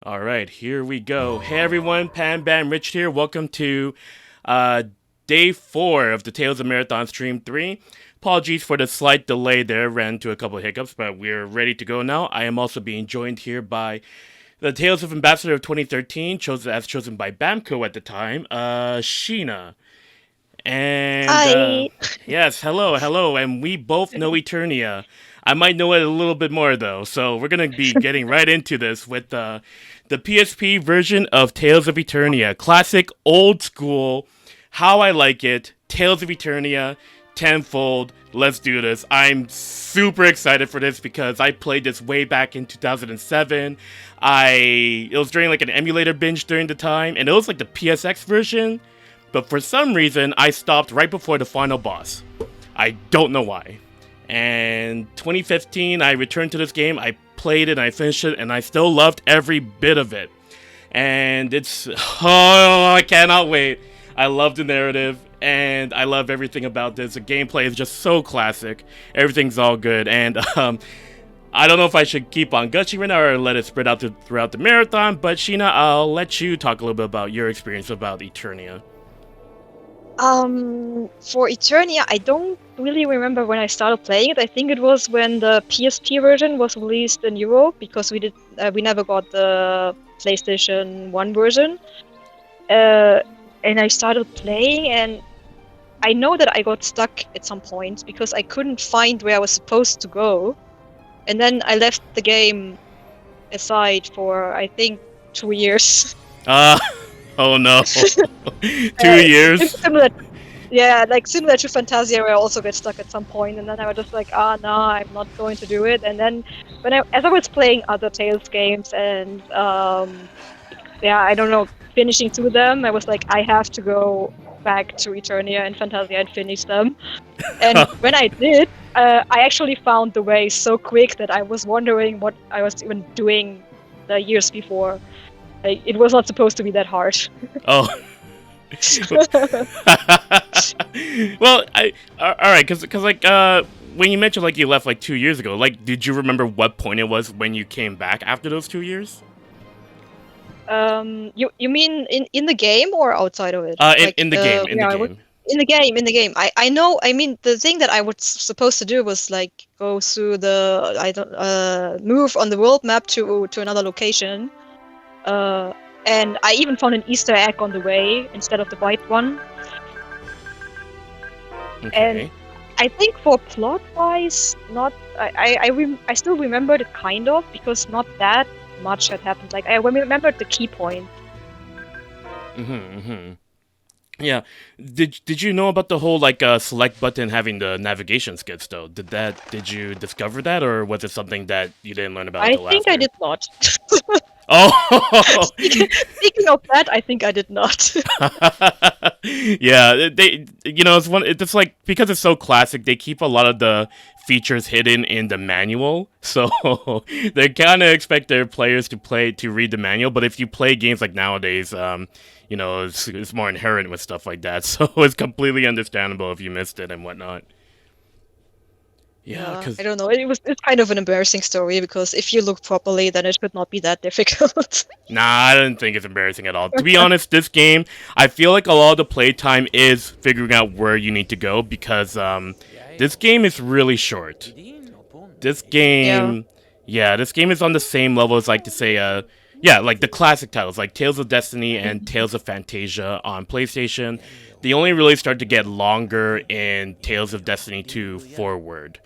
All right, here we go. Hey everyone, Pan Bam Rich here. Welcome to day 4 of the Tales of Marathon Stream 3. Apologies for the slight delay there, ran into a couple of hiccups, but we're ready to go now. I am also being joined here by the Tales of Ambassador of 2013, chosen by Bamco at the time, Shiina. And Hi. yes, hello, and we both know Eternia. I might know it a little bit more though, so we're gonna be getting right into this with the PSP version of Tales of Eternia, classic, old school, how I like it. Tales of Eternia, tenfold. Let's do this. I'm super excited for this because I played this way back in 2007. It was during like an emulator binge during the time, and it was like the PSX version. But for some reason, I stopped right before the final boss. I don't know why. And 2015, I returned to this game. I played it, I finished it, and I still loved every bit of it. And I cannot wait. I love the narrative, and I love everything about this. The gameplay is just so classic. Everything's all good, and I don't know if I should keep on gushing right now or let it spread out throughout the marathon. But Shiina, I'll let you talk a little bit about your experience about Eternia. For Eternia, I don't really remember when I started playing it. I think it was when the PSP version was released in Europe because we never got the PlayStation 1 version. And I started playing, and I know that I got stuck at some point because I couldn't find where I was supposed to go. And then I left the game aside for, I think, 2 years. Uh, oh no. 2 years? Similar, yeah, like similar to Fantasia, where I also get stuck at some point, and then I was just like, no, I'm not going to do it. And then, as I was playing other Tales games, and yeah, I don't know, finishing through them, I was like, I have to go back to Eternia and Fantasia and finish them. And when I did, I actually found the way so quick that I was wondering what I was even doing the years before. It was not supposed to be that hard. Oh. Well, all right, because like when you mentioned like you left like 2 years ago, like did you remember what point it was when you came back after those 2 years? You mean in the game or outside of it? In the game, in the game. In the game. I know. I mean, the thing that I was supposed to do was like go through move on the world map to another location. And I even found an Easter egg on the way instead of the white one. Okay. And I think for plot-wise, not. I still remembered it kind of because not that much had happened. Like I remembered the key point. Yeah. Did you know about the whole like select button having the navigation skids though? Did you discover that, or was it something that you didn't learn about I until think after? I did not. Oh. Speaking of that, I think I did not. Yeah, it's like because it's so classic, they keep a lot of the features hidden in the manual. So they kind of expect their players to read the manual, but if you play games like nowadays, it's more inherent with stuff like that. So it's completely understandable if you missed it and whatnot. Yeah, because I don't know. It's kind of an embarrassing story because if you look properly, then it should not be that difficult. nah, I don't think it's embarrassing at all. To be honest, this game, I feel like a lot of the playtime is figuring out where you need to go because this game is really short. This game, yeah, this game is on the same level as like to say, like the classic titles like Tales of Destiny and Tales of Fantasia on PlayStation. They only really start to get longer in Tales of Destiny 2 forward.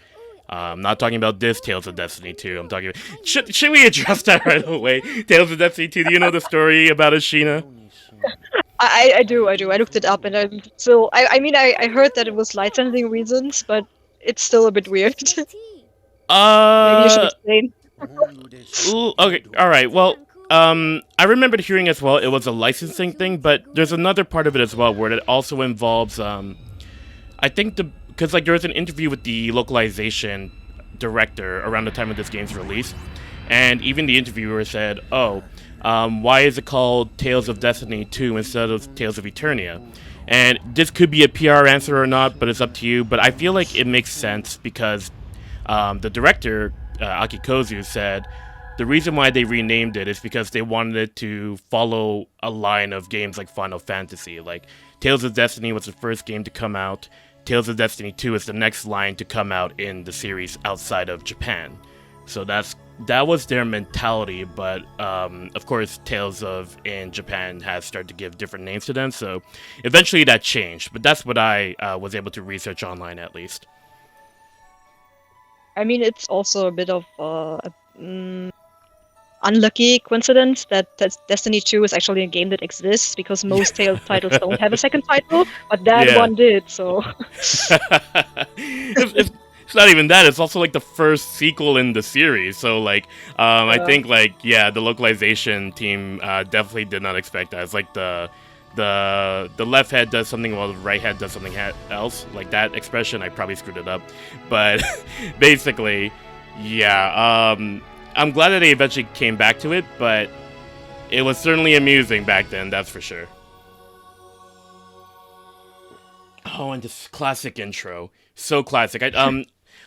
I'm not talking about this Tales of Destiny 2. I'm talking. Should we address that right away? Tales of Destiny 2. Do you know the story about Shiina? I do. I looked it up, and I'm still. I heard that it was licensing reasons, but it's still a bit weird. Maybe you should explain. Okay. All right. Well, I remembered hearing as well it was a licensing thing, but there's another part of it as well where it also involves I think because like there was an interview with the localization director around the time of this game's release, and even the interviewer said, "Oh, why is it called Tales of Destiny 2 instead of Tales of Eternia?" And this could be a PR answer or not, but it's up to you. But I feel like it makes sense because the director Akikozu said the reason why they renamed it is because they wanted it to follow a line of games like Final Fantasy. Like Tales of Destiny was the first game to come out. Tales of Destiny 2 is the next line to come out in the series outside of Japan. So that was their mentality, but of course Tales of in Japan has started to give different names to them, so eventually that changed. But that's what I was able to research online, at least. I mean, it's also a bit of unlucky coincidence that Destiny 2 is actually a game that exists, because most Tales titles don't have a second title, but that one did, so... It's not even that, it's also like the first sequel in the series, so like, I think like, yeah, the localization team definitely did not expect that. It's like the left head does something while the right head does something else. Like that expression, I probably screwed it up. But basically, yeah, I'm glad that they eventually came back to it, but it was certainly amusing back then, that's for sure. Oh, and this classic intro. So classic.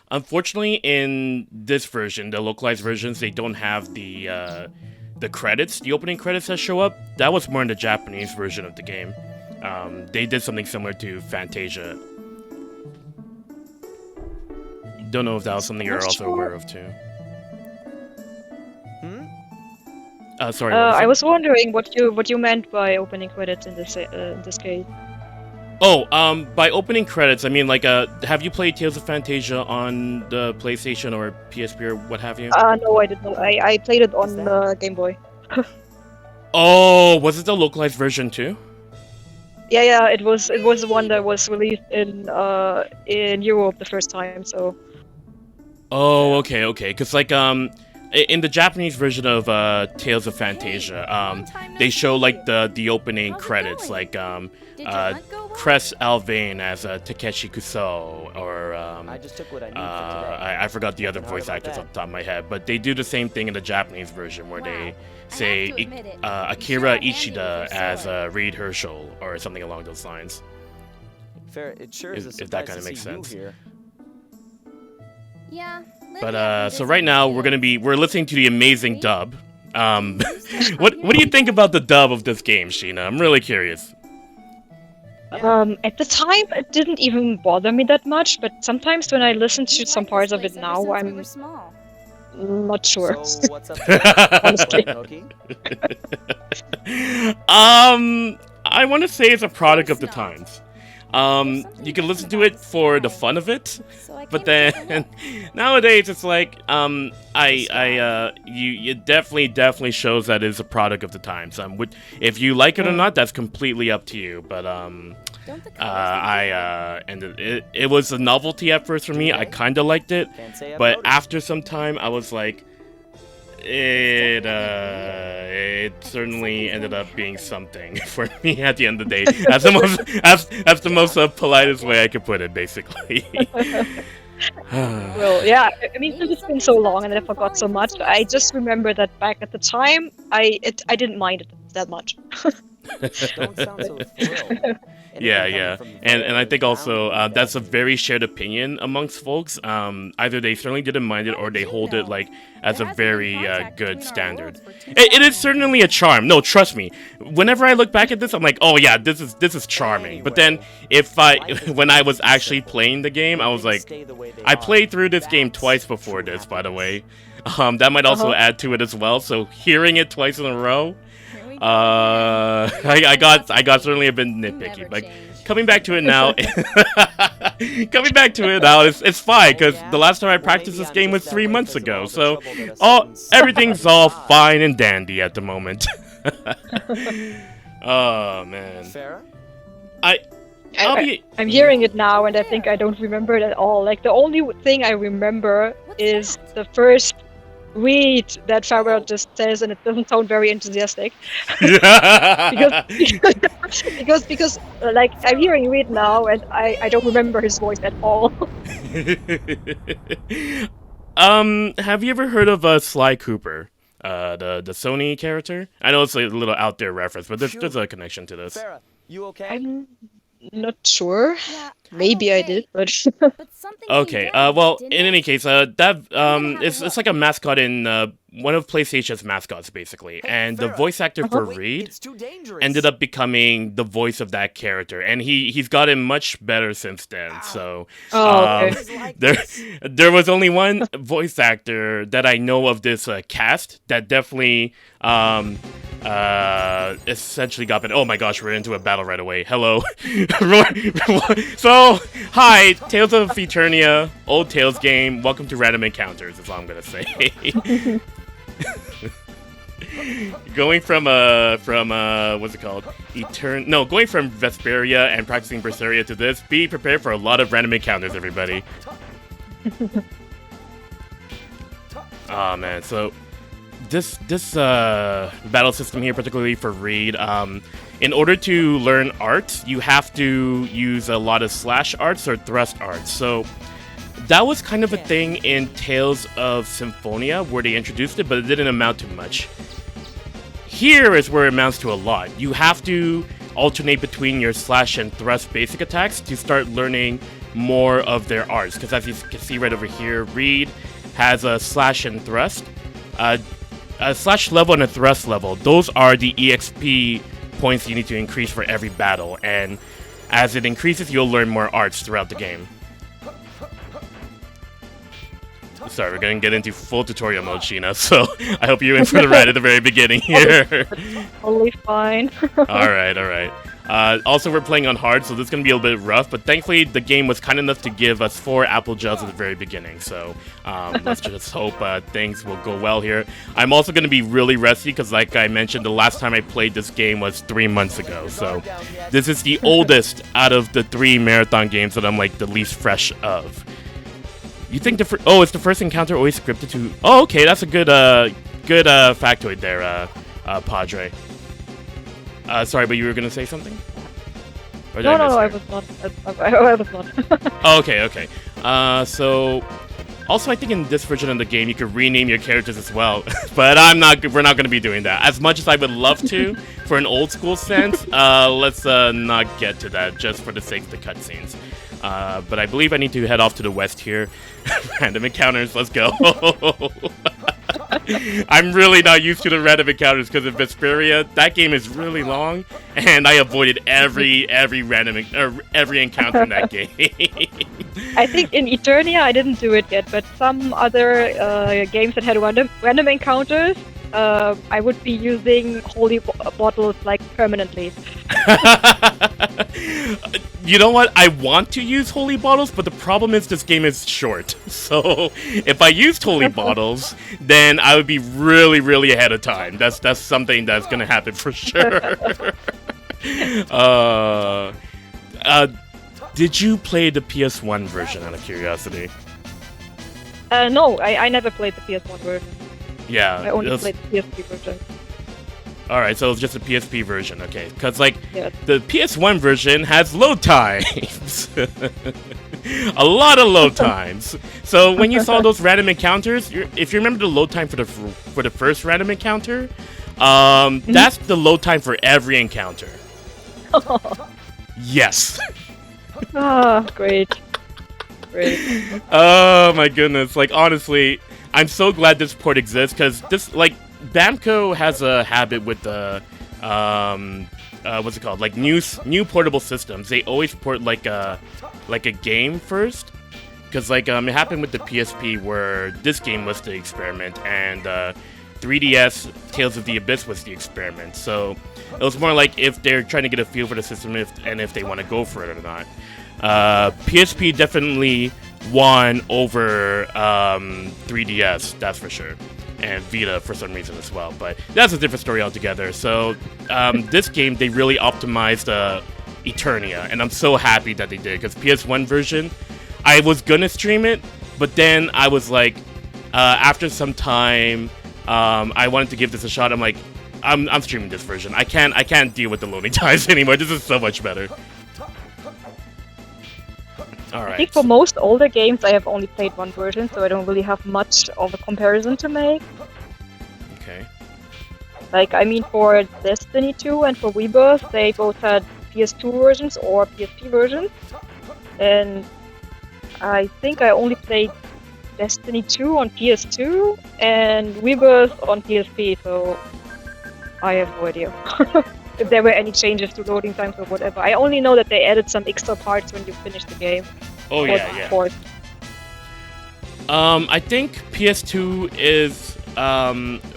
Unfortunately, in this version, the localized versions, they don't have the credits, the opening credits that show up. That was more in the Japanese version of the game. They did something similar to Fantasia. Don't know if that was something you're also aware of, too. Sorry. I was wondering what you meant by opening credits in this case. Oh, by opening credits, I mean, like, have you played Tales of Fantasia on the PlayStation or PSP or what have you? No, I didn't. I played it on Game Boy. Oh, was it the localized version too? Yeah, it was the one that was released in Europe the first time, so... Oh, okay, because, like, in the Japanese version of Tales of Fantasia, they show, like, the opening credits, like, Cress Alvain as Takeshi Kuso, or I just took what I need for I forgot the other voice actors off the top of my head, but they do the same thing in the Japanese version where they say Akira Ishida as Reid Herschel or something along those lines. Fair, it sure is if that kind of makes sense. Yeah. But so right now we're listening to the amazing dub. What do you think about the dub of this game, Shiina? I'm really curious. At the time, it didn't even bother me that much, but sometimes when I listen to some parts of it now, I'm not sure. So what's up to I want to say it's a product of the times. You can listen to it for the fun of it, but then nowadays it's like it definitely shows that it's a product of the times. If you like it or not, that's completely up to you. But it was a novelty at first for me. I kind of liked it, but after some time, I was like, it certainly ended up being something for me at the end of the day. That's the most politest way I could put it, basically. Well, yeah, I mean, it's been so long and I forgot so much. I just remember that back at the time, I didn't mind it that much. Don't sound so thrilled. Yeah. And I think also that's a very shared opinion amongst folks. Either they certainly didn't mind it or they hold it like as a very good standard. It is certainly a charm. No, trust me. Whenever I look back at this, I'm like, oh yeah, this is charming. But then when I was actually playing the game, I was like, I played through this game twice before this, by the way. That might also add to it as well. So hearing it twice in a row, I got certainly a bit nitpicky, but coming back to it now, it's fine because the last time I practiced this game was 3 months ago, so everything's all fine and dandy at the moment. Oh man, I'm hearing it now, and I think I don't remember it at all. Like the only thing I remember is the first read that Farewell just says, and it doesn't sound very enthusiastic. because like I'm hearing Reid now, and I don't remember his voice at all. Have you ever heard of Sly Cooper, the Sony character? I know it's a little out there reference, but there's a connection to this. Farah, you okay? Not sure. Yeah, Maybe I did, but But something came Okay. down, Well, didn't in it? any case, it's like a mascot in one of PlayStation's mascots, basically, and the Farrah. voice actor for Wait, Reid it's too dangerous. ended up becoming the voice of that character, and he's gotten much better since then. So, oh, okay. It's like there this. there was only one voice actor that I know of this cast that definitely essentially got better. Oh my gosh, we're into a battle right away. Hello. So, hi, Tales of Eternia, old Tales game. Welcome to Random Encounters, is all I'm gonna say. Going from what's it called? Going from Vesperia and practicing Berseria to this, be prepared for a lot of random encounters, everybody. Oh man, so this battle system here, particularly for Reid, in order to learn arts, you have to use a lot of slash arts or thrust arts. So that was kind of a thing in Tales of Symphonia where they introduced it, but it didn't amount to much. Here is where it amounts to a lot. You have to alternate between your slash and thrust basic attacks to start learning more of their arts. Because as you can see right over here, Reid has a slash and thrust. A slash level and a thrust level. Those are the EXP points you need to increase for every battle. And as it increases, you'll learn more arts throughout the game. Sorry, we're gonna get into full tutorial mode, Shiina, so I hope you're in for the ride at the very beginning here. Totally fine. Alright. Also, we're playing on hard, so this is gonna be a little bit rough, but thankfully the game was kind enough to give us 4 apple gels at the very beginning, so let's just hope things will go well here. I'm also gonna be really rusty, because like I mentioned, the last time I played this game was 3 months ago, so this is the oldest out of the 3 marathon games that I'm like the least fresh of. You think is the first encounter always scripted to... Oh, okay, that's a good factoid there, Padre. Sorry, but you were gonna say something? Or did No, I mishear? was not. I was not. Oh, okay. So... Also, I think in this version of the game, you could rename your characters as well. But we're not gonna be doing that. As much as I would love to, for an old school sense, let's not get to that, just for the sake of the cutscenes. But I believe I need to head off to the west here. Random encounters, let's go. I'm really not used to the random encounters because of Vesperia. That game is really long, and I avoided every every encounter in that game. I think in Eternia I didn't do it yet, but some other games that had random encounters, I would be using holy bottles like permanently. You know what? I want to use holy bottles, but the problem is this game is short. So if I used holy bottles, then I would be really, really ahead of time. That's something that's gonna happen for sure. Did you play the PS1 version out of curiosity? No, I never played the PS1 version. Yeah. I only played the PSP version. Alright, so it's just a PSP version, okay. Because, like, Yeah. the PS1 version has load times. A lot of load times. So when you saw those random encounters, if you remember the load time for the first random encounter, that's the load time for every encounter. Yes. Ah, great. Oh my goodness! Like honestly, I'm so glad this port exists because this Namco has a habit with the what's it called? Like new portable systems. They always port like a game first. Because it happened with the PSP where this game was the experiment and 3DS Tales of the Abyss was the experiment. So it was more like if they're trying to get a feel for the system if they want to go for it or not. PSP definitely won over 3DS, that's for sure. And Vita for some reason as well. But that's a different story altogether. So this game, they really optimized Eternia. And I'm so happy that they did. Because PS1 version, I was gonna stream it. But then I was like, after some time, I wanted to give this a shot. I'm like, I'm streaming this version. I can't deal with the loading times anymore. This is so much better. Alright. I think for most older games I have only played one version, so I don't really have much of a comparison to make. Okay. Like, I mean, for Destiny 2 and for Rebirth, they both had PS2 versions or PSP versions. And I think I only played Destiny 2 on PS2 and Rebirth on PSP, so I have no idea if there were any changes to loading times or whatever. I only know that they added some extra parts when you finish the game. Oh yeah. I think PS2 is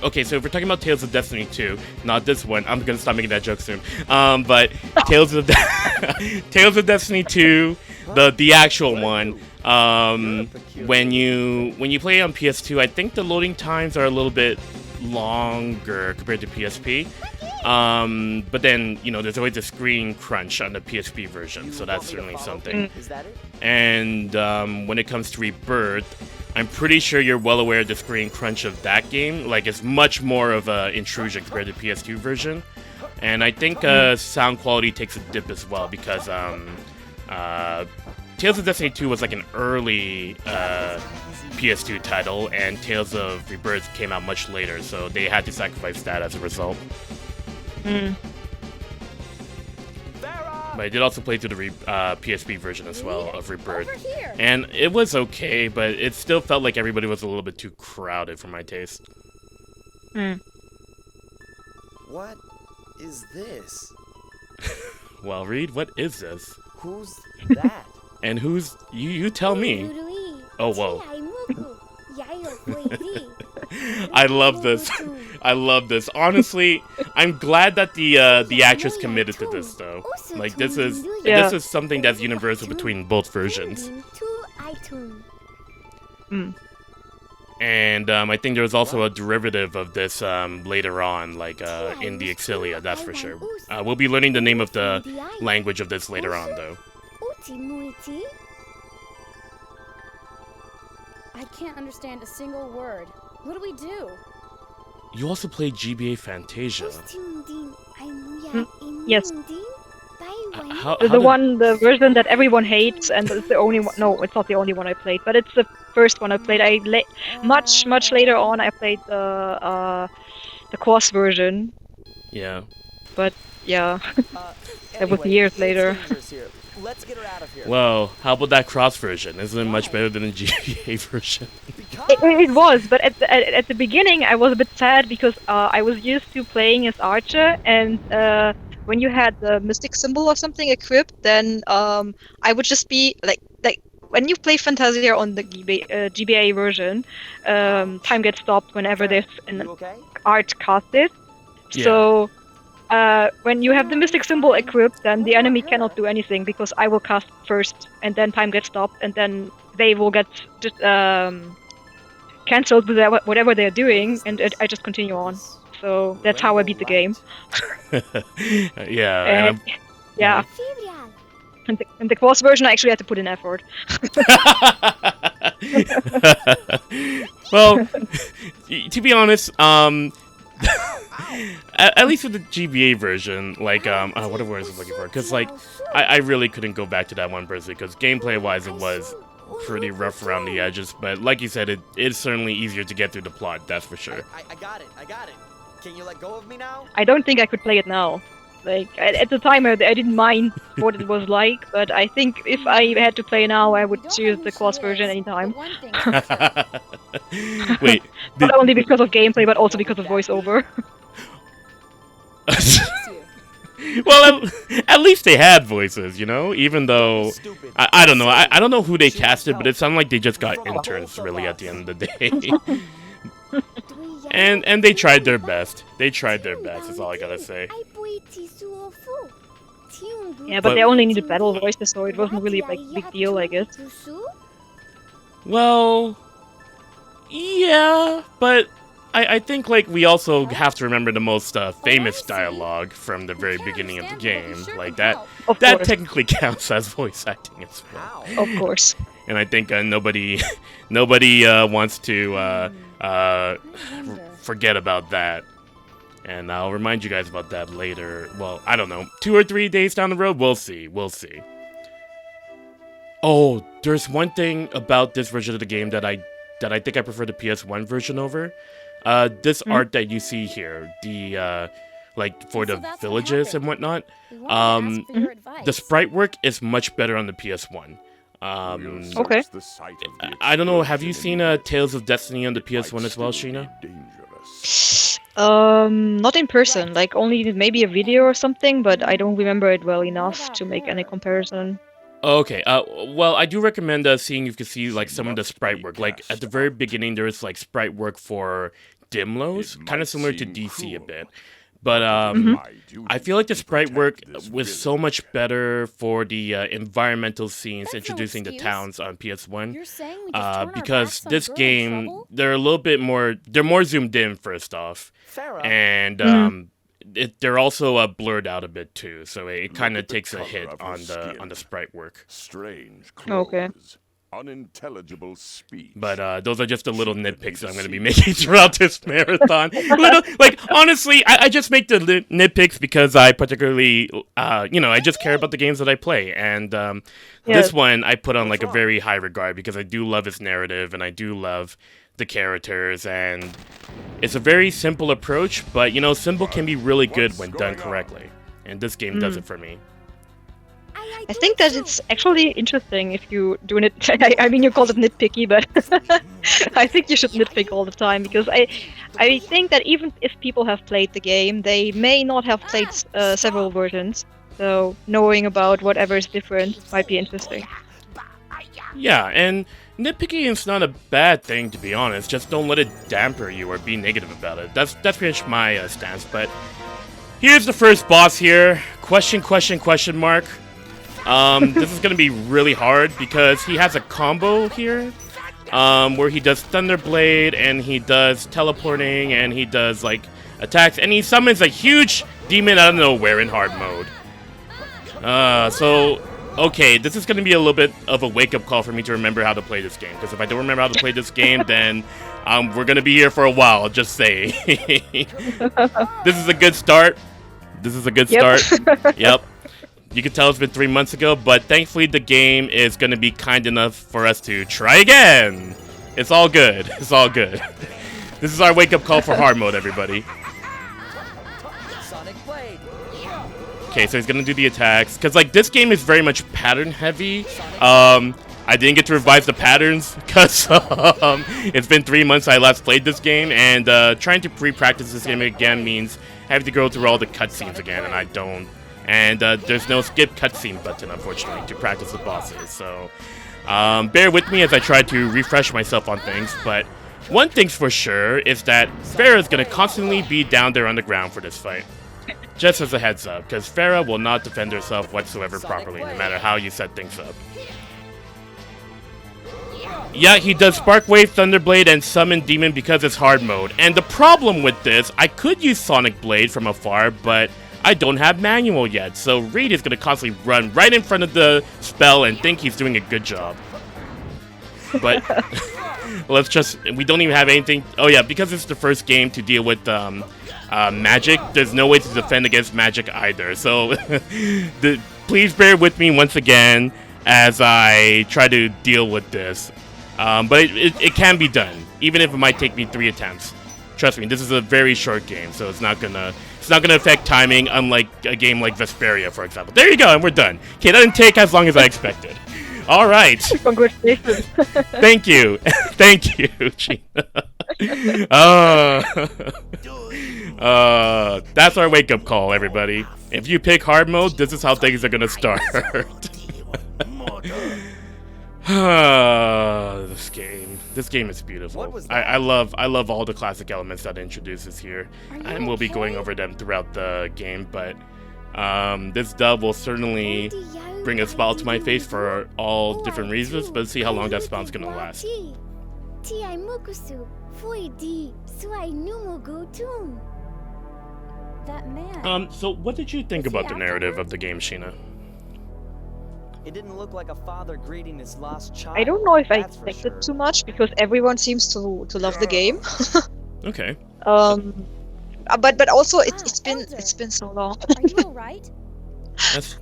okay. So if we're talking about Tales of Destiny 2, not this one. I'm gonna stop making that joke soon. But Tales of Tales of Destiny 2, the actual one. When you play on PS2, I think the loading times are a little bit longer compared to PSP. But then, there's always a screen crunch on the PSP version, so that's certainly something. And when it comes to Rebirth, I'm pretty sure you're well aware of the screen crunch of that game. Like, it's much more of an intrusion compared to the PS2 version. And I think sound quality takes a dip as well, because Tales of Destiny 2 was like an early PS2 title, and Tales of Rebirth came out much later, so they had to sacrifice that as a result. But I did also play through the PSP version as well of Rebirth, and it was okay, but it still felt like everybody was a little bit too crowded for my taste. What is this? Well, Reid, what is this? Who's that? And who's... You tell me. Oh, whoa. I love this. I love this. Honestly, I'm glad that the actress committed to this, though. Like, this is something that's universal between both versions. And I think there was also a derivative of this later on, like in the Exilia, that's for sure. We'll be learning the name of the language of this later on, though. I can't understand a single word. What do we do? You also played GBA Fantasia. Yes. How the version that everyone hates, and it's the only one. No, it's not the only one I played, but it's the first one I played. Much later on, I played the Cross version. Yeah. But yeah, that was years later. Let's get her out of here. Well, how about that Cross version? Isn't it much better than the GBA version? It was, but at the beginning I was a bit sad because I was used to playing as Archer, and when you had the mystic symbol or something equipped, then I would just be like when you play Fantasia on the GBA version, time gets stopped whenever there's an art casted. Yeah. So when you have the mystic symbol equipped, then the enemy cannot do anything because I will cast first, and then time gets stopped, and then they will get cancelled with whatever they're doing, and I just continue on. So that's how I beat the game. Yeah. Yeah. In the Cross version, I actually had to put in effort. Well, to be honest, at least with the GBA version, like, what word is I looking for? Because, like, I really couldn't go back to that one personally, because gameplay-wise, it was pretty rough around the edges, but like you said, it is certainly easier to get through the plot, that's for sure. I got it. Can you let go of me now? I don't think I could play it now. Like, at the time, I didn't mind what it was like, but I think if I had to play now, I would choose the Cross version anytime. Wait. Not only because of gameplay, but also because of voiceover. Well, at least they had voices, even though... I don't know. I don't know who they casted, but it sounded like they just got interns, really, at the end of the day. And they tried their best. Is all I gotta say. Yeah, but they only needed battle voices, so it wasn't really like a big deal, I guess. Well, yeah, but I think, like, we also have to remember the most famous dialogue from the very beginning of the game. Like, that technically counts as voice acting as well. Of course. And I think nobody wants to forget about that. And I'll remind you guys about that later. Well, I don't know. 2 or 3 days down the road, we'll see. Oh, there's one thing about this version of the game that I think I prefer the PS1 version over. This art that you see here, the like for So the that's what villages and happened. whatnot. We wanted to ask for your advice. The sprite work is much better on the PS1. Okay. I don't know. Have you seen Tales of Destiny on the PS1 as well, Shiina? Not in person, like only maybe a video or something, but I don't remember it well enough to make any comparison. Okay. Well, I do recommend seeing if you can see like some of the sprite work. Like at the very beginning, there was like sprite work for Dimlos, kind of similar to DC a bit. But I feel like the sprite work was so much better for the environmental scenes That's no introducing the excuse. towns on PS1. You're saying we just turn our Because backs on this girl in game, trouble? they're a little bit more, they're more zoomed in first off, Farah, and they're also blurred out a bit too, so it kind of takes a hit on the sprite work. Strange Okay. clothes, unintelligible speech. But those are just the little nitpicks that I'm going to be making throughout this marathon. Like, honestly, I just make the nitpicks because I particularly, I just care about the games that I play. And this one I put on, like, a very high regard because I do love its narrative and I do love the characters. And it's a very simple approach, but, simple can be really good when done correctly. And this game does it for me. I think that it's actually interesting if you do it. I mean, you called it nitpicky, but I think you should nitpick all the time because I think that even if people have played the game, they may not have played several versions. So knowing about whatever is different might be interesting. Yeah, and nitpicking is not a bad thing, to be honest. Just don't let it damper you or be negative about it. That's pretty much my stance. But here's the first boss here. Question mark. This is gonna be really hard because he has a combo here, where he does Thunderblade and he does teleporting and he does like attacks and he summons a huge demon out of nowhere in hard mode. Okay, this is gonna be a little bit of a wake-up call for me to remember how to play this game. Because if I don't remember how to play this game, then we're gonna be here for a while. Just saying. This is a good start. Yep. You can tell it's been 3 months ago, but thankfully the game is going to be kind enough for us to try again. It's all good. This is our wake-up call for hard mode, everybody. Sonic Blade. Okay, so he's going to do the attacks. Because, like, this game is very much pattern-heavy. I didn't get to revise the patterns because it's been 3 months I last played this game, and trying to pre-practice this game again means having to go through all the cutscenes again, and I don't. And there's no skip cutscene button, unfortunately, to practice the bosses. So bear with me as I try to refresh myself on things. But one thing's for sure is that Farah's going to constantly be down there on the ground for this fight. Just as a heads up, because Farah will not defend herself whatsoever properly, no matter how you set things up. Yeah, he does Spark Wave, Thunderblade, and Summon Demon because it's hard mode. And the problem with this, I could use Sonic Blade from afar, but I don't have manual yet, so Reid is going to constantly run right in front of the spell and think he's doing a good job. But we don't even have anything. Oh yeah, because it's the first game to deal with magic, there's no way to defend against magic either. So please bear with me once again as I try to deal with this. But it can be done, even if it might take me 3 attempts. Trust me, this is a very short game, so it's not gonna affect timing, unlike a game like Vesperia, for example. There you go, and we're done. Okay, that didn't take as long as I expected. All right. Congratulations. Thank you. Thank you, Shiina. That's our wake-up call, everybody. If you pick hard mode, this is how things are gonna start. This game is beautiful. I love all the classic elements that it introduces here, and we'll be going over them throughout the game. But this dub will certainly bring a smile to my face for all different reasons. But let's see how long that smile's gonna last. That man. So what did you think about the narrative of the game, Shiina? It didn't look like a father greeting his lost child. I don't know if I that's for expected sure. too much because everyone seems to love the game. Okay. But also it's been so long. Are you alright? That's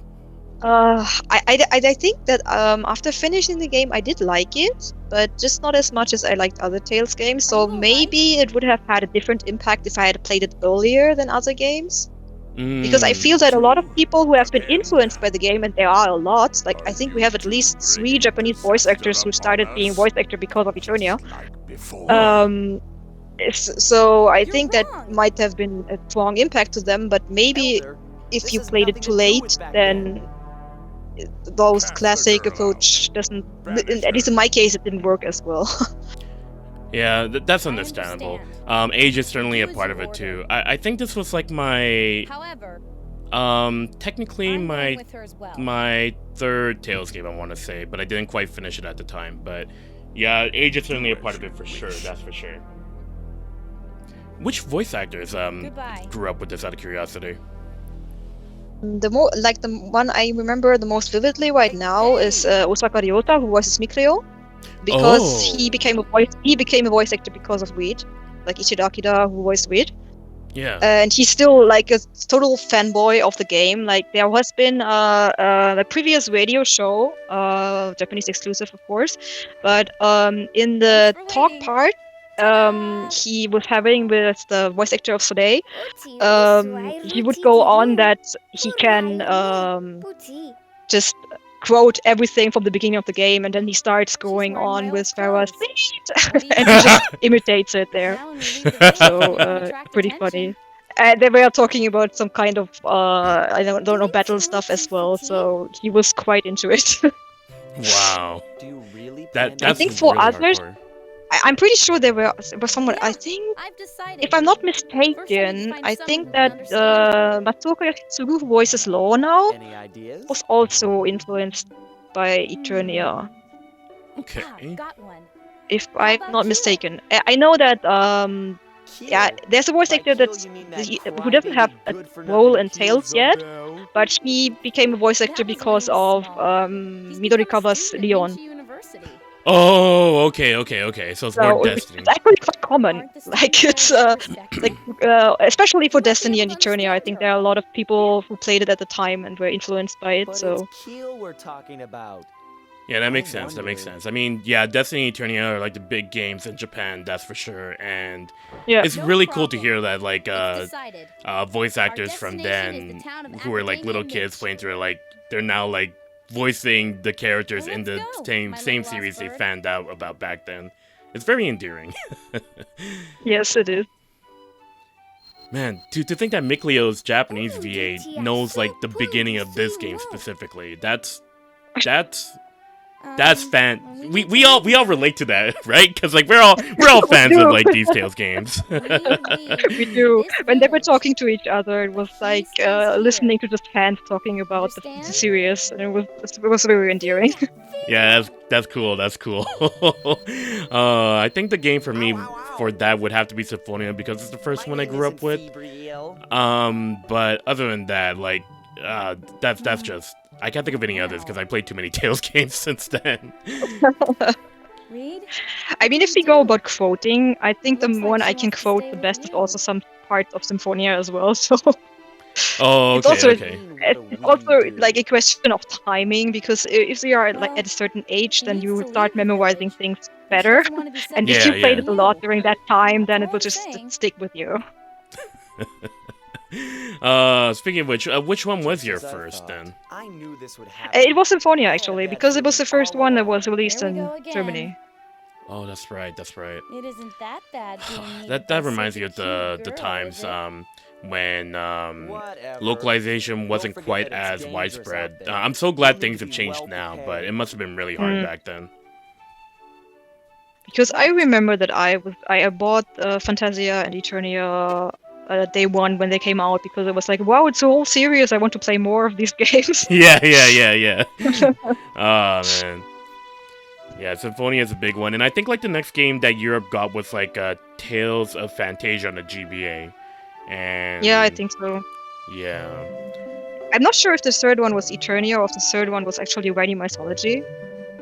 I think that after finishing the game I did like it, but just not as much as I liked other Tales games. So maybe it would have had a different impact if I had played it earlier than other games. Because I feel that a lot of people who have been influenced by the game, and there are a lot, like I think we have at least 3 Japanese voice actors who started being voice actor because of Eternia. So I think that might have been a strong impact to them, but maybe if you played it too late, then those classic approach doesn't, at least in my case, it didn't work as well. Yeah, that's understandable. Age is certainly a part of it too. I think this was like my, However, technically I'm my going with her as well. my third Tales game, I want to say, but I didn't quite finish it at the time. But yeah, age is certainly a part of it for sure. That's for sure. Which voice actors Goodbye. grew up with this out of curiosity? The one I remember the most vividly right now is Osaka Ryota, who voices Mikleo, because Oh. he became a voice actor because of Reid, like Ichiro Akira, who voiced Reid. Yeah. And he's still like a total fanboy of the game. Like there has been a previous radio show, Japanese exclusive, of course, but in the Thanks for talk waiting. part, he was having with the voice actor of Soleil. He would go on that he can just quote everything from the beginning of the game, and then he starts going wearing on my with old Farah's clothes. and he just imitates it there. So pretty funny. And they were talking about some kind of I don't know, battle stuff as well. So he was quite into it. Wow. Do you really That's I think for really others- hardcore. I'm pretty sure there was someone. I think, I've decided. if I'm not First, I need to mistaken, find I someone think who that understands Matsuoka Yatsugu, who voices Law now, Any ideas? was also influenced by Eternia, Okay. Got one. if How I'm about not you? mistaken. I know that yeah, Kill. there's a voice By actor kill, that's you mean that who doesn't have crybaby a good-for-nothing role in Tales yet, Killzone? but he became a voice That actor was when because he was of small. He's become a Midorikawa's student at Leon. Minchi University. Oh, okay. So it's more So Destiny. it's actually quite common. Aren't the Like students it's always respected? especially for You might be Destiny able and to Eternia, I understand think her. there are a lot of people who played it at the time and were influenced by it. But So it's Keel we're talking about. Yeah, that makes I sense. That makes wonder- sense. I mean, yeah, Destiny and Eternia are like the big games in Japan, that's for sure. And yeah, it's No really cool to problem. hear that like It's decided. voice actors from destination is then the town of who were like Academia little kids Mitch. playing through it, like they're now like voicing the characters Well, in the let's go, same my same little series lost they bird. fanned out about back then. It's very endearing. yes, it is. Man, to think that Mikleo's Japanese Oh, VA DTF, knows like the so beginning please, of this you game know. specifically. That's That's Um, fan. we We all relate to that, right? Because like we're all fans of do. like these Tales games. We do. When they were talking to each other, it was like Please stay here. listening to just fans talking about the Understand? series, and it was very endearing. Yeah, that's cool. That's cool. I think the game for me for that would have to be Symphonia because it's the first one I grew up with. But other than that, like that's just I can't think of any others because I played too many Tales games since then. Reid? I mean, if we go about quoting, I think the Looks like one she I can wants to quote stay the with best is you. also some parts of Symphonia as well. So Oh, It's okay, also- okay. it's also like a question of timing because if you are like Well, at a certain age, he then needs you to will start leave the memorizing village. things She better. doesn't wanna be And if Yeah, you played yeah. it a lot during that time, then it That's will all just I'm saying. stick with you. Speaking of which one was your first then? I knew this would happen. It was Symphonia actually, because it was the first one that was released There we in go again. Germany. Oh, that's right. It isn't that bad being needed That by reminds me such of a the cute girl, times is it? when Whatever. localization wasn't forget quite that it's as dangerous widespread. out there. I'm so glad You things need have to be changed well now, but prepared. it must have been really hard Mm. back then. Because I remember that I bought Fantasia and Eternia day one when they came out because it was like, wow, it's a whole series. I want to play more of these games. Yeah. Oh man. Yeah, Symphonia is a big one, and I think like the next game that Europe got was like Tales of Fantasia on the GBA, and Yeah, I think so. yeah. I'm not sure if the third one was Eternia or if the third one was actually Ready Mythology.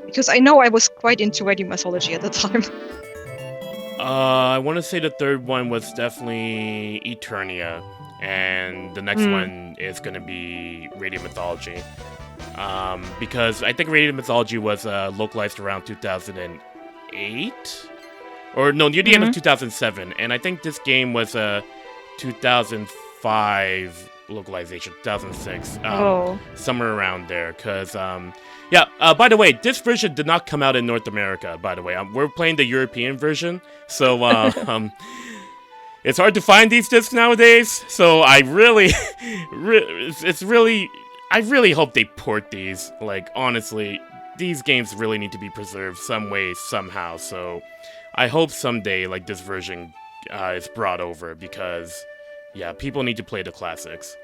Because I know I was quite into Ready Mythology at the time. I want to say the third one was definitely Eternia, and the next one is gonna be Radiant Mythology. Because I think Radiant Mythology was localized around 2008, or no, near the end of 2007, and I think this game was 2005 localization, 2006. Oh. Somewhere around there. Because, by the way, this version did not come out in North America, by the way. We're playing the European version. So, it's hard to find these discs nowadays. So, I really, I really hope they port these. Like, honestly, these games really need to be preserved some way, somehow. So, I hope someday, like, this version is brought over because, yeah, people need to play the classics.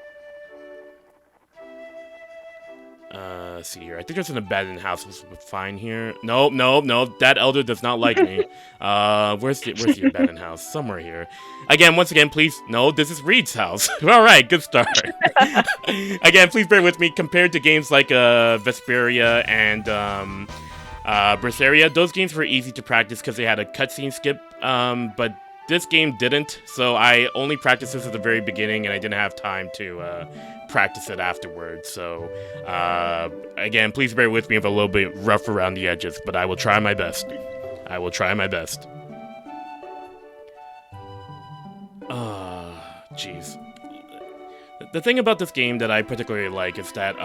Let's see here. I think there's an abandoned house. Let's find here. No. That elder does not like me. Where's the abandoned house? Somewhere here. Once again, please. No, this is Reid's house. All right, good start. Again, please bear with me. Compared to games like Vesperia and Berseria, those games were easy to practice because they had a cutscene skip. But this game didn't, so I only practiced this at the very beginning, and I didn't have time to practice it afterwards. So, again, please bear with me if I'm a little bit rough around the edges, but I will try my best. I will try my best. Jeez. The thing about this game that I particularly like is that,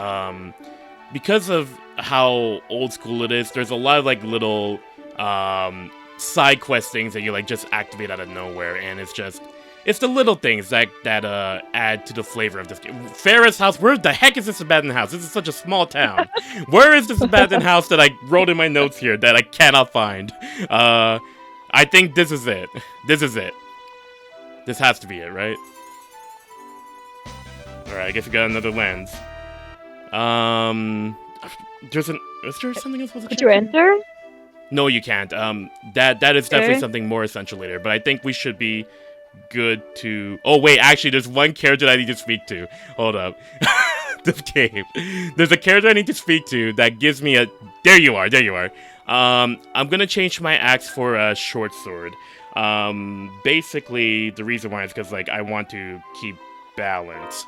because of how old school it is, there's a lot of, like, little, side quest things that you, like, just activate out of nowhere, and it's the little things that add to the flavor of this game. Farrah's house, where the heck is this abandoned house? This is such a small town. Where is this abandoned house that I wrote in my notes here that I cannot find? I think this is it. This is it. This has to be it, right? Alright, I guess we got another lens. Is there something else? Could you enter? No, you can't. That is definitely something more essential later, but I think we should be good to... Oh, wait, actually, there's one character that I need to speak to. Hold up. This game. There's a character I need to speak to that gives me a... There you are. I'm gonna change my axe for a short sword. Basically, the reason why is because, like, I want to keep balance.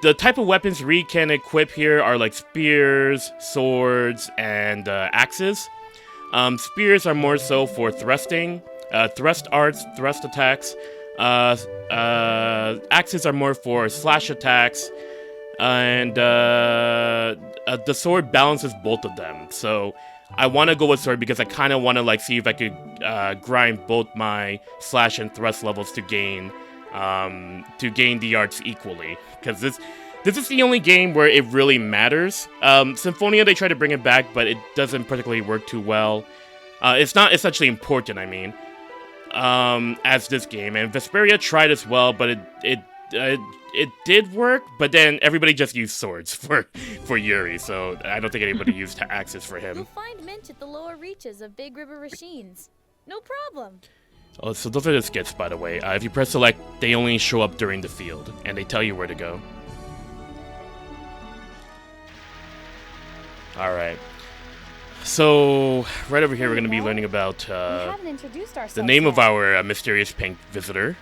The type of weapons Reid can equip here are like spears, swords, and axes. Spears are more so for thrusting, thrust arts, thrust attacks. Axes are more for slash attacks, and the sword balances both of them. So I want to go with sword because I kind of want to like see if I could grind both my slash and thrust levels to gain the arts equally, because this is the only game where it really matters. Symphonia, they try to bring it back, but it doesn't particularly work too well. It's not essentially important, I mean, as this game. And Vesperia tried as well, but it did work, but then everybody just used swords for Yuri, so I don't think anybody used axes for him. You'll find mint at the lower reaches of Big River Rasheen's. No problem. Oh, so those are the skits, by the way. If you press select, they only show up during the field, and they tell you where to go. Alright. So, right over here, we're going to be learning about the name of our mysterious pink visitor.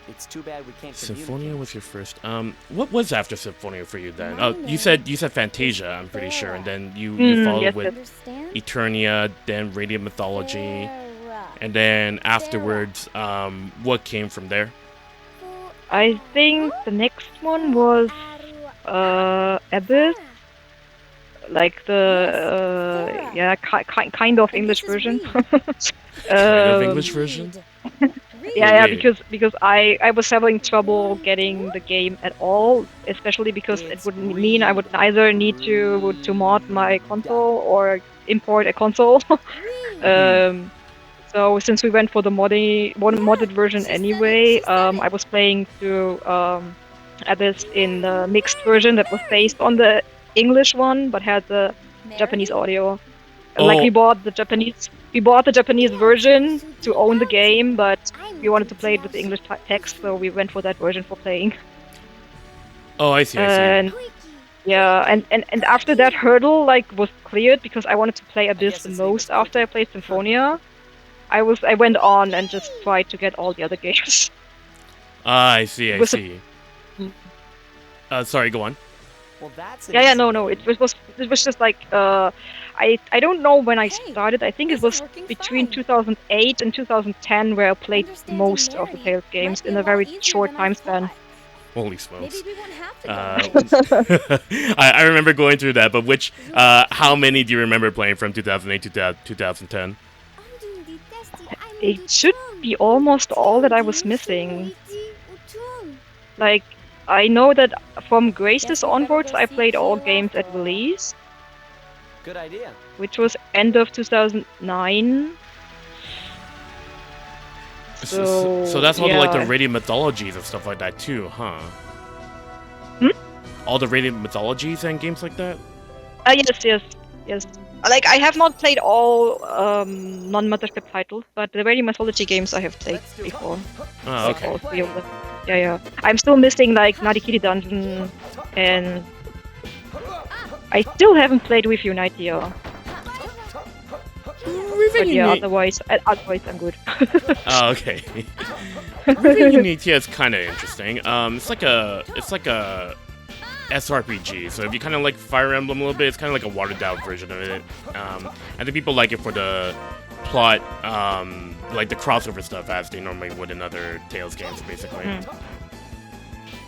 It's too bad we can't. Symphonia was your first. What was after Symphonia for you then? Oh, you said Fantasia, I'm pretty sure, and then you followed with Eternia, then Radiant Mythology, and then afterwards, what came from there? I think the next one was Abyss, like the kind of English version. Kind of English version? Yeah, because I was having trouble getting the game at all, especially because it would mean I would either need to mod my console or import a console. So since we went for the modded version anyway, I was playing through Abyss in the mixed version that was based on the English one but had the Japanese audio. Like we bought the Japanese version to own the game, but we wanted to play it with the English text, so we went for that version for playing. Oh, I see. Yeah, and after that hurdle was cleared because I wanted to play Abyss the most after I played Symphonia. I went on and just tried to get all the other games. I see. Sorry, go on. Well, that's Yeah, no. It was just like I don't know when I Hey, started. I think it this is was working between fine. 2008 and 2010 where I played Understanding most of the Mary Tales games might be in a a lot very easier short than I time span. thought. Holy Maybe smokes. we won't have to go on. I remember going through that, but how many do you remember playing from 2008 to 2010? It should be almost all that I was missing. Like, I know that from Graces Guess we better onwards, go I see played all Kyo games after at all. release, Good idea. which was end of 2009. So that's all the, yeah. like, the radiant mythologies and stuff like that too, huh? All the radiant mythologies and games like that? Yes. Like, I have not played all non-Mothership titles, but the Radiant Mythology games I have played Let's do it. before. Oh, okay. All three of them. Yeah. I'm still missing, like, Narikiri Dungeon, and I still haven't played with Unitia. But yeah, otherwise I'm good. Oh, okay. Really Unitia is kind of interesting. It's like a SRPG. So if you kind of like Fire Emblem a little bit, it's kind of like a watered down version of it. I think people like it for the plot, like the crossover stuff, as they normally would in other Tales games, basically.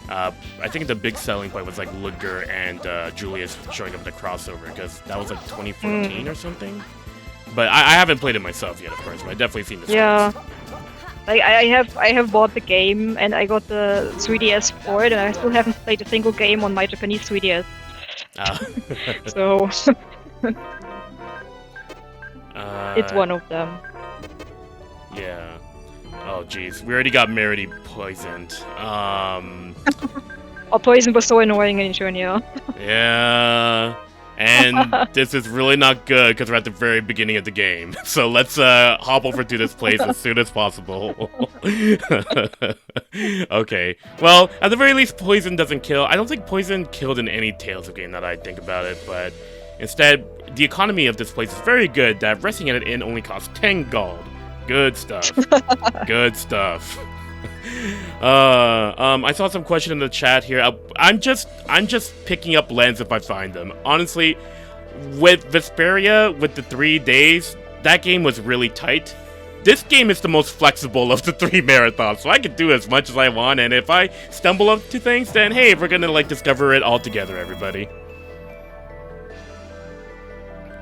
I think the big selling point was like Ludger and Julius showing up in the crossover, because that was like 2014 or something. But I haven't played it myself yet, of course, but I definitely seen the Yeah. stories. Like, I have bought the game, and I got the 3DS for it, and I still haven't played a single game on my Japanese 3DS. So it's one of them. Yeah. Oh, jeez. We already got Merity poisoned. Oh, poison was so annoying in Eternia. Yeah. And this is really not good because we're at the very beginning of the game. So let's hop over to this place as soon as possible. Okay. Well, at the very least, poison doesn't kill. I don't think poison killed in any Tales of game that I think about it, but instead, the economy of this place is very good that resting at an inn only costs 10 gold. Good stuff. Good stuff. I saw some question in the chat here. I'm just picking up lens if I find them. Honestly, with Vesperia, with the 3 days, that game was really tight. This game is the most flexible of the 3 marathons, so I can do as much as I want, and if I stumble up to things, then hey, we're gonna like discover it all together, everybody.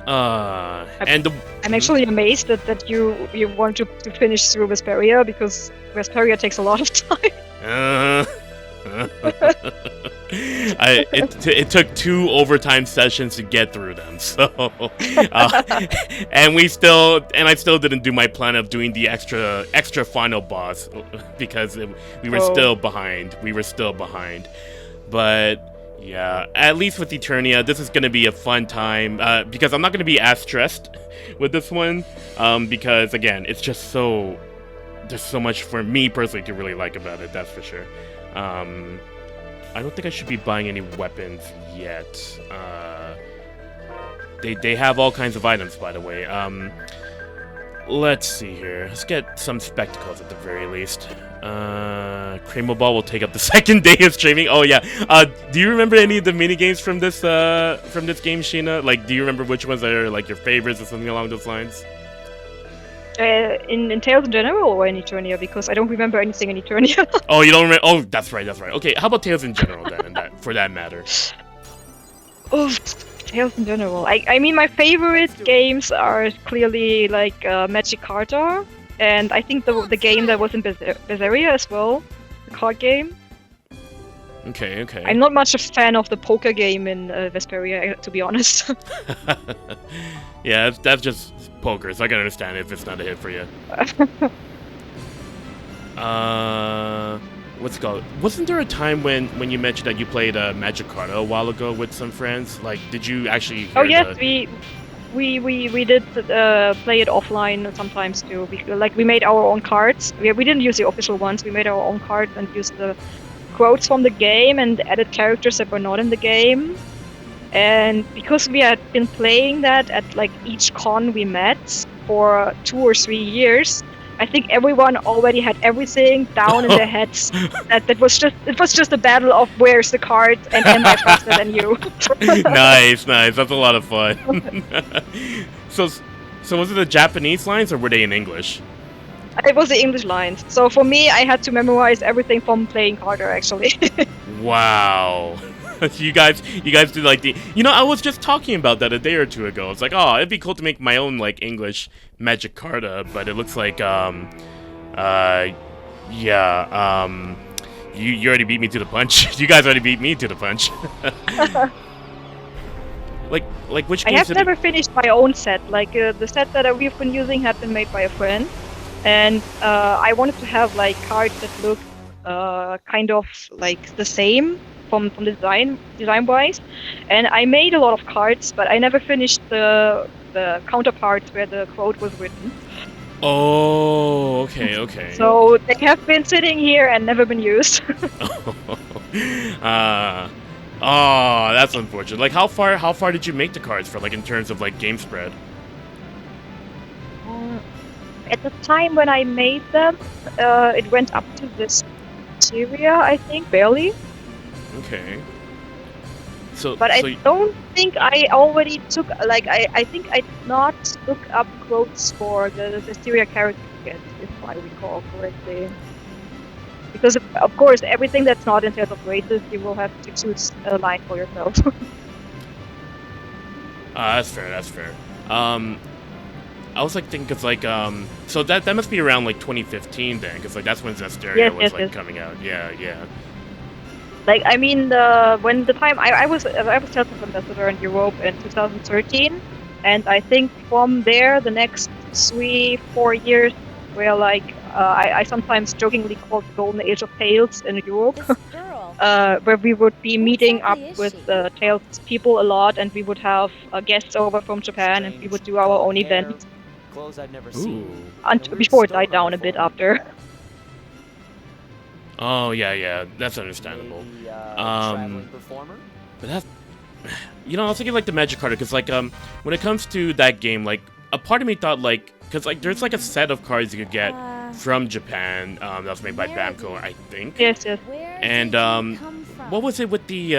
I'm actually amazed that you want to finish through Vesperia, because Vesperia takes a lot of time. It took 2 overtime sessions to get through them, so and I still didn't do my plan of doing the extra final boss because we were still behind. But yeah, at least with Eternia, this is gonna be a fun time because I'm not gonna be as stressed with this one because again, it's just so there's so much for me personally to really like about it. That's for sure. I don't think I should be buying any weapons yet. They have all kinds of items, by the way. Let's see here. Let's get some spectacles at the very least. Cramo Ball will take up the second day of streaming. Oh yeah. Do you remember any of the mini games from this game, Shiina? Like, do you remember which ones are like your favorites or something along those lines? In Tales in general or in Eternia? Because I don't remember anything in Eternia. Oh, you don't remember? Oh, that's right. Okay, how about Tales in general then, for that matter? Oh, Tales in general. I mean, my favorite games are clearly like Magic Carta, and I think the game that was in Berseria as well, the card game. Okay. I'm not much a fan of the poker game in Vesperia, to be honest. Yeah, that's just poker, so I can understand if it's not a hit for you. What's it called? Wasn't there a time when you mentioned that you played Magic Carta a while ago with some friends? Like, did you actually hear Oh yes, we did play it offline sometimes too. We made our own cards. We didn't use the official ones. We made our own cards and used the quotes from the game and added characters that were not in the game. And because we had been playing that at like each con we met for 2 or 3 years, I I think everyone already had everything down in their heads. It was just a battle of where's the card and am I faster than you. Nice. That's a lot of fun. so was it the Japanese lines or were they in English? It was the English lines. So for me, I had to memorize everything from playing harder, actually. Wow. You guys do like the... I was just talking about that a day or two ago. It's like, oh, it'd be cool to make my own, like, English Magic Carta, but it looks like, you already beat me to the punch. You guys already beat me to the punch. like which games I have never finished my own set. Like, the set that we've been using had been made by a friend. And I wanted to have, like, cards that look kind of, like, the same from the design-wise. And I made a lot of cards, but I never finished the counterparts where the quote was written. Oh, okay. So they have been sitting here and never been used. Oh, that's unfortunate. Like, how far did you make the cards for, like, in terms of, like, game spread? At the time when I made them, it went up to this Eternia, I think, barely. Okay. But I don't think I already took, like, I think I did not look up quotes for the Eternia character yet, if I recall correctly. Because, of course, everything that's not in Tales of Races, you will have to choose a line for yourself. That's fair. I was like thinking, cause like so that must be around like 2015 then, cause like that's when Eternia was coming out. Yeah. Like, I mean, when the time I was Tales of Ambassador in Europe in 2013, and I think from there the next 3-4 years were like I sometimes jokingly called the Golden Age of Tales in Europe. Where we would be meeting up with Tales people a lot, and we would have guests over from Japan, and we would do our own event. Clothes I've never seen. Before it died down a bit after. Oh yeah, that's understandable. Maybe, traveling performer? But that's, I was thinking like the Magic Carta, because like when it comes to that game, like a part of me thought like, because like there's like a set of cards you could get from Japan that was made by Namco, I think. Yes. And what was it with the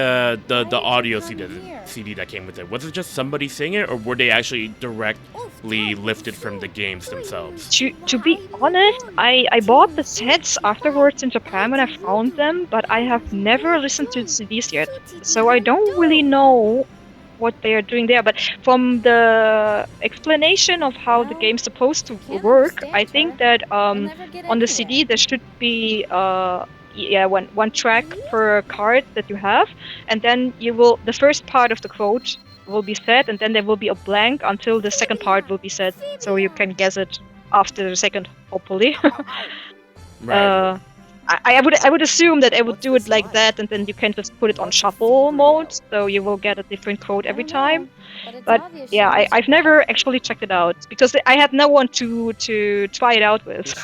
audio CD that came with it? Was it just somebody singing it, or were they actually directly lifted from the games themselves? To be honest, I bought the sets afterwards in Japan when I found them, but I have never listened to the CDs yet, so I don't really know what they are doing there. But from the explanation of how the game's supposed to work, I think that on the CD there should be one track per card that you have, and then the first part of the quote will be said, and then there will be a blank until the second part will be said, so you can guess it after the second, hopefully. Right. I would assume that I would do it like that, and then you can just put it on shuffle mode, so you will get a different quote every time. But yeah, I've never actually checked it out because I had no one to try it out with.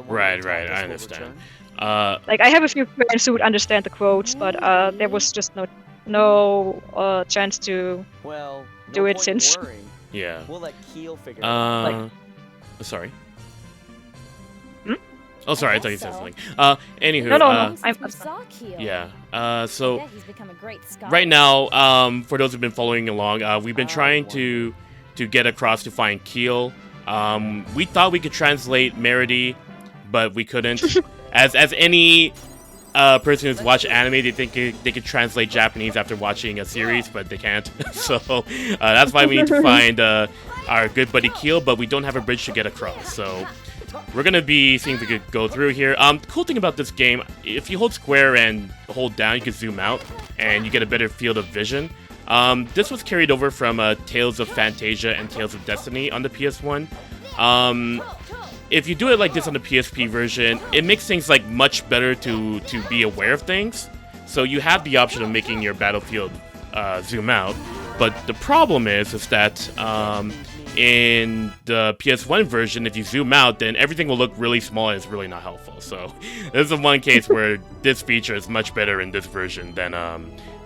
Right, I understand. Like, I have a few friends who would understand the quotes, but there was just no chance to do it since. Yeah. We'll let Keel figure it out. Sorry. Oh, sorry, I thought you said something. Anywho. No. Yeah. So right now, for those who've been following along, we've been trying to get across to find Keel. We thought we could translate Meredy, but we couldn't. As any person who's watched anime, they think they could translate Japanese after watching a series, but they can't. So that's why we need to find our good buddy Keel, but we don't have a bridge to get across. So we're gonna be seeing if we could go through here. The cool thing about this game, if you hold square and hold down, you can zoom out, and you get a better field of vision. This was carried over from Tales of Fantasia and Tales of Destiny on the PS1. If you do it like this on the PSP version, it makes things like much better to be aware of things. So you have the option of making your battlefield zoom out. But the problem is that in the PS1 version, if you zoom out, then everything will look really small and it's really not helpful. So this is the one case where this feature is much better in this version than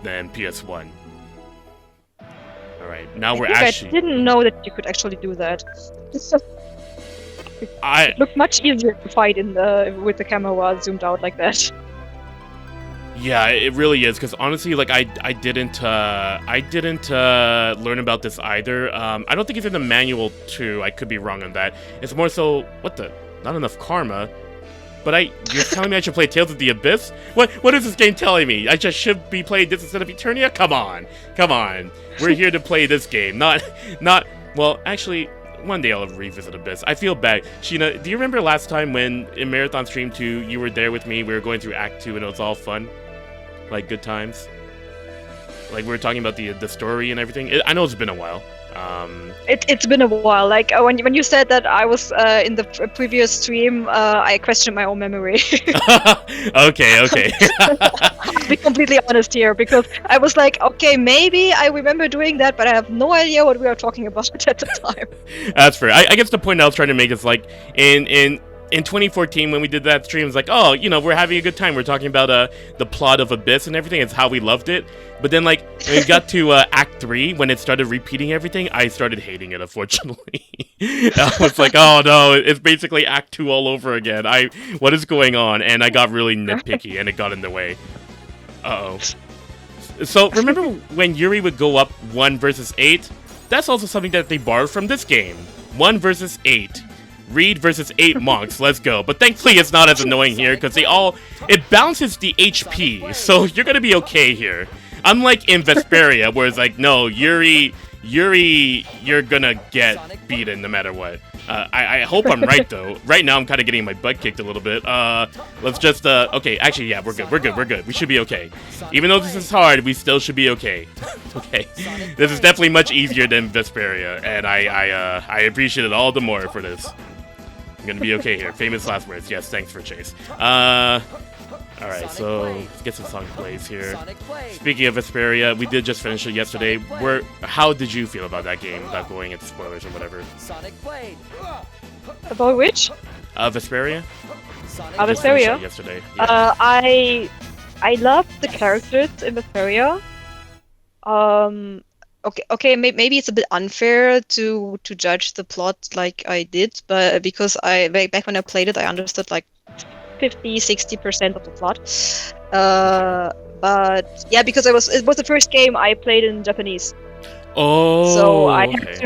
PS1. All right, now we're actually. I didn't know that you could actually do that. It looked much easier to fight with the camera zoomed out like that. Yeah, it really is, because honestly, like, I didn't learn about this either. I don't think it's in the manual too. I could be wrong on that. It's more so, not enough karma. But you're telling me I should play Tales of the Abyss? What is this game telling me? I just should be playing this instead of Eternia? Come on. We're here to play this game, well, actually, one day I'll revisit Abyss. I feel bad. Shiina, do you remember last time when in Marathon Stream 2, you were there with me, we were going through Act 2, and it was all fun? Like, good times? Like, we were talking about the story and everything? I know it's been a while. It's been a while. Like, when you said that I was in the previous stream, I questioned my own memory. Okay. I'll be completely honest here, because I was like, okay, maybe I remember doing that, but I have no idea what we were talking about at the time. That's fair. I guess the point I was trying to make is, like, in 2014, when we did that stream, it's like, oh, we're having a good time. We're talking about the plot of Abyss and everything. It's how we loved it. But then, like, when we got to Act 3, when it started repeating everything, I started hating it, unfortunately. I was like, oh, no, it's basically Act 2 all over again. What is going on? And I got really nitpicky, and it got in the way. Uh-oh. So, remember when Yuri would go up 1 versus 8? That's also something that they borrowed from this game. 1 versus 8. Reid versus 8 monks, let's go. But thankfully it's not as annoying here, because it balances the HP, so you're gonna be okay here. Unlike in Vesperia, where it's like, no, Yuri, you're gonna get beaten no matter what. I hope I'm right, though. Right now I'm kind of getting my butt kicked a little bit. Let's just, okay, actually, yeah, we're good. We should be okay. Even though this is hard, we still should be okay. Okay. This is definitely much easier than Vesperia, and I appreciate it all the more for this. I'm gonna be okay here. Famous last words. Yes, thanks for Chase. Alright, so let's get some Sonic plays here. Speaking of Vesperia, we did just finish it yesterday. How did you feel about that game, without going into spoilers or whatever? About which? Vesperia? Vesperia? Yesterday. Yeah. I loved the characters in Vesperia. Okay, maybe it's a bit unfair to judge the plot like I did, but because back when I played it, I understood like 50-60% of the plot. But yeah, because it was the first game I played in Japanese. Oh. So I had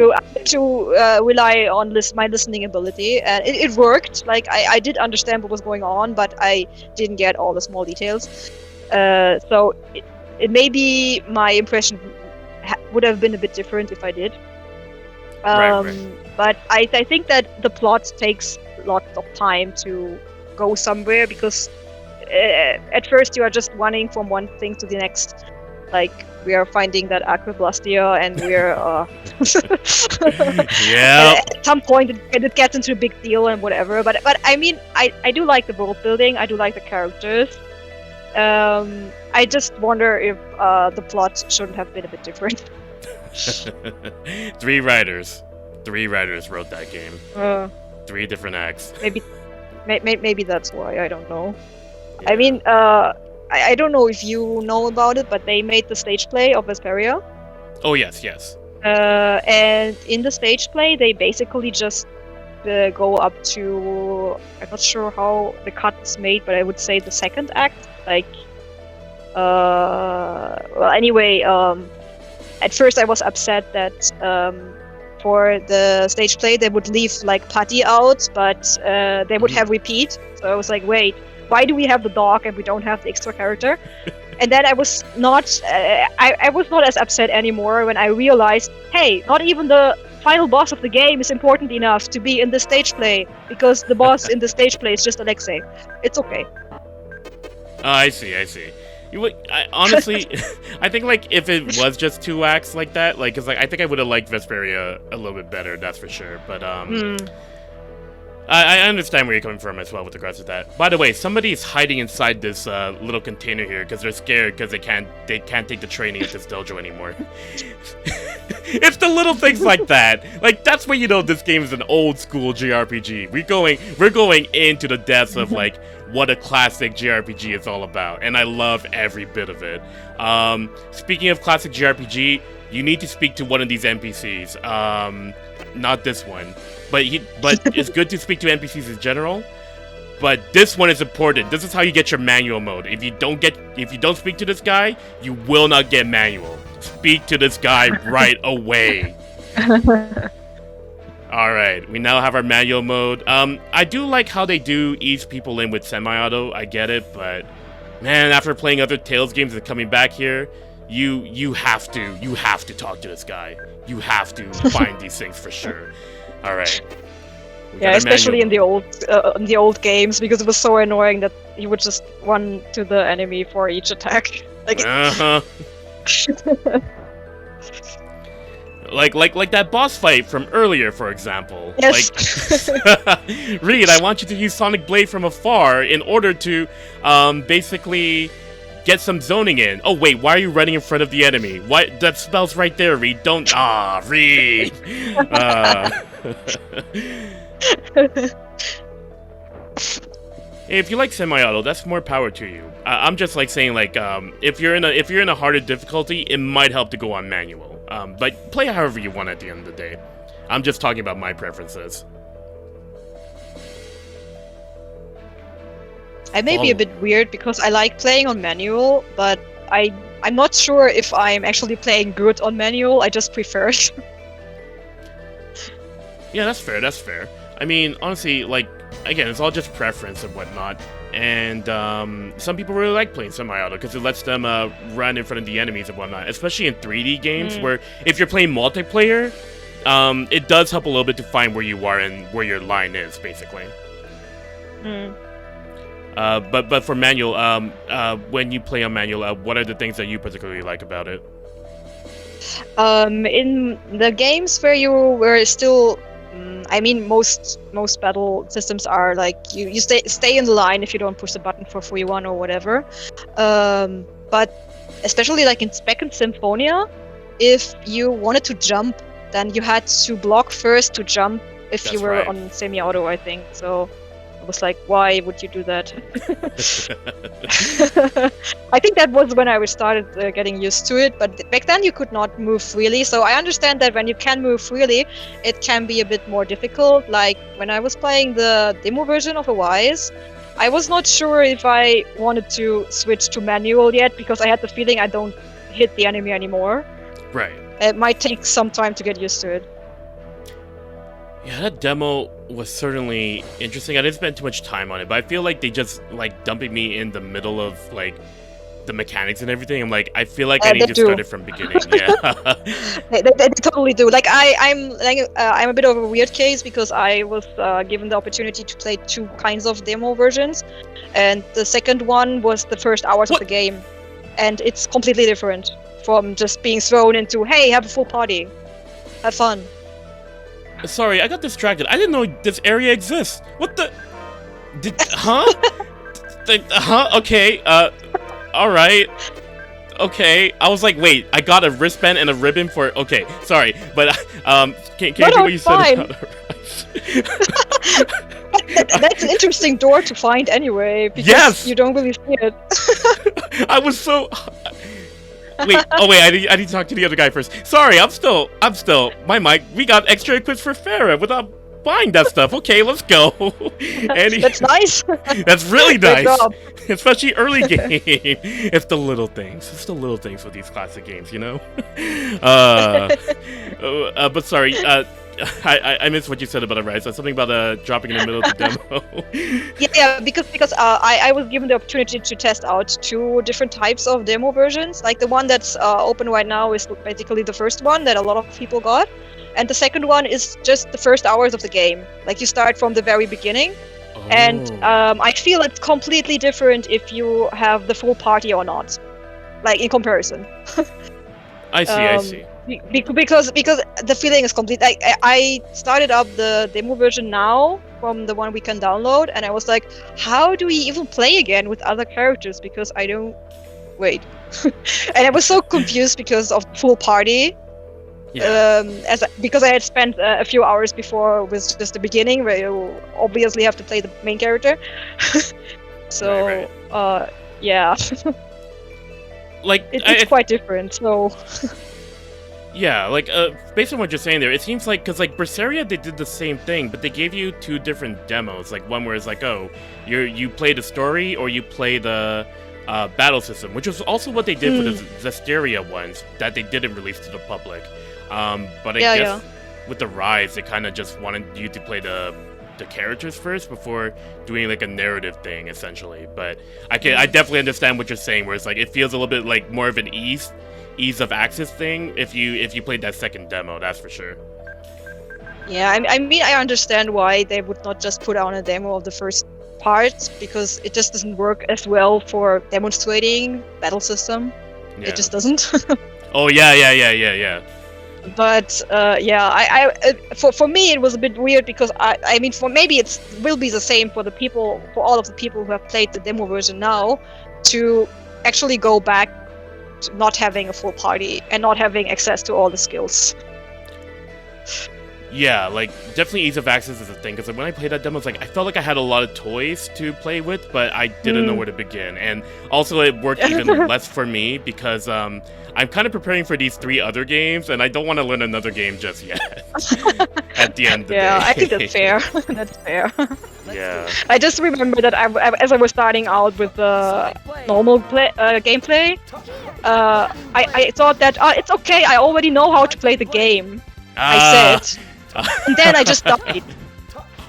to rely on my listening ability, and it worked. Like I did understand what was going on, but I didn't get all the small details. So it maybe my impression would have been a bit different if I did. Right. But I think that the plot takes lots of time to go somewhere, because at first you are just running from one thing to the next. Like, we are finding that Aquablastia, and we're yeah. At some point it gets into a big deal and whatever. But I mean, I do like the world building. I do like the characters. I just wonder if the plot shouldn't have been a bit different. Three writers wrote that game. 3 different acts. Maybe that's why. I don't know. Yeah. I mean, I don't know if you know about it, but they made the stage play of Vesperia. Oh yes. And in the stage play, they basically just go up to, I'm not sure how the cut is made, but I would say the second act. Like, well, anyway, at first I was upset that for the stage play they would leave like Patty out, but they would have repeat. So I was like, wait, why do we have the dog and we don't have the extra character? And then I was not as upset anymore when I realized, hey, not even the final boss of the game is important enough to be in the stage play, because the boss in the stage play is just Alexei. It's okay. I see. Honestly, I think like if it was just 2 acts like that, like, cause like I think I would have liked Vesperia a little bit better, that's for sure. But I understand where you're coming from as well with regards to that. By the way, somebody's hiding inside this little container here because they're scared because they can't take the training at this dojo anymore. It's the little things like that. Like, that's when you know this game is an old school JRPG. We're going into the depths of like what a classic JRPG is all about, and I love every bit of it. Speaking of classic JRPG, you need to speak to one of these NPCs. Not this one. but it's good to speak to NPCs in general. But this one is important. This is how you get your manual mode. If you don't speak to this guy, you will not get manual. Speak to this guy right away. Alright, we now have our manual mode. I do like how they do ease people in with semi-auto, I get it, but man, after playing other Tales games and coming back here, you have to talk to this guy. You have to find these things for sure. Alright. Yeah, especially in the old games, because it was so annoying that you would just run to the enemy for each attack. Like that boss fight from earlier, for example. Yes. Like, Reid, I want you to use Sonic Blade from afar in order to basically get some zoning in. Oh wait, why are you running in front of the enemy? Why that spell's right there, Reid. Don't Reid. If you like semi-auto, that's more power to you. I'm just like saying, like, if you're in a harder difficulty, it might help to go on manual. But play however you want at the end of the day. I'm just talking about my preferences. I may be a bit weird because I like playing on manual, but I'm not sure if I'm actually playing good on manual. I just prefer it. Yeah, that's fair. That's fair. I mean, honestly, like, again, it's all just preference and whatnot. And some people really like playing semi-auto because it lets them run in front of the enemies and whatnot, especially in 3D games where if you're playing multiplayer, it does help a little bit to find where you are and where your line is, basically. But for manual, when you play on manual, what are the things that you particularly like about it? In the games where you were still, I mean, most battle systems are like you stay in the line if you don't push the button for free one or whatever. But especially like in Spec and Symphonia, if you wanted to jump, then you had to block first to jump if That's you were right. on semi-auto, I think. So I was like, why would you do that? I think that was when I started getting used to it, but back then you could not move freely, so I understand that when you can move freely, it can be a bit more difficult. Like, when I was playing the demo version of Arise, I was not sure if I wanted to switch to manual yet, because I had the feeling I don't hit the enemy anymore. Right. It might take some time to get used to it. Yeah, that demo was certainly interesting. I didn't spend too much time on it, but I feel like they just like dumping me in the middle of like the mechanics and everything. I'm like, I feel like I need to start it from beginning. Yeah. They totally do. Like I'm a bit of a weird case because I was given the opportunity to play two kinds of demo versions, and the second one was the first hours of the game, and it's completely different from just being thrown into, hey, have a full party, have fun. Sorry, I got distracted. I didn't know this area exists. What the? Huh? Okay. Alright. Okay. I was like, wait, I got a wristband and a ribbon for. Okay, sorry, but can you do what you said about That's an interesting door to find anyway, because you don't really see it. I was so. Wait, I need to talk to the other guy first. Sorry, I'm still, my mic, we got extra equips for Farah without buying that stuff. Okay, let's go. That's nice. That's really Great nice. job. Especially early game. It's the little things. It's the little things with these classic games, you know? But sorry, I missed what you said about Arise. Something about dropping in the middle of the demo. Yeah, because I was given the opportunity to test out two different types of demo versions. Like the one that's open right now is basically the first one that a lot of people got, and the second one is just the first hours of the game. Like you start from the very beginning, and I feel it's completely different if you have the full party or not. Like in comparison. I see. Because the feeling is complete. I started up the demo version now from the one we can download, and I was like, how do we even play again with other characters? Because I don't wait, and I was so confused because of full party. Yeah. Because I had spent a few hours before with just the beginning, where you obviously have to play the main character. So Right. Yeah. Like It's quite different. So. Yeah, like, based on what you're saying there, it seems like, because, like, Berseria, they did the same thing, but they gave you 2 different demos. Like, one where it's like, oh, you play the story, or you play the battle system, which was also what they did for the Zestiria ones, that they didn't release to the public. But I guess with the Rise, they kind of just wanted you to play the characters first before doing, like, a narrative thing, essentially. But I definitely understand what you're saying, where it's like, it feels a little bit like more of an ease of access thing if you played that second demo, that's for sure. Yeah, I mean, I understand why they would not just put out a demo of the first part, because it just doesn't work as well for demonstrating battle system. Yeah. It just doesn't. Oh yeah. But yeah, for me it was a bit weird, because I mean, for maybe it will be the same for all of the people who have played the demo version now, to actually go back to not having a full party and not having access to all the skills. Yeah, like, definitely ease of access is a thing, because when I played that demo, it's like, I felt like I had a lot of toys to play with, but I didn't know where to begin. And also, it worked even less for me, because I'm kind of preparing for these 3 other games, and I don't want to learn another game just yet. At the end of the day. Yeah, I think that's fair. That's fair. Yeah. I just remember that as I was starting out with the normal gameplay, I thought that it's okay, I already know how to play the game. I said. And then I just died.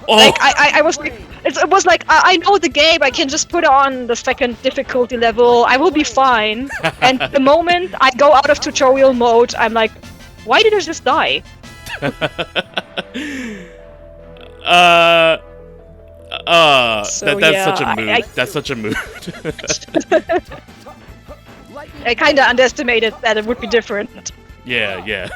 Oh. Like, I was like, it was like, I know the game, I can just put on the second difficulty level, I will be fine. And the moment I go out of tutorial mode, I'm like, why did I just die? That's such a mood. That's such a mood. I kind of underestimated that it would be different. Yeah.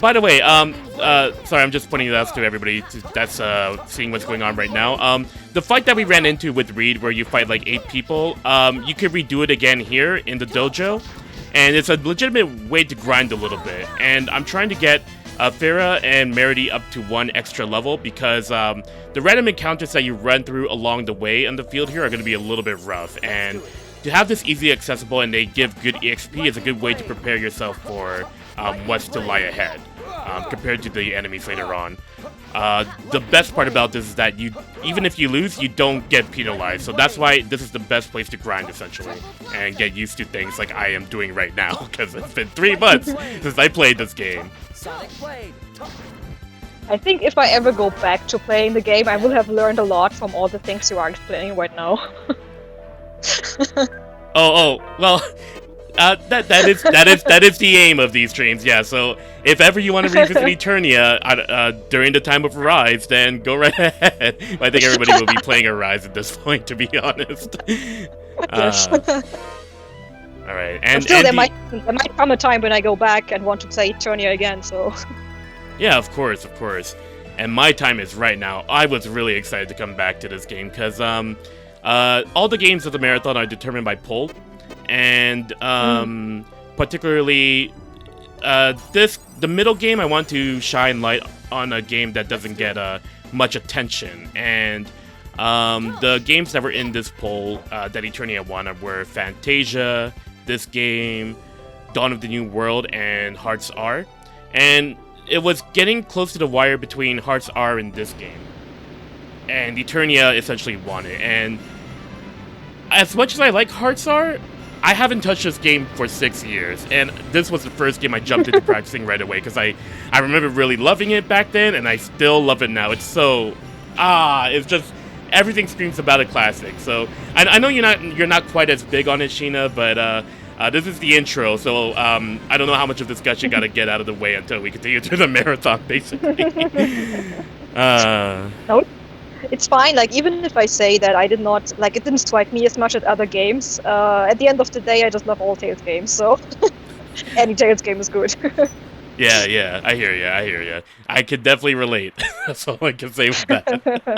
By the way, sorry, I'm just pointing that out to everybody that's seeing what's going on right now. The fight that we ran into with Reid, where you fight like 8 people, you could redo it again here in the dojo, and it's a legitimate way to grind a little bit. And I'm trying to get Farah and Merity up to 1 extra level, because the random encounters that you run through along the way on the field here are going to be a little bit rough, and to have this easily accessible and they give good EXP is a good way to prepare yourself for what's to lie ahead, compared to the enemies later on. The best part about this is that even if you lose, you don't get penalized, so that's why this is the best place to grind, essentially, and get used to things like I am doing right now, because it's been 3 months since I played this game. I think if I ever go back to playing the game, I will have learned a lot from all the things you are explaining right now. Well, that is the aim of these streams, yeah. So if ever you want to revisit Eternia during the time of Rise, then go right ahead. I think everybody will be playing a Rise at this point, to be honest. Yes. All right, and still, there might come a time when I go back and want to play Eternia again. So. Yeah, of course. And my time is right now. I was really excited to come back to this game, because all the games of the marathon are determined by poll, and particularly the middle game, I want to shine light on a game that doesn't get much attention, and the games that were in this poll that Eternia won were Fantasia, this game, Dawn of the New World, and Hearts R, and it was getting close to the wire between Hearts R and this game, and Eternia essentially won it. And as much as I like Hearts R, I haven't touched this game for 6 years, and this was the first game I jumped into practicing right away, because I remember really loving it back then, and I still love it now. It's so it's just everything screams about a classic. So I know you're not quite as big on it, Shiina, but this is the intro, so I don't know how much of discussion got to get out of the way until we continue through the marathon, basically. No, it's fine. Like, even if I say that I did not, like, it didn't strike me as much as other games, at the end of the day, I just love all Tales games, so any Tales game is good. Yeah, I hear ya. I could definitely relate. That's all I can say with that.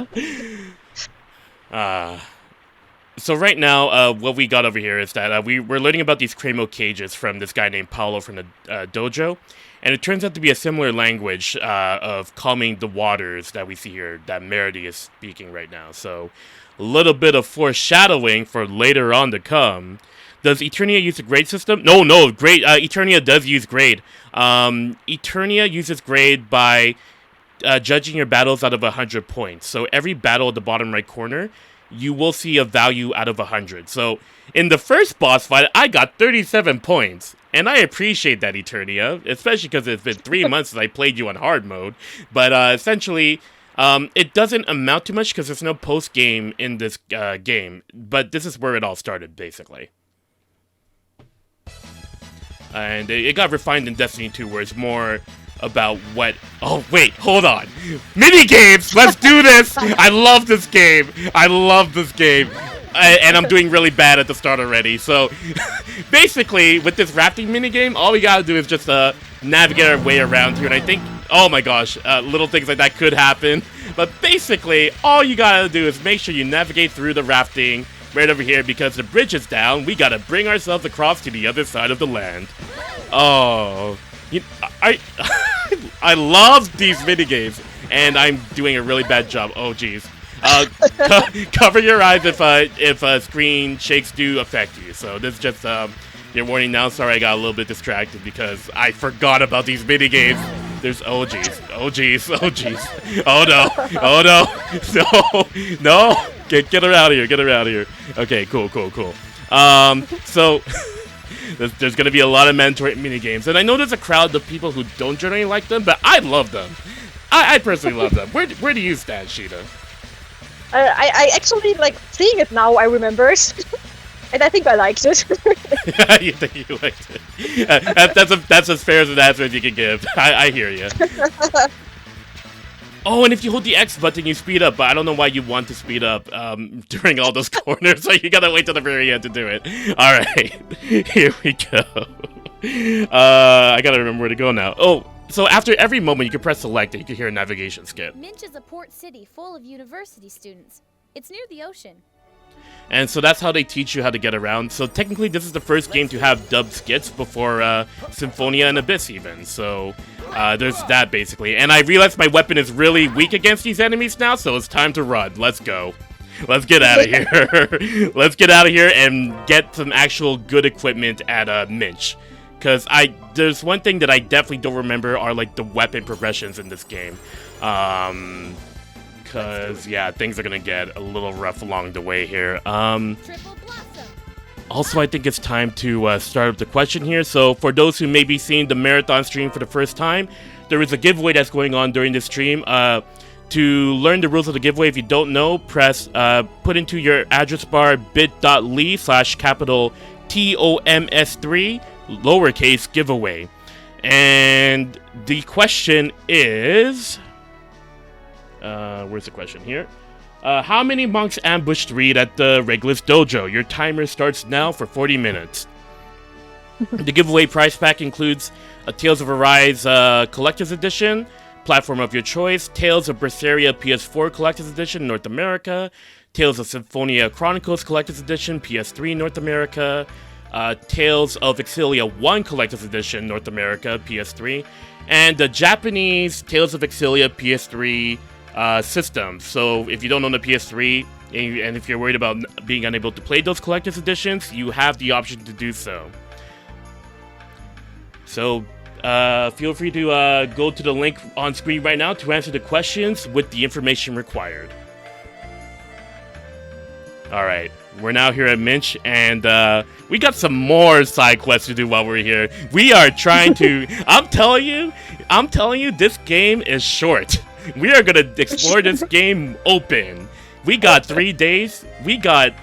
So right now, what we got over here is that we're learning about these Cremo cages from this guy named Paolo from the dojo, and it turns out to be a similar language of calming the waters that we see here, that Merity is speaking right now. So a little bit of foreshadowing for later on to come. Does Eternia use a grade system? No, grade. Eternia does use grade. Eternia uses grade by judging your battles out of 100 points. So every battle at the bottom right corner, you will see a value out of 100. So in the first boss fight, I got 37 points. And I appreciate that, Eternia, especially because it's been 3 months since I played you on hard mode. But essentially, it doesn't amount to much because there's no post-game in this game. But this is where it all started, basically. And it got refined in Destiny 2, where it's more about what... Oh, wait, hold on. Mini games! Let's do this! I love this game! I love this game! And I'm doing really bad at the start already, so... basically, with this rafting minigame, all we gotta do is just navigate our way around here, and I think... Oh my gosh, little things like that could happen. But basically, all you gotta do is make sure you navigate through the rafting right over here, because the bridge is down. We gotta bring ourselves across to the other side of the land. Oh... I love these minigames, and I'm doing a really bad job. Oh, jeez. Cover your eyes if a screen shakes do affect you. So this is just your warning now. Sorry, I got a little bit distracted because I forgot about these minigames. There's oh jeez, oh jeez, oh jeez, oh no, no, get her out of here, get her out of here. Okay, cool. So. There's going to be a lot of mandatory minigames, and I know there's a crowd of people who don't generally like them, but I love them. I personally love them. Where do you stand, Shiina? I actually, like, seeing it now, I remember it. And I think I liked it. You think you liked it? That's as fair as an answer as you can give. I hear you. Oh, and if you hold the X button, you speed up, but I don't know why you want to speed up during all those corners, so you gotta wait till the very end to do it. Alright, here we go. I gotta remember where to go now. Oh, so after every moment, you can press select and you can hear a navigation skip. Minch is a port city full of university students. It's near the ocean. And so that's how they teach you how to get around. So technically, this is the first game to have dubbed skits before Symphonia and Abyss even. So there's that, basically. And I realized my weapon is really weak against these enemies now, so it's time to run. Let's go. Let's get out of here. Let's get out of here and get some actual good equipment at Minch. Because there's one thing that I definitely don't remember are, like, the weapon progressions in this game. Because, yeah, things are going to get a little rough along the way here. Also, I think it's time to start up the question here. So, for those who may be seeing the marathon stream for the first time, there is a giveaway that's going on during this stream. To learn the rules of the giveaway, if you don't know, put into your address bar bit.ly/capital TOMS3 lowercase giveaway. And the question is... where's the question here? How many monks ambushed Reid at the Regulus Dojo? Your timer starts now for 40 minutes. The giveaway prize pack includes a Tales of Arise Collector's Edition, platform of your choice, Tales of Berseria PS4 Collector's Edition, North America, Tales of Symphonia Chronicles Collector's Edition, PS3, North America, Tales of Exilia 1 Collector's Edition, North America, PS3, and the Japanese Tales of Exilia PS3 system. So if you don't own the PS3, and if you're worried about being unable to play those collector's editions, you have the option to do so. So feel free to go to the link on screen right now to answer the questions with the information required. Alright, we're now here at Minch, and we got some more side quests to do while we're here. We are trying to... I'm telling you, this game is short. We are going to explore this game open. We got 3 days. We got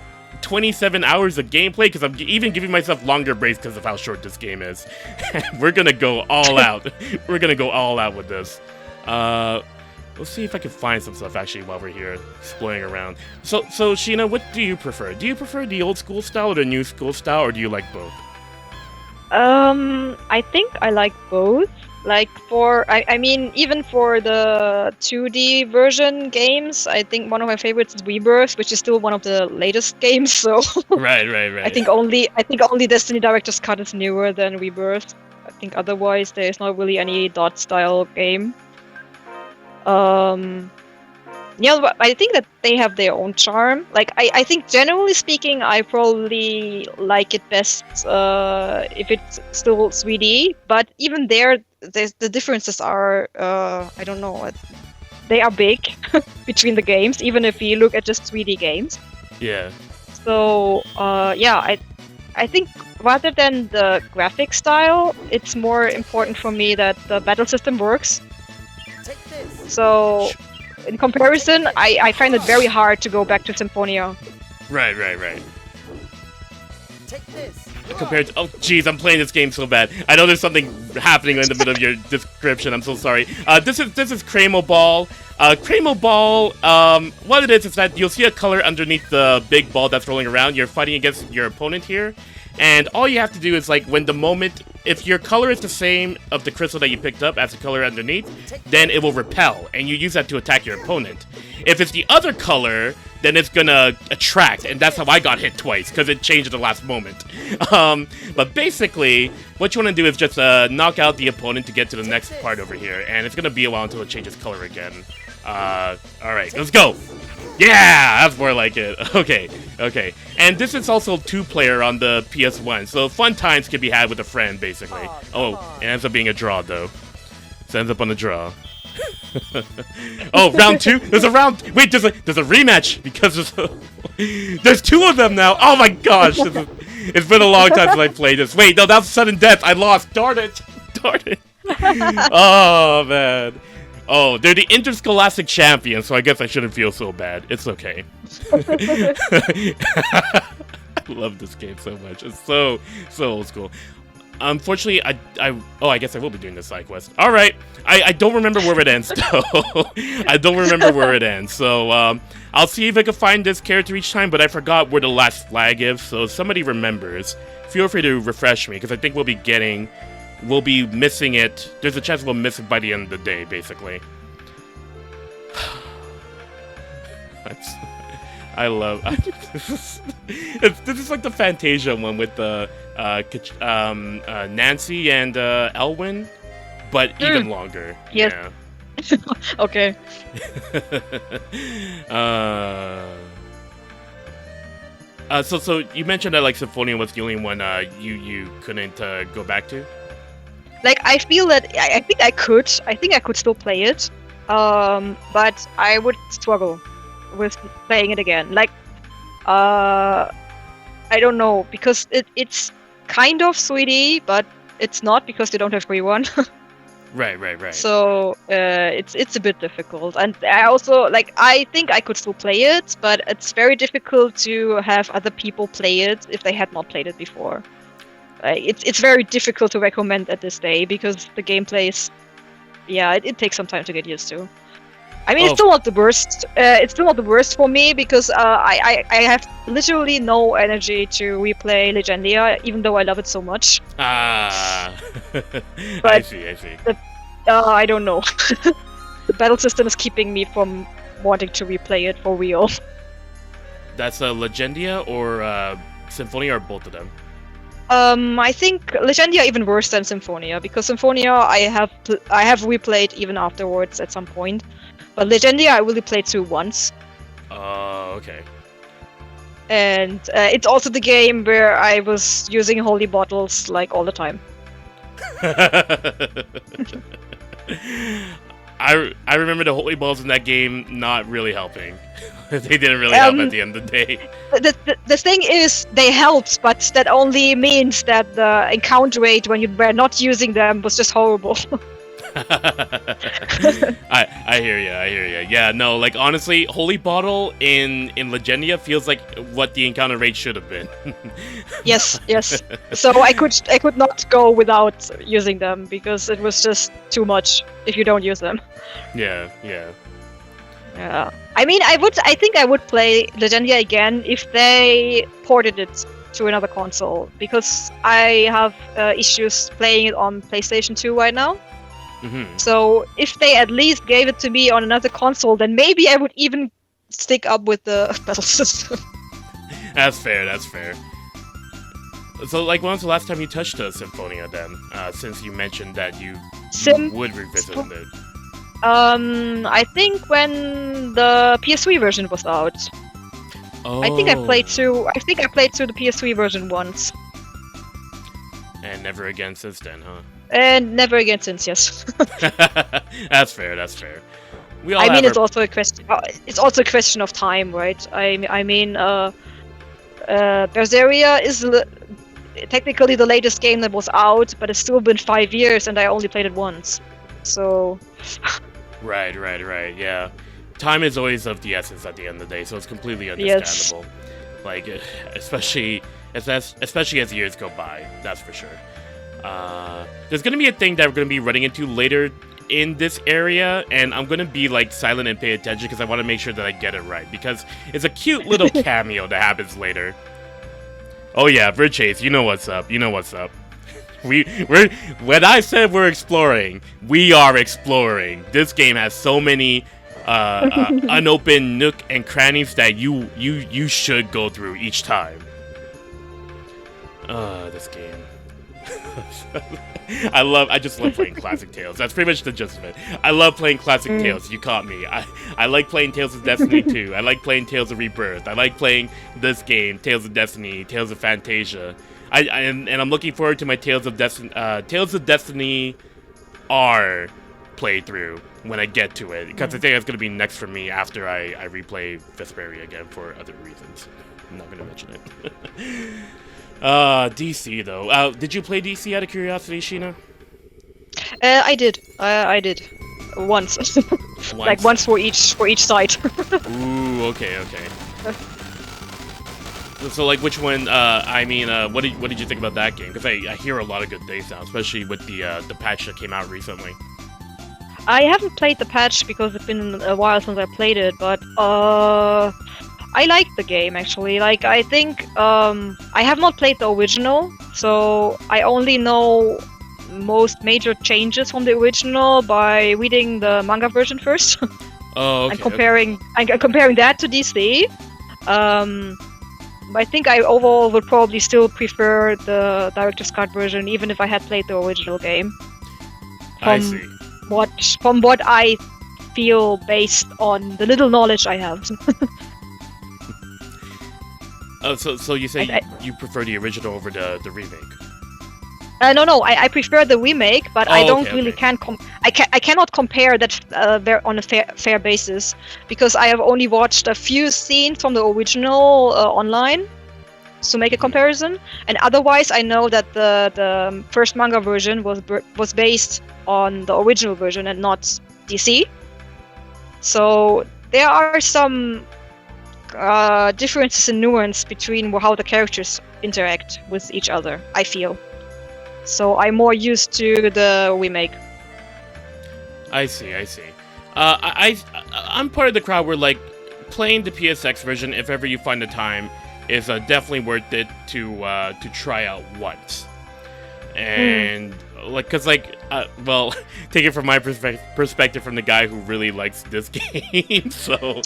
27 hours of gameplay, because I'm even giving myself longer breaks because of how short this game is. We're going to go all out. We're going to go all out with this. Let's see if I can find some stuff, actually, while we're here exploring around. So Shiina, what do you prefer? Do you prefer the old school style or the new school style, or do you like both? I think I like both. Like, I mean, even for the 2D version games, I think one of my favorites is Rebirth, which is still one of the latest games, so... Right. I think only Destiny Director's Cut is newer than Rebirth. I think otherwise there's not really any dot style game. Yeah, but I think that they have their own charm. Like, I think generally speaking, I probably like it best if it's still 3D. But even there, the differences are, I don't know, they are big between the games, even if you look at just 3D games. Yeah. So, yeah, I think rather than the graphic style, it's more important for me that the battle system works. Take this. So, in comparison, I find it very hard to go back to Symphonia. Right. Take this. Compared to, oh jeez, I'm playing this game so bad. I know there's something happening in the middle of your description. I'm so sorry. This is Cramo Ball. Cramo Ball. What it is that you'll see a color underneath the big ball that's rolling around. You're fighting against your opponent here, and all you have to do is like when the moment, if your color is the same of the crystal that you picked up as the color underneath, then it will repel, and you use that to attack your opponent. If it's the other color, then it's gonna attract, and that's how I got hit twice, because it changed at the last moment. But basically, what you want to do is just knock out the opponent to get to the next part over here, and it's gonna be a while until it changes color again. Alright, let's go! Yeah, that's more like it. Okay. And this is also 2-player on the PS1, so fun times can be had with a friend, basically. Oh, it ends up being a draw, though. So it ends up on a draw. Oh, round 2? There's a round... Wait, there's a rematch, because there's 2 of them now! Oh my gosh! It's been a long time since I played this. Wait, no, that was sudden death! I lost! Darn it! Oh, man. Oh, they're the interscholastic champions, so I guess I shouldn't feel so bad. It's okay. I love this game so much. It's so old school. Unfortunately, I guess I will be doing the side quest. All right. I don't remember where it ends, though. I don't remember where it ends. So, I'll see if I can find this character each time, but I forgot where the last flag is. So if somebody remembers, feel free to refresh me, because I think we'll be missing it. There's a chance we'll miss it by the end of the day, basically. I love... this is like the Fantasia one with the Nancy and Elwyn, but even longer. Yes. Yeah. Okay. So you mentioned that like Symphonia was the only one you couldn't go back to. Like, I feel that I think I could still play it, but I would struggle with playing it again. Like, I don't know, because it's kind of 3D, but it's not, because they don't have Free-One. Right. So it's a bit difficult, and I also I think I could still play it, but it's very difficult to have other people play it if they had not played it before. It's very difficult to recommend at this day, because the gameplay is, it takes some time to get used to. I mean, it's still not the worst. It's still not the worst for me, because I have literally no energy to replay Legendia, even though I love it so much. But I see. I don't know. The battle system is keeping me from wanting to replay it for real. That's Legendia or Symphonia, or both of them? I think Legendia even worse than Symphonia, because Symphonia I have replayed even afterwards at some point, but Legendia I really played through once. Okay. And it's also the game where I was using holy bottles like all the time. I remember the holy balls in that game not really helping. They didn't really help at the end of the day. The thing is, they helped, but that only means that the encounter rate when you were not using them was just horrible. I hear ya. Yeah, no, like honestly, Holy Bottle in Legendia feels like what the encounter rate should have been. Yes. So I could not go without using them, because it was just too much if you don't use them. Yeah. Yeah. I mean, I think I would play Legendia again if they ported it to another console, because I have issues playing it on PlayStation 2 right now. Mm-hmm. So if they at least gave it to me on another console, then maybe I would even stick up with the battle system. That's fair. So, like, when was the last time you touched Symphonia then? Since you mentioned that you would revisit it. I think when the PS3 version was out. Oh. I think I played through the PS3 version once. And never again since then, huh? And never again since, yes. That's fair. That's fair. We all I mean, have it's also a question. It's also a question of time, right? I mean, Berseria is technically the latest game that was out, but it's still been 5 years, and I only played it once. So. Right. Yeah, time is always of the essence at the end of the day, so it's completely understandable. Yes. Like, especially as years go by, that's for sure. There's gonna be a thing that we're gonna be running into later in this area, and I'm gonna be like silent and pay attention because I want to make sure that I get it right, because it's a cute little cameo that happens later. Oh yeah, Bird Chase, you know what's up. We're when I said we're exploring, we are exploring. This game has so many unopened nook and crannies that you should go through each time. This game. I just love playing classic Tales. That's pretty much the gist of it. I love playing classic Tales. You caught me. I like playing Tales of Destiny 2. I like playing Tales of Rebirth. I like playing this game, Tales of Destiny, Tales of Fantasia. And I'm looking forward to my Tales of Destiny R playthrough when I get to it, because I think that's gonna be next for me after I replay Vesperia again for other reasons. I'm not gonna mention it. DC though. Did you play DC out of curiosity, Shiina? I did. I did. Once. Like once for each site. Ooh, okay. So like, which one? What did you think about that game? Because I hear a lot of good things now, especially with the patch that came out recently. I haven't played the patch because it's been a while since I played it, but I liked the game actually. Like, I think I have not played the original, so I only know most major changes from the original by reading the manga version first. Oh, okay. I'm comparing that to DC. I think I overall would probably still prefer the director's cut version, even if I had played the original game. I see. From what I feel based on the little knowledge I have. So you say you prefer the original over the remake? No, I prefer the remake, but I don't really okay. I cannot compare that on a fair basis, because I have only watched a few scenes from the original online to make a comparison, and otherwise I know that the first manga version was based on the original version and not DC. So there are some differences in nuance between how the characters interact with each other, I feel. So I'm more used to the remake. I see. I'm part of the crowd where, like, playing the PSX version, if ever you find the time, is definitely worth it to try out once. And like, cause like, well, take it from my perspective, from the guy who really likes this game. So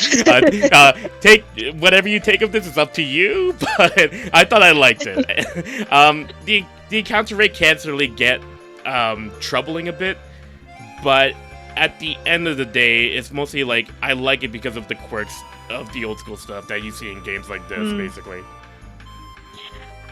take whatever you take of this is up to you. But I thought I liked it. The encounter rate can certainly get troubling a bit, but at the end of the day, it's mostly like I like it because of the quirks of the old school stuff that you see in games like this, basically.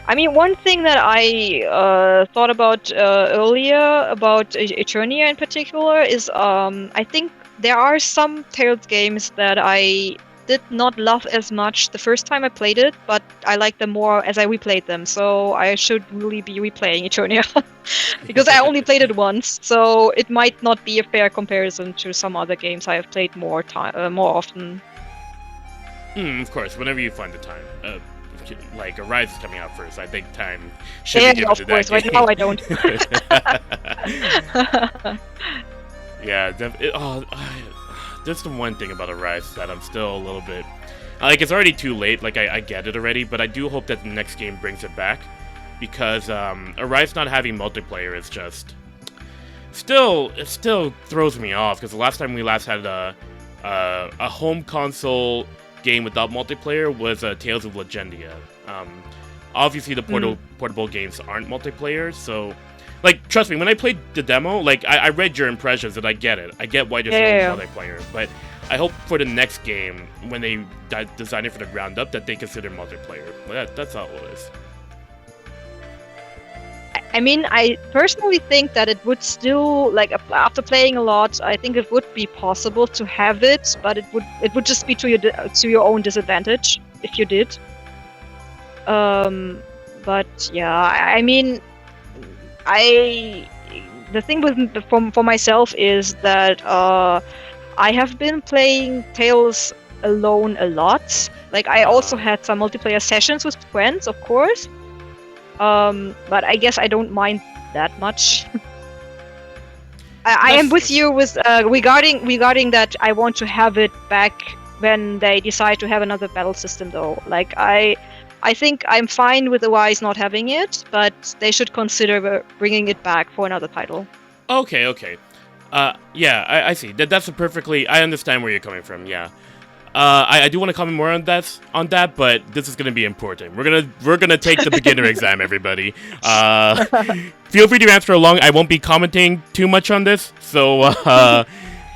I mean, one thing that I thought about earlier about Eternia in particular is I think there are some Tales games that I did not love as much the first time I played it, but I like them more as I replayed them. So I should really be replaying Eternia because I only played it once. So it might not be a fair comparison to some other games I have played more often. Of course, whenever you find the time. Like, Arise is coming out first. I think time should be given to that game. Right now I don't. Yeah, that's the one thing about Arise that I'm still a little bit... Like, it's already too late. Like, I get it already, but I do hope that the next game brings it back. Because Arise not having multiplayer is just... It still throws me off. Because the last time we had a home console game without multiplayer was Tales of Legendia. Obviously, the portable games aren't multiplayer, so Like, trust me, when I played the demo, like, I read your impressions and I get it. I get why there's no multiplayer, but I hope for the next game, when they design it from the ground up, that they consider multiplayer. That's all it is. I mean, I personally think that it would still, like, after playing a lot, I think it would be possible to have it, but it would just be to your own disadvantage if you did. But yeah, I mean, the thing with for myself is that I have been playing Tales alone a lot. Like, I also had some multiplayer sessions with friends, of course. But I guess I don't mind that much. I am with you with regarding that. I want to have it back when they decide to have another battle system, though. Like, I think I'm fine with the Rise not having it, but they should consider bringing it back for another title. Okay. Yeah, I see. That's a perfectly. I understand where you're coming from. Yeah. I do want to comment more on that, but this is gonna be important. We're gonna take the beginner exam, everybody. Feel free to answer along. I won't be commenting too much on this, so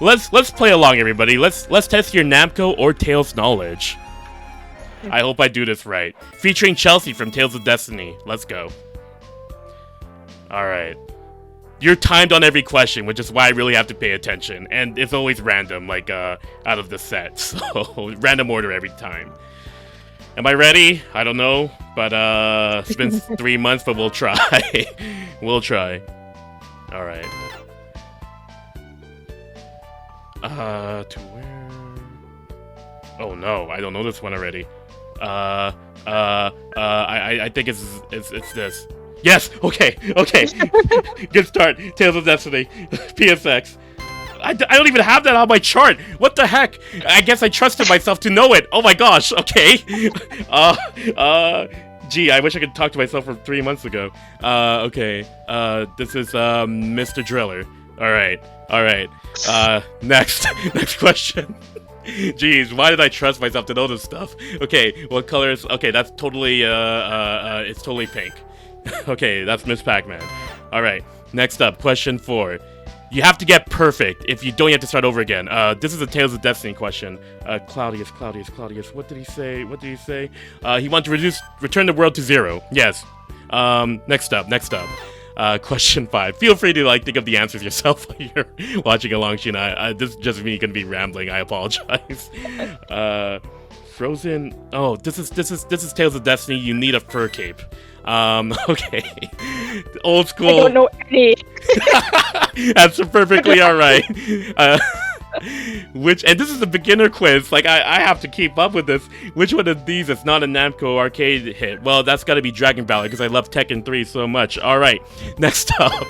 let's play along, everybody. Let's test your Namco or Tales knowledge. I hope I do this right. Featuring Chelsea from Tales of Destiny. Let's go. All right. You're timed on every question, which is why I really have to pay attention. And it's always random, like, out of the set. So, random order every time. Am I ready? I don't know. But, it's been 3 months, but we'll try. We'll try. Alright. To where? Oh no, I don't know this one already. I think it's this. Yes! Okay. Good start. Tales of Destiny. PSX. I don't even have that on my chart. What the heck? I guess I trusted myself to know it. Oh my gosh. Okay. Gee, I wish I could talk to myself from 3 months ago. Okay. This is, Mr. Driller. Alright. Next question. Jeez, why did I trust myself to know this stuff? Okay, what color is... Okay, that's totally, it's totally pink. Okay, that's Miss Pac-Man. Alright, next up, question 4. You have to get perfect. If you don't, you have to start over again. This is a Tales of Destiny question. Claudius. What did he say? He wanted to return the world to 0. Yes. Next up. Question 5. Feel free to, like, think of the answers yourself while you're watching along, Shiina. This is just me gonna be rambling. I apologize. Frozen. Oh, this is Tales of Destiny. You need a fur cape. Okay. Old school. I don't know any. That's perfectly alright. And this is a beginner quiz. Like, I have to keep up with this. Which one of these is not a Namco arcade hit? Well, that's gotta be Dragon Ballad, because I love Tekken 3 so much. Alright, next up.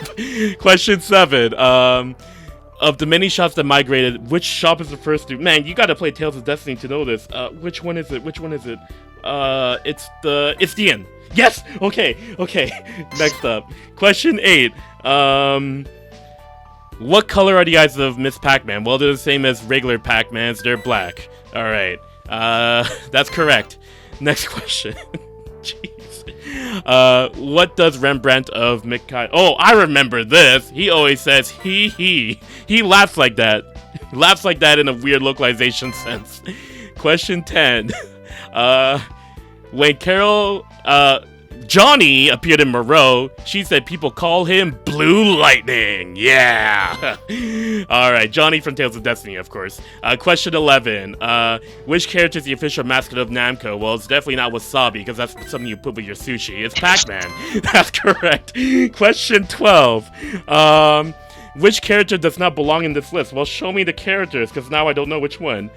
Question 7. Of the many shops that migrated, which shop is the first to... Man, you gotta play Tales of Destiny to know this. Which one is it? It's the end. Yes! Okay. Next up. Question 8. What color are the eyes of Miss Pac-Man? Well, they're the same as regular Pac-Mans. They're black. Alright. That's correct. Next question. Jeez. What does Rembrandt of Mikhail... Oh, I remember this. He always says he. He laughs like that. He laughs like that in a weird localization sense. Question 10. When Carol... Johnny appeared in Moreau, she said people call him Blue Lightning. Yeah. Alright, Johnny from Tales of Destiny, of course. Question 11. Which character is the official mascot of Namco? Well, it's definitely not Wasabi, because that's something you put with your sushi. It's Pac-Man. That's correct. Question 12. Which character does not belong in this list? Well, show me the characters, because now I don't know which one.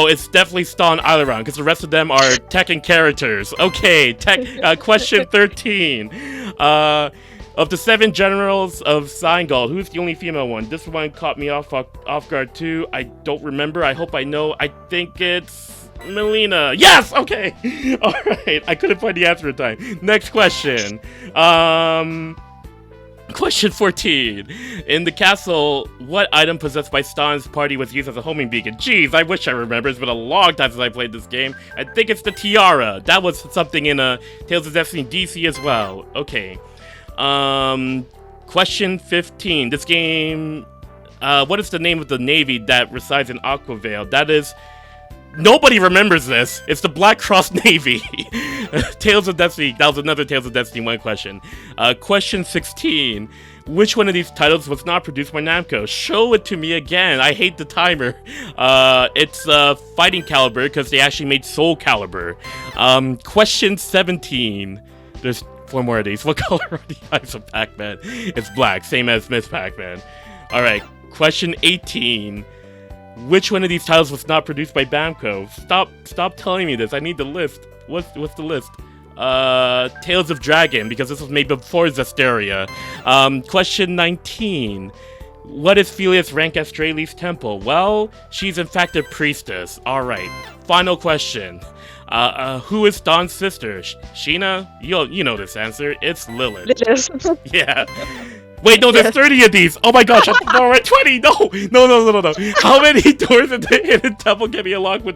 It's definitely Ston Aileron, because the rest of them are Tekken characters. Okay, question 13. Of the 7 generals of Seingald, who's the only female one? This one caught me off guard too. I don't remember. I hope I know. I think it's Melina. Yes! Okay! Alright, I couldn't find the answer in time. Next question. Question 14. In the castle, what item possessed by Stan's party was used as a homing beacon? Jeez, I wish I remember. It's been a long time since I played this game. I think it's the tiara. That was something in Tales of Destiny DC as well. Okay. Question 15. This game. What is the name of the navy that resides in Aquavale? That is. Nobody remembers this. It's the Black Cross Navy. Tales of Destiny. That was another Tales of Destiny 1 question. Question 16. Which one of these titles was not produced by Namco? Show it to me again. I hate the timer. It's Fighting Caliber because they actually made Soul Calibur. Question 17. There's 4 more of these. What color are the eyes of Pac-Man? It's black, same as Miss Pac-Man. Alright, question 18. Which one of these titles was not produced by Namco? Stop telling me this. I need the list. What's the list? Tales of Dragon, because this was made before Zesteria. Question 19. What is Philia's rank at Strayleaf's temple? Well, she's in fact a priestess. Alright. Final question. Who is Dawn's sister? Shiina? You know this answer. It's Lilith. Lilith. Yeah. Wait, no, there's 30 of these. Oh my gosh, I'm 20. No. How many doors in the temple can be unlocked with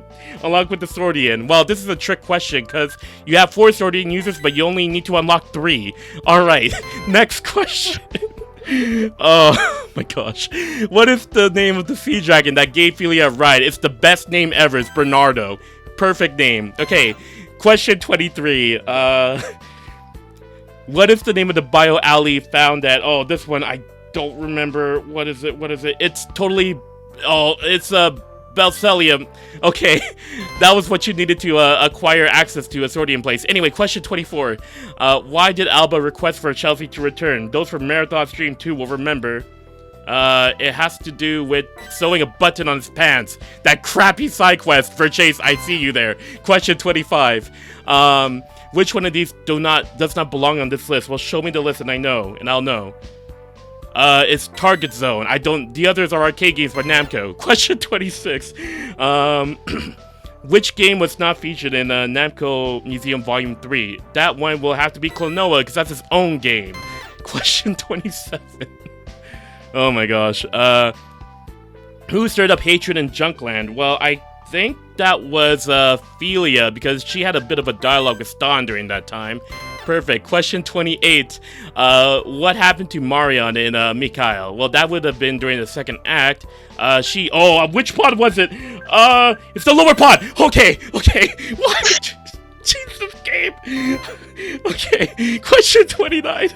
the Swordian? Well, this is a trick question because you have 4 Swordian users, but you only need to unlock 3. All right, next question. Oh my gosh, what is the name of the sea dragon that gave Philia a ride? It's the best name ever. It's Bernardo. Perfect name. Okay, question 23. What is the name of the bio alley found at? Oh, this one I don't remember. What is it? It's totally. Oh, it's Belcelium. Okay, that was what you needed to acquire access to a Swordian place. Anyway, question 24. Why did Alba request for Chelsea to return? Those from Marathon Stream 2 will remember. It has to do with sewing a button on his pants. That crappy side quest for Chase. I see you there. Question 25. Which one of these does not belong on this list? Well, show me the list and I'll know. It's Target Zone. The others are arcade games by Namco. Question 26. Which game was not featured in Namco Museum Volume 3? That one will have to be Klonoa, because that's his own game. Question 27. Oh my gosh. Who stirred up hatred in Junkland? Well, I think that was Philia, because she had a bit of a dialogue with Stan during that time. Perfect. Question 28. What happened to Marion in Mikhail? Well, that would have been during the second act. Which pod was it? It's the lower pod. Okay. What? Jesus, game. Okay, question 29.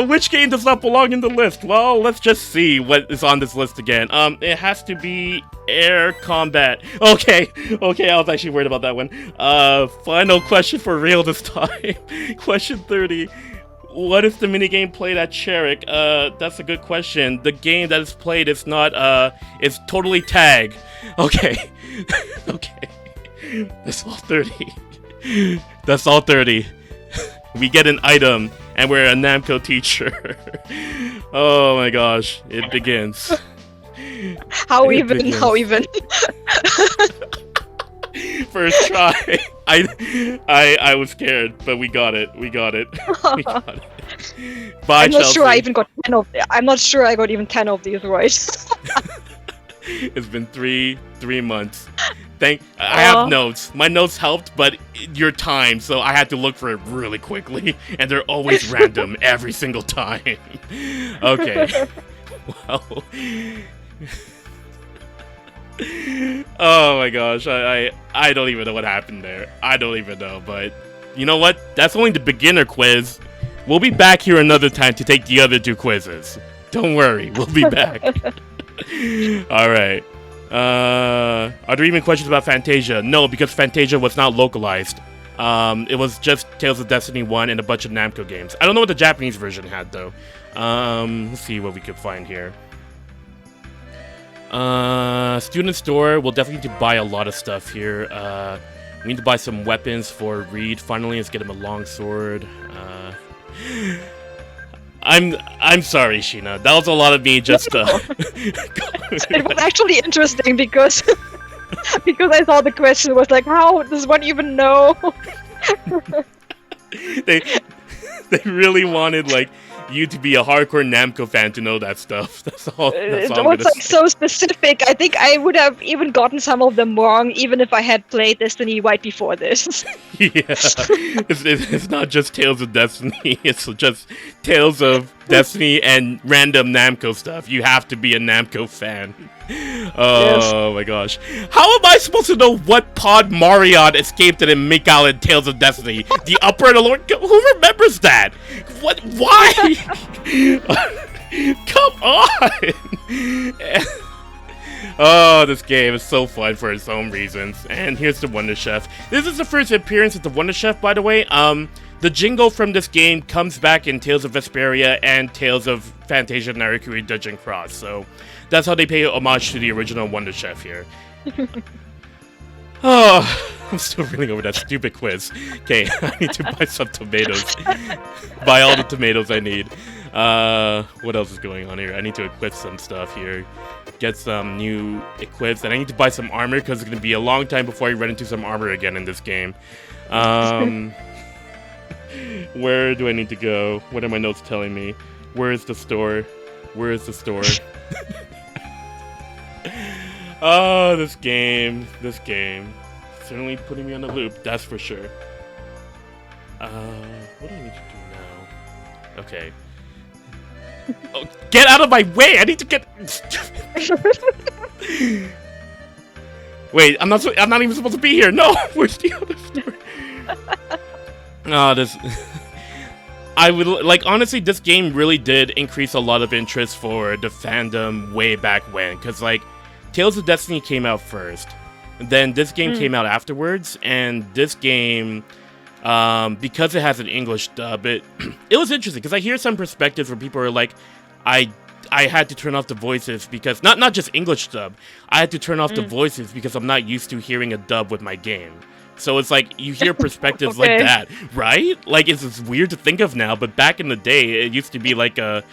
Which game does not belong in the list? Well, let's just see what is on this list again. It has to be Air Combat. Okay, I was actually worried about that one. Final question for real this time. Question 30. What is the minigame played at Cherik? That's a good question. The game that is played is not, it's totally tag. Okay. Okay. That's all 30. That's all 30. We get an item, and we're a Namco teacher. Oh my gosh, it begins. How even? First try. I was scared, but we got it. We got it. Bye, I'm not Chelsea. sure I even got 10 of. I'm not sure I got even 10 of these right. It's been three months. I have notes. My notes helped, but your time, so I had to look for it really quickly, and they're always random every single time. Okay. Well. Oh my gosh, I don't even know what happened there. I don't even know, but you know what? That's only the beginner quiz. We'll be back here another time to take the other 2 quizzes. Don't worry, we'll be back. Alright. Are there even questions about Fantasia? No, because Fantasia was not localized. It was just Tales of Destiny 1 and a bunch of Namco games. I don't know what the Japanese version had, though. Let's see what we could find here. Student store. We'll definitely need to buy a lot of stuff here. We need to buy some weapons for Reid. Finally, let's get him a long sword. I'm sorry, Shiina. That was a lot of me just It was actually interesting because I saw the question was like, how does one even know? they really wanted like you to be a hardcore Namco fan to know that stuff. That's all. That's all It I'm was gonna like say. so specific. I think I would have even gotten some of them wrong, even if I had played Destiny right before this. Yeah, it's not just Tales of Destiny. It's just Tales of Destiny and random Namco stuff. You have to be a Namco fan. Oh my gosh. How am I supposed to know what pod Marion escaped in and make out in Tales of Destiny? The upper and the lower? Who remembers that? What? Why? Come on! Oh, this game is so fun for its own reasons. And here's the Wonder Chef. This is the first appearance of the Wonder Chef, by the way. The jingle from this game comes back in Tales of Vesperia and Tales of Fantasia Narikuri Dungeon Cross. So that's how they pay homage to the original Wonder Chef here. Oh, I'm still reeling over that stupid quiz. Okay, I need to buy some tomatoes. Buy all the tomatoes I need. What else is going on here? I need to equip some stuff here. Get some new equips, and I need to buy some armor because it's going to be a long time before I run into some armor again in this game. Where do I need to go? What are my notes telling me? Where is the store? Where is the store? Oh, this game. Certainly putting me on the loop, that's for sure. What do I need to do now? Okay. Oh, get out of my way! I need to get... Wait, I'm not even supposed to be here! No! Where's the other store? Oh, this... I would, like, honestly, this game really did increase a lot of interest for the fandom way back when. Because, like, Tales of Destiny came out first. Then this game came out afterwards. And this game... because it has an English dub, it was interesting because I hear some perspectives where people are like, I had to turn off the voices because not just English dub, I had to turn off the voices because I'm not used to hearing a dub with my game. So it's like you hear perspectives like that, right? Like it's weird to think of now, but back in the day, it used to be like a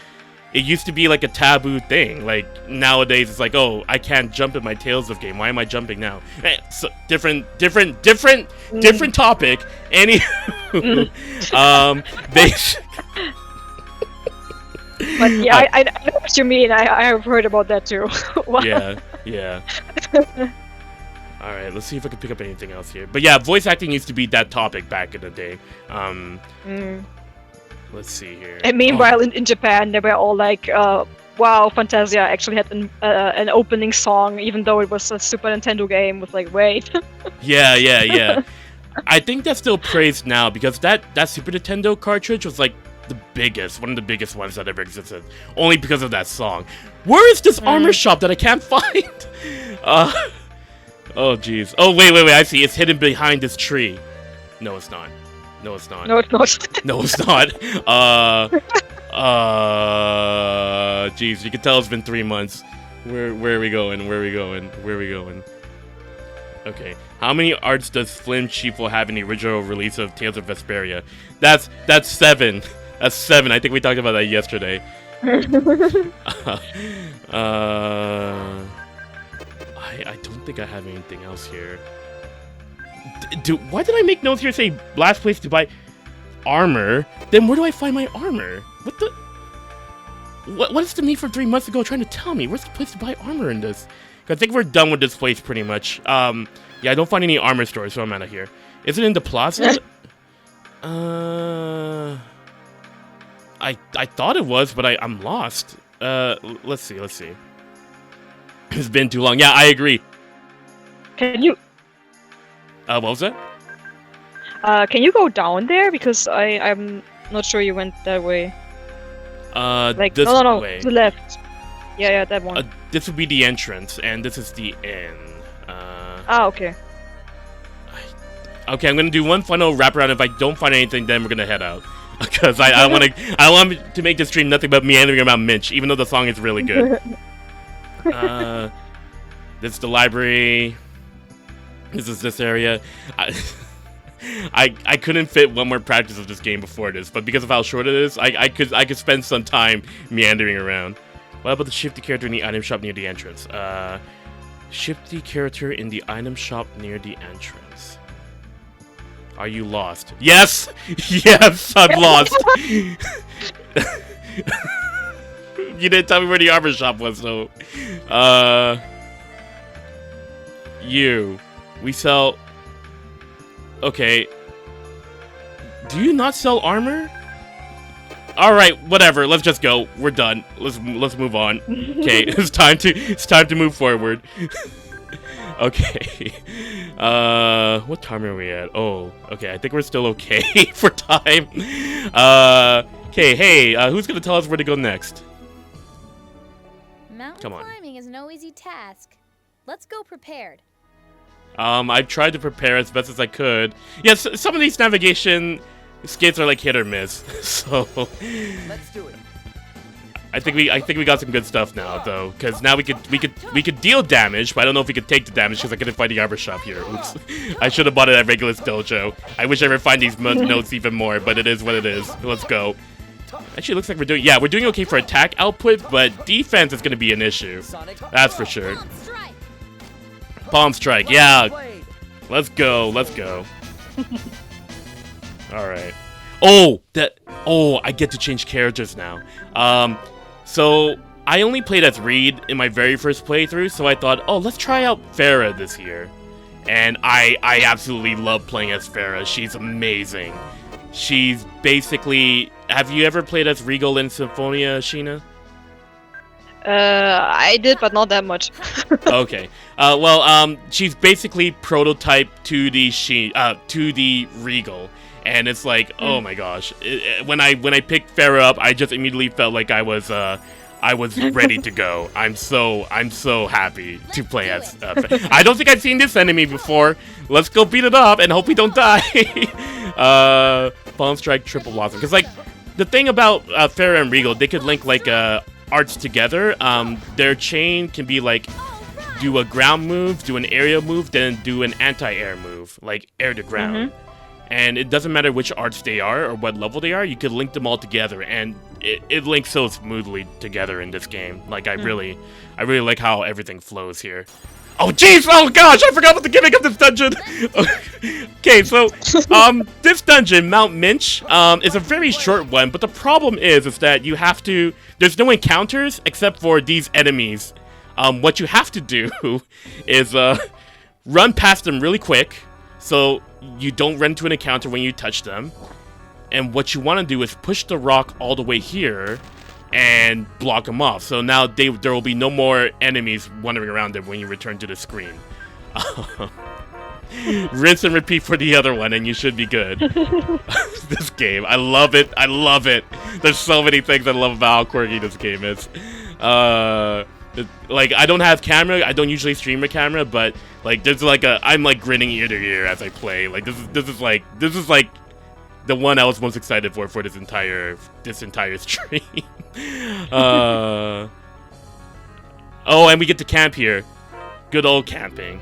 taboo thing. Like nowadays, it's like, oh, I can't jump in my Tales of game. Why am I jumping now? So different topic. But yeah, I know what you mean. I have heard about that too. Wow. Yeah. Alright, let's see if I can pick up anything else here. But yeah, voice acting used to be that topic back in the day. Let's see here. And meanwhile, in Japan, they were all like, wow, Fantasia actually had an opening song, even though it was a Super Nintendo game. Was like, wait. Yeah. I think that's still praised now because that Super Nintendo cartridge was like one of the biggest ones that ever existed. Only because of that song. Where is this armor shop that I can't find? Oh jeez. Oh wait, I see. It's hidden behind this tree. No, it's not. No, it's not. No, it's not. Jeez, you can tell it's been 3 months. Where are we going? Okay. How many arts does Slim Chiefo have in the original release of Tales of Vesperia? That's 7. That's 7. I think we talked about that yesterday. I don't think I have anything else here. Why did I make notes here say last place to buy armor? Then where do I find my armor? What the... What is the me from 3 months ago trying to tell me? Where's the place to buy armor in this? 'Cause I think we're done with this place pretty much. Yeah, I don't find any armor stores, so I'm out of here. Is it in the plaza? I thought it was, but I'm lost. Let's see. It's been too long. Yeah, I agree. Can you? What was that? Can you go down there? Because I'm not sure you went that way. Like this no, way. to the left. Yeah, that one. This would be the entrance, and this is the inn. Okay. Okay, I'm gonna do one final wraparound. If I don't find anything, then we're gonna head out. Because I want to make this stream nothing but meandering about Minch, even though the song is really good. This is the library. This is this area. I couldn't fit one more practice of this game before this, but because of how short it is, I could spend some time meandering around. What about the shifty character in the item shop near the entrance? Shifty character in the item shop near the entrance. Are you lost? Yes! Yes, I'm lost! You didn't tell me where the armor shop was, though. We sell... Okay. Do you not sell armor? Alright, whatever. Let's just go. We're done. Let's move on. Okay, it's time to move forward. Okay. What time are we at? Oh, okay. I think we're still okay for time. Okay, hey, who's gonna tell us where to go next? Mountain climbing is no easy task. Let's go prepared. I've tried to prepare as best as I could. Yes, some of these navigation skates are like hit or miss. So Let's do it. I think we got some good stuff now though, because now we could deal damage, but I don't know if we could take the damage because I couldn't find the armor shop here. Oops. I should have bought it at Regulus Dojo. I wish I ever find these notes even more, but it is what it is. Let's go. Actually, it looks like we're doing okay for attack output, but defense is gonna be an issue. That's for sure. Bomb strike, yeah. Let's go. All right. Oh, I get to change characters now. So I only played as Reid in my very first playthrough, so I thought, oh, let's try out Farah this year. And I absolutely love playing as Farah. She's amazing. She's basically... Have you ever played as Regal in Symphonia, Shiina? I did, but not that much. Okay. She's basically prototype to the Regal. And it's like, oh my gosh! When I picked Farah up, I just immediately felt like I was ready to go. I'm so happy to play as. I don't think I've seen this enemy before. Let's go beat it up and hope we don't die. Bomb strike, triple blossom. Because like the thing about Farah and Regal, they could link like arts together. Their chain can be like do a ground move, do an aerial move, then do an anti-air move, like air to ground. And it doesn't matter which arts they are or what level they are, you could link them all together, and it links so smoothly together in this game. Like, I really like how everything flows here. Oh, jeez! Oh, gosh! I forgot about the gimmick of this dungeon! Okay, so, this dungeon, Mount Minch, is a very short one, but the problem is that you have to... There's no encounters except for these enemies. What you have to do is, run past them really quick, so you don't run into an encounter when you touch them. And what you want to do is push the rock all the way here and block them off. So now there will be no more enemies wandering around them when you return to the screen. Rinse and repeat for the other one and you should be good. This game, I love it. I love it. There's so many things I love about how quirky this game is. Like, I don't have camera, I don't usually stream a camera, but like there's like I'm like grinning ear to ear as I play. Like this is like the one I was most excited for this entire stream. Oh, and we get to camp here. Good old camping.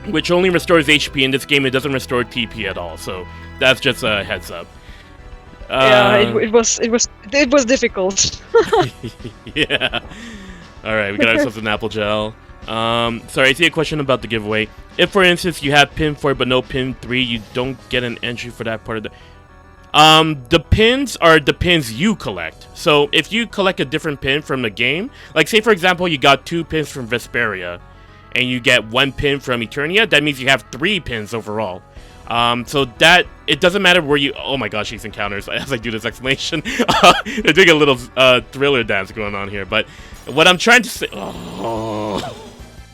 Which only restores HP in this game, it doesn't restore TP at all, so that's just a heads up. Yeah, it was difficult. Yeah. Alright, we got ourselves an apple gel. Sorry, I see a question about the giveaway. If, for instance, you have pin 4 but no pin 3, you don't get an entry for that part of the... The pins are the pins you collect. So, if you collect a different pin from the game, like, say, for example, you got 2 pins from Vesperia, and you get 1 pin from Eternia, that means you have 3 pins overall. So that, it doesn't matter where you... Oh my gosh, these encounters, as I do this explanation. They're doing a little thriller dance going on here, but what I'm trying to say... Oh.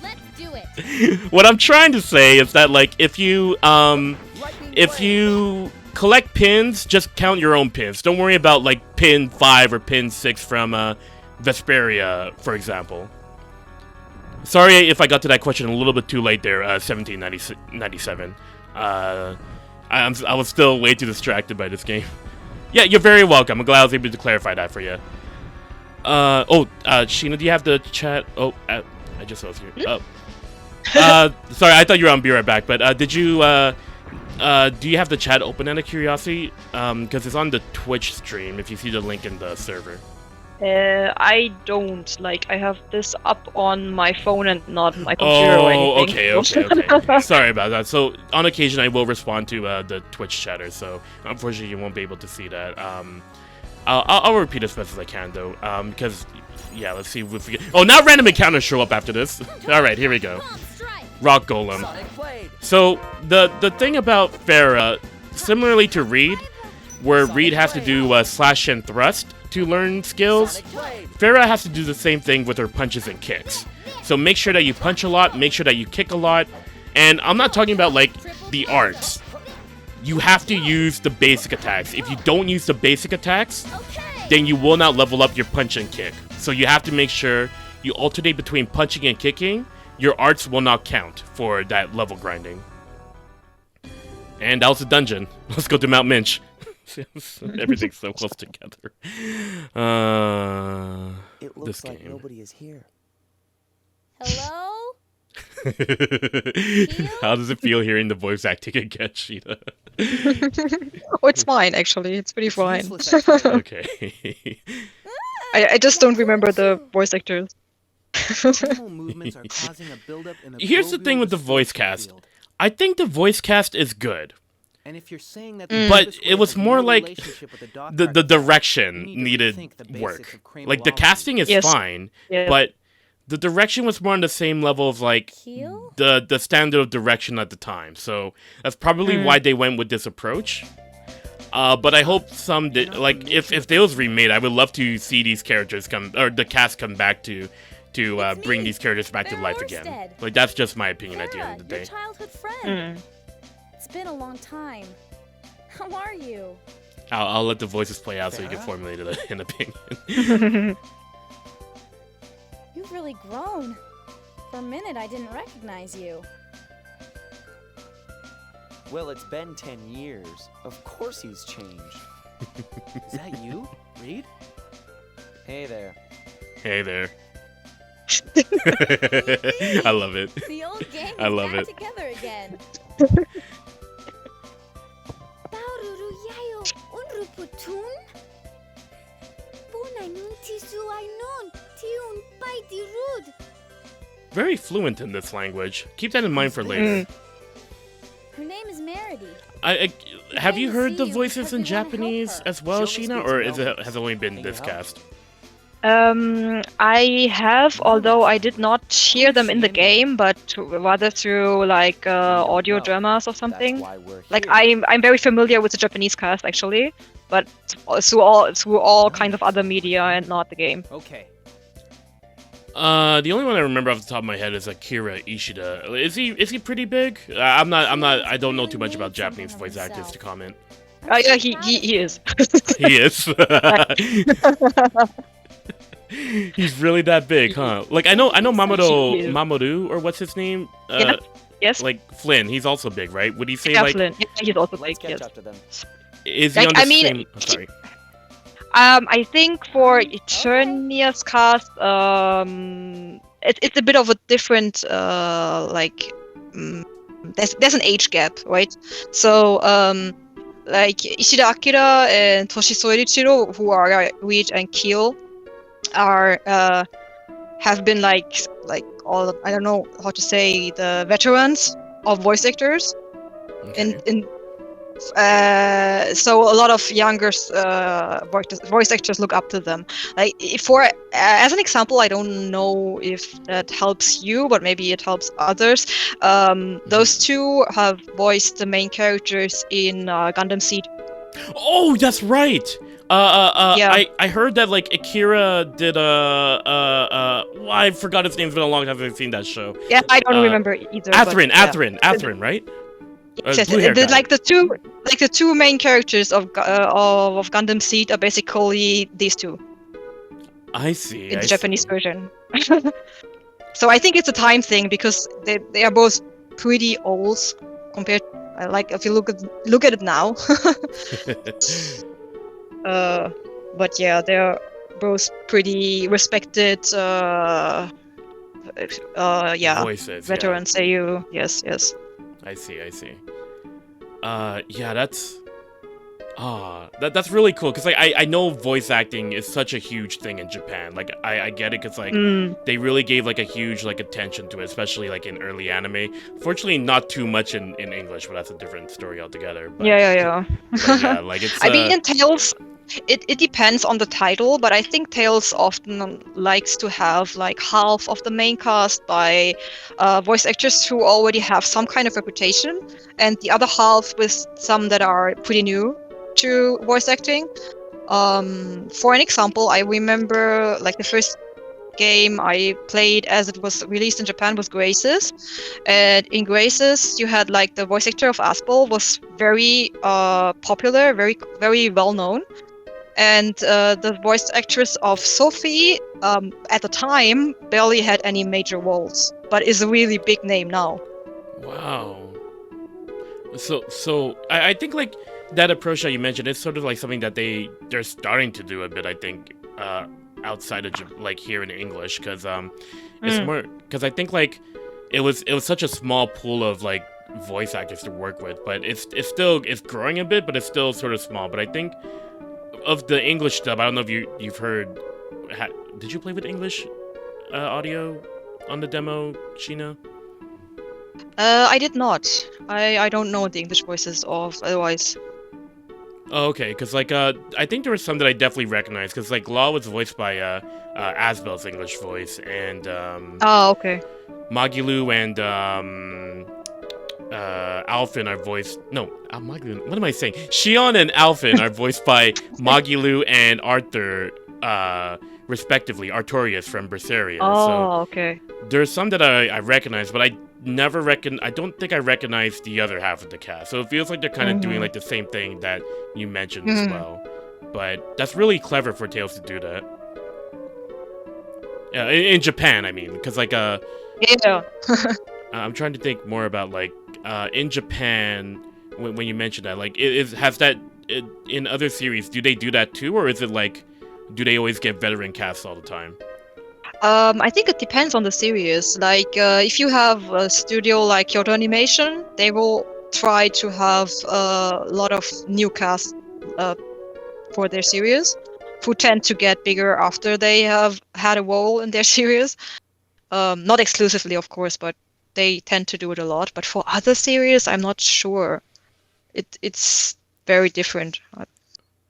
Let's do it. What I'm trying to say is that, like, if you collect pins, just count your own pins. Don't worry about, like, pin 5 or pin 6 from Vesperia, for example. Sorry if I got to that question a little bit too late there, 1797. I was still way too distracted by this game. Yeah, you're very welcome. I'm glad I was able to clarify that for you. Shiina, do you have the chat? Oh, I just saw you. Oh. Sorry, I thought you were on Be Right Back, but do you have the chat open out of curiosity? Because it's on the Twitch stream, if you see the link in the server. I don't. Like, I have this up on my phone and not my computer or anything. Okay. Sorry about that. So, on occasion, I will respond to the Twitch chatter, so unfortunately, you won't be able to see that. I'll repeat as best as I can though, because yeah, let's see if we get. Oh, now random encounters show up after this. All right, here we go. Rock Golem. Sonic Blade. So the thing about Farah, similarly to Reid, where Reid has to do slash and thrust to learn skills, Sonic Blade. Farah has to do the same thing with her punches and kicks. So make sure that you punch a lot, make sure that you kick a lot, and I'm not talking about like the arts. You have to use the basic attacks. If you don't use the basic attacks, then you will not level up your punch and kick. So you have to make sure you alternate between punching and kicking. Your arts will not count for that level grinding. And that was the dungeon. Let's go to Mount Minch. Everything's so close together. It looks like nobody is here. Hello? How does it feel hearing the voice acting again, Shiina? Oh, it's fine, actually. It's pretty fine. Useless, actually. Okay. I just don't remember the voice actors. Animal movements are causing a buildup in the Here's the thing with the voice cast. I think the voice cast is good. And if you're saying that But it was more like the direction needed work. Like the casting is Yes. fine, Yeah. but the direction was more on the same level of like Keel? the standard of direction at the time. So that's probably why they went with this approach. But I hope like if they was remade, I would love to see these characters the cast come back to bring these characters back to Beryl life again. Orsted. Like that's just my opinion at the end of the Your day. childhood friend. It's been a long time. How are you? I'll let the voices play out so you can formulate an opinion. You've really grown. For a minute, I didn't recognize you. Well, it's been 10 years. Of course he's changed. Is that you, Reid? Hey there. Hey there. I love it. The old gang I is love back it. together again. Very fluent in this language. Keep that in mind for later. Her name is Meredy. Have you heard the see you voices in because we wanna help Japanese her. as well, She only Shiina, speaks or Elvish. has it only been Can this you help? cast? I have, although I did not hear them in the game, but rather through like audio know. dramas or That's something. why we're Like here. I'm very familiar with the Japanese cast actually, but through all kind of other media and not the game. Okay. The only one I remember off the top of my head is Akira Ishida. Is he pretty big? I don't know too much about Japanese voice actors to comment. Yeah, he is. He is. He's really that big, huh? Like I know He is. Mamoru, or what's his name? Yeah. Yes. Like Flynn, he's also big, right? Would he say Yeah, like Flynn. Yeah, he's also Let's big. catch Yes. up to them. is he Like, on the I mean, same? Oh, sorry. I think for Eternia's cast, it's a bit of a different there's an age gap, right? So like Ishida Akira and Toshi Soichiro, who are Reid and Keel, are have been like all, I don't know how to say, the veterans of voice actors. Okay. So a lot of younger voice actors look up to them. Like as an example, I don't know if that helps you, but maybe it helps others. Those two have voiced the main characters in Gundam Seed. Oh, that's right. Yeah. I heard that like Akira did I forgot his name. It's been a long time since I've seen that show. Yeah, I don't remember either. but Atherin, yeah. Atherin, right? Yes, Blue-haired guy. like the two main characters of Gundam Seed are basically these two I see. in I the see. Japanese version. So I think it's a time thing because they are both pretty old compared. Like if you look at it now. But yeah, they're both pretty respected. Voices. Veterans. Say you. Yes. I see. Yeah, that's really cool because like I know voice acting is such a huge thing in Japan. Like I get it because like they really gave like a huge like attention to it, especially like in early anime. Fortunately, not too much in English, but that's a different story altogether. But, Yeah. but yeah, like it's. I mean, in It depends on the title, but I think Tales often likes to have like half of the main cast by voice actors who already have some kind of reputation, and the other half with some that are pretty new to voice acting. For an example, I remember like the first game I played as it was released in Japan was Graces, and in Graces you had like the voice actor of Aspel was very popular, very well known. And the voice actress of Sophie, at the time, barely had any major roles, but is a really big name now. Wow. So I think like that approach that you mentioned is sort of like something that they're starting to do a bit. I think outside of like here in English, because it's more because I think like it was such a small pool of like voice actors to work with, but it's growing a bit, but it's still sort of small. But I think of the English dub, I don't know if you've heard. Did you play with English audio on the demo, Shiina? I did not. I don't know the English voices of otherwise. Oh, okay, because like I think there were some that I definitely recognized, because like Law was voiced by Asbel's English voice, and Oh, okay. Magilu and Alphin are voiced. No, Magilu. What am I saying? Shion and Alphin are voiced by Magilu and Arthur, respectively. Artorias from Berseria. Oh, okay. There's some that I recognize, but I don't think I recognize the other half of the cast. So it feels like they're kind of doing like the same thing that you mentioned as well. But that's really clever for Tales to do that. Yeah, in Japan, I mean, because like Yeah. I'm trying to think more about like in Japan when you mentioned that, like in other series, do they do that too, or is it like do they always get veteran casts all the time? I think it depends on the series. Like, if you have a studio like Kyoto Animation, they will try to have a lot of new cast for their series, who tend to get bigger after they have had a role in their series. Not exclusively, of course, but they tend to do it a lot. But for other series, I'm not sure. It's very different.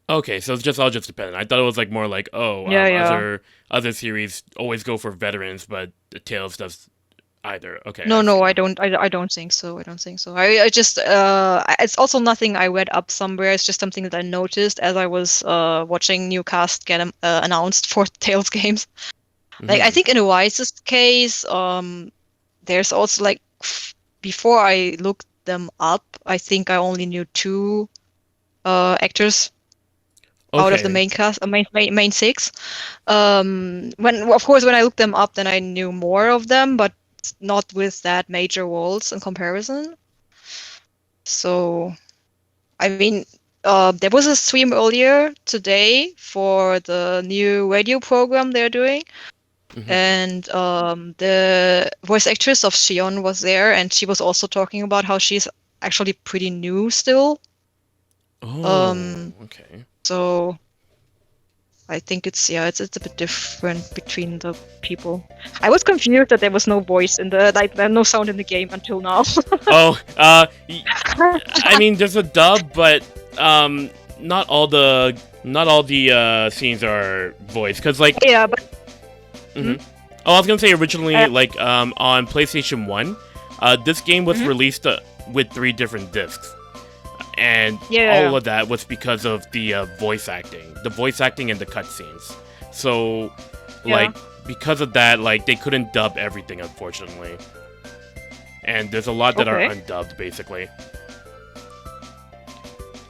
Okay, so it's all just dependent. I thought it was like more like other series always go for veterans, but the Tales does either. Okay. No, I don't think so. I don't think so. I just it's also nothing I read up somewhere. It's just something that I noticed as I was watching new cast get announced for Tales games. Like I think in Wise's case, there's also like before I looked them up, I think I only knew 2 actors out of the main cast, main 6. When I looked them up, then I knew more of them, but not with that major roles in comparison. So, I mean, there was a stream earlier today for the new radio program they're doing, and the voice actress of Shion was there, and she was also talking about how she's actually pretty new still. Oh, okay. So I think it's a bit different between the people. I was confused that there was no voice in there was no sound in the game until now. I mean, there's a dub, but not all the scenes are voiced, because like yeah, but Oh, I was gonna say originally like on PlayStation 1, this game was released with 3 different discs. And all of that was because of the voice acting and the cutscenes. So, like, because of that, like, they couldn't dub everything, unfortunately. And there's a lot that are undubbed, basically.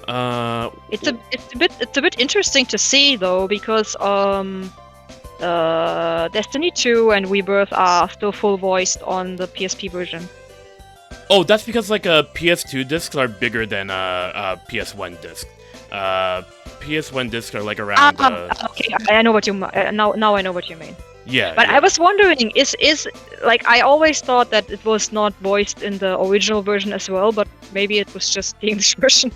It's a bit interesting to see though, because Destiny 2 and Rebirth are still full voiced on the PSP version. Oh, that's because like PS2 discs are bigger than PS1 discs. PS1 discs are like around. Okay, I know what you now I know what you mean. Yeah. But I was wondering, is like I always thought that it was not voiced in the original version as well, but maybe it was just the English version.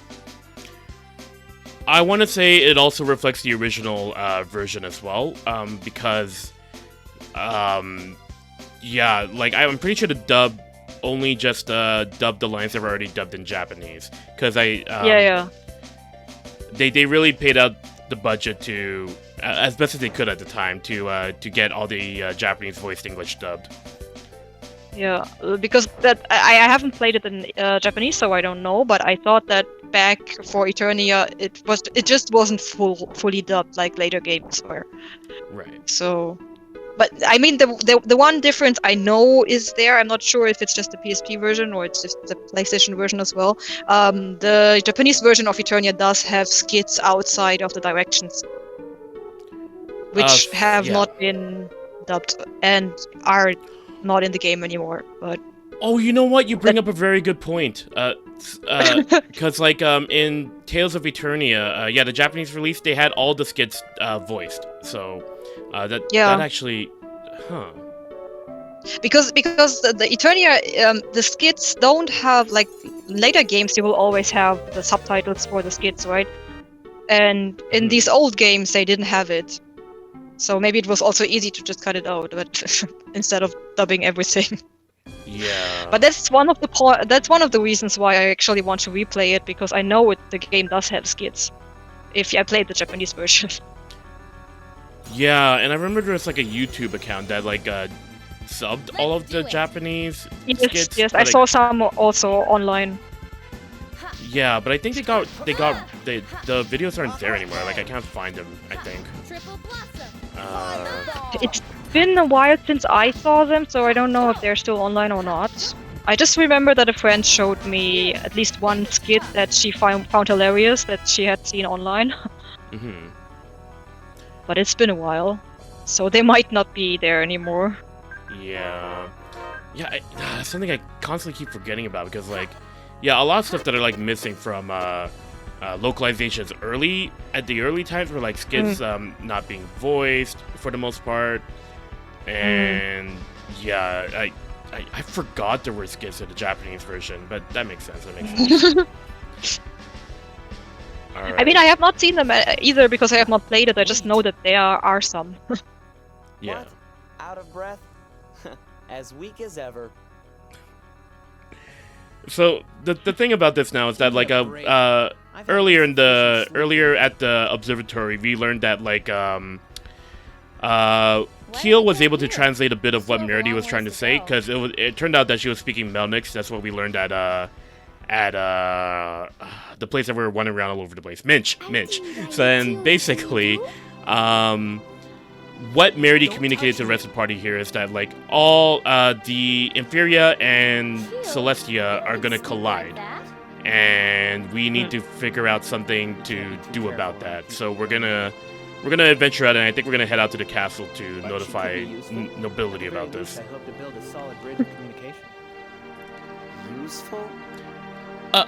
I want to say it also reflects the original version as well, because, yeah, like I'm pretty sure the dub only just dubbed the lines that were already dubbed in Japanese, because they really paid out the budget to, as best as they could at the time, to get all the Japanese voiced English dubbed. Yeah, because that I haven't played it in Japanese, so I don't know. But I thought that back for Eternia, it just wasn't fully dubbed like later games were. Right. So, but I mean the one difference I know is there. I'm not sure if it's just the PSP version or it's just the PlayStation version as well. The Japanese version of Eternia does have skits outside of the directions, which have not been dubbed and are not in the game anymore. But oh, you know what? You bring up a very good point. Because like in Tales of Eternia, yeah, the Japanese release they had all the skits voiced. So that actually, Because the Eternia the skits don't have like later games. You will always have the subtitles for the skits, right? And in these old games, they didn't have it. So maybe it was also easy to just cut it out, but instead of dubbing everything. Yeah. But that's one of the reasons why I actually want to replay it, because I know the game does have skits. If I played the Japanese version. Yeah, and I remember there was like a YouTube account that like subbed all of the Japanese skits. Yes, I saw some also online. Yeah, but I think the videos aren't there anymore. Like I can't find them, I think. It's been a while since I saw them, so I don't know if they're still online or not. I just remember that a friend showed me at least one skit that she found hilarious that she had seen online. Mm-hmm. But it's been a while, so they might not be there anymore. Yeah. Yeah, something I constantly keep forgetting about because, like, yeah, a lot of stuff that are, like, missing from localizations at the early times were, like, skits not being voiced for the most part. And, yeah, I forgot there were skits in the Japanese version, but that makes sense. Right. I mean, I have not seen them either because I have not played it. I just know that there are some. Yeah. What? Out of breath? As weak as ever. So the thing about this now is that like earlier at the observatory we learned that like Keel was able to translate a bit of what Meredy was trying to say because it turned out that she was speaking Melnix. That's what we learned at the place that we were wandering around all over the place. Minch. So then basically, what Meredy communicated to the rest of the party here is that like all the Inferia and Celestia are gonna collide, and we need to figure out something to do about that. So we're gonna adventure out, and I think we're gonna head out to the castle to notify nobility about this. I hope to build a solid bridge of communication. Useful?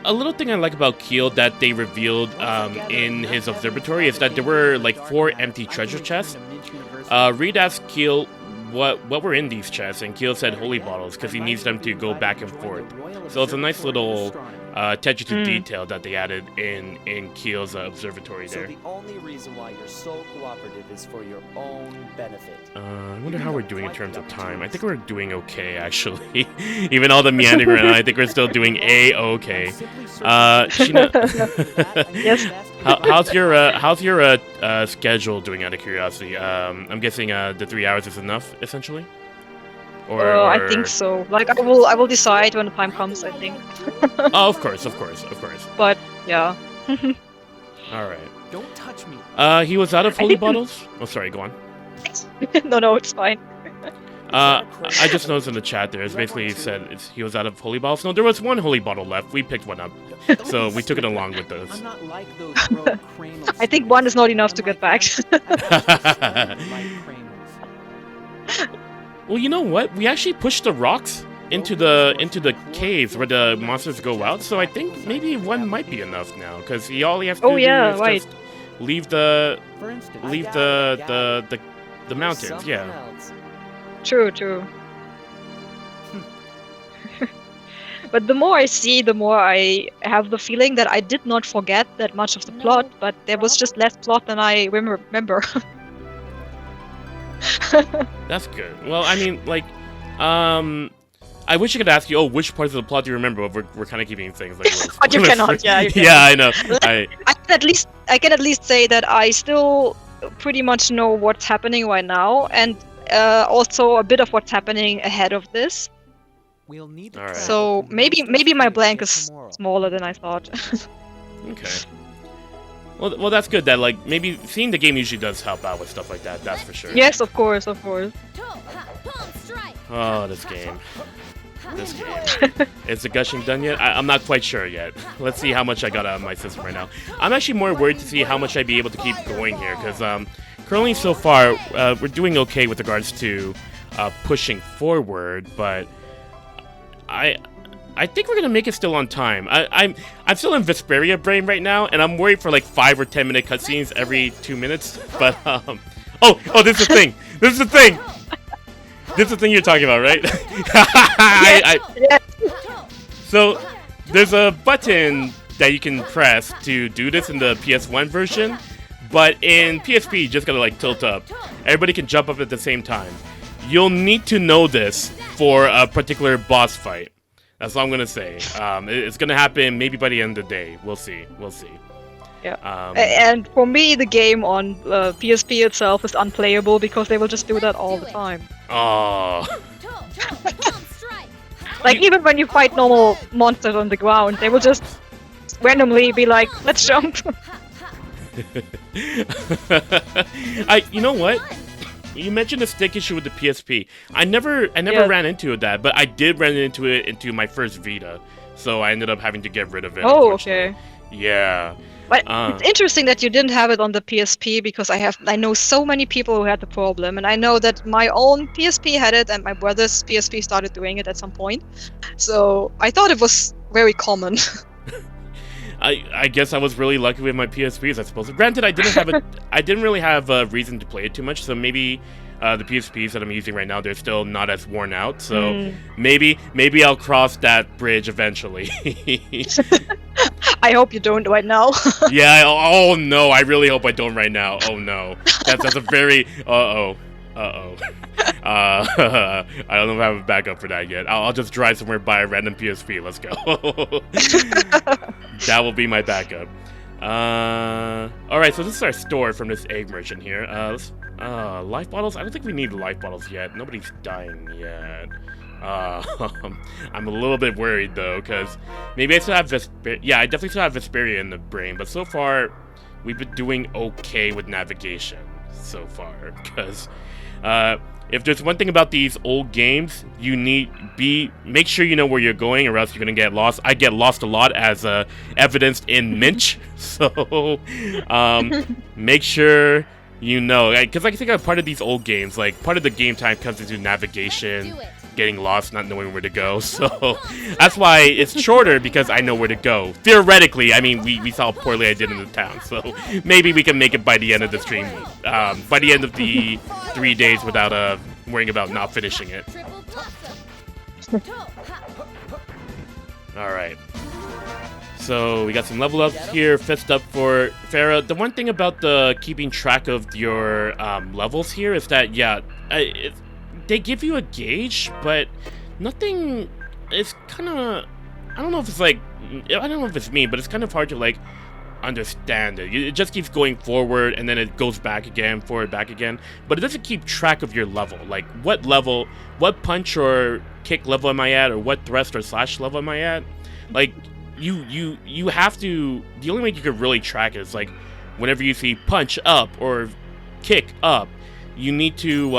A little thing I like about Keel that they revealed in his observatory is that there were like 4 empty treasure chests. Reid asked Keel what were in these chests, and Keel said holy bottles because he needs them to go back and forth. So it's a nice little attention to detail that they added in Keel's observatory there. So the only reason why you're so cooperative is for your own benefit. I wonder how we're doing in terms of time. I think we're doing okay, actually. Even all the meandering around, I think we're still doing A-okay. Shiina, Yes. how's your schedule doing out of curiosity? I'm guessing the 3 hours is enough, essentially? Or I think so. Like I will decide when the time comes, I think. Oh, of course. But yeah. All right. Don't touch me. He was out of holy bottles? Oh, sorry, go on. No, it's fine. I just noticed in the chat there, it's basically said he was out of holy bottles. No, there was 1 holy bottle left. We picked one up. So we took it along with us. I'm not like those I think 1 is not enough to get back. Well, you know what? We actually pushed the rocks into the caves where the monsters go out, so I think maybe 1 might be enough now, because all you have to do is just leave the mountains. Yeah. True. But the more I see, the more I have the feeling that I did not forget that much of the plot, but there was just less plot than I remember. That's good. Well, I mean, like, I wish I could ask you, which parts of the plot do you remember, but we're kind of keeping things like this. But you cannot, yeah. Yeah, I know. I I can at least say that I still pretty much know what's happening right now, and also a bit of what's happening ahead of this. We'll need to All right. travel So through maybe most of my the blank day is tomorrow. smaller than I thought. Okay. Well, that's good. That like maybe seeing the game usually does help out with stuff like that. That's for sure. Yes, of course, of course. Oh, this game. This game. Is the gushing done yet? I'm not quite sure yet. Let's see how much I got out of my system right now. I'm actually more worried to see how much I'd be able to keep going here, because currently so far we're doing okay with regards to pushing forward, but I think we're gonna make it still on time. I'm still in Vesperia brain right now, and I'm worried for like 5 or 10 minute cutscenes every 2 minutes. But oh, this is the thing. This is the thing. This is the thing you're talking about, right? Yes. So there's a button that you can press to do this in the PS1 version, but in PSP you just gotta like tilt up. Everybody can jump up at the same time. You'll need to know this for a particular boss fight. That's all I'm gonna say. It's gonna happen maybe by the end of the day. We'll see. We'll see. Yeah. And for me, the game on PSP itself is unplayable because they will just do that all the time. Oh. Like, even when you fight normal monsters on the ground, they will just randomly be like, let's jump. You know what? You mentioned the stick issue with the PSP. I never Yeah. ran into that, but I did run into it into my first Vita, so I ended up having to get rid of it. Oh, unfortunately. okay. Yeah. But it's interesting that you didn't have it on the PSP because I know so many people who had the problem, and I know that my own PSP had it and my brother's PSP started doing it at some point. So I thought it was very common. I guess I was really lucky with my PSPs, I suppose. Granted, I didn't really have a reason to play it too much, so maybe the PSPs that I'm using right now, they're still not as worn out. So maybe I'll cross that bridge eventually. I hope you don't right now. Yeah. Oh no, I really hope I don't right now. Oh no, that's a very I don't know if I have a backup for that yet. I'll just drive somewhere, buy a random PSP. Let's go. That will be my backup. All right. So this is our store from this egg merchant here. Life bottles. I don't think we need life bottles yet. Nobody's dying yet. I'm a little bit worried though, because maybe I still have yeah, I definitely still have Vesperia in the brain, but so far we've been doing okay with navigation so far. Because if there's one thing about these old games, you make sure you know where you're going, or else you're gonna get lost. I get lost a lot, as evidenced in Minch. So make sure you know, because I think a part of these old games, like part of the game time comes into navigation, getting lost, not knowing where to go. So that's why it's shorter, because I know where to go. Theoretically, I mean, we saw how poorly I did in the town, so maybe we can make it by the end of the stream, by the end of the 3 days, without worrying about not finishing it. All right. So we got some level ups here, fist up for Farah. The one thing about the keeping track of your levels here is that, yeah, they give you a gauge, but nothing is kind of, I don't know if it's me, but it's kind of hard to like understand it. It just keeps going forward and then it goes back again, forward, back again, but it doesn't keep track of your level. Like what punch or kick level am I at, or what thrust or slash level am I at? Like you have to, the only way you can really track it is like whenever you see punch up or kick up, you need to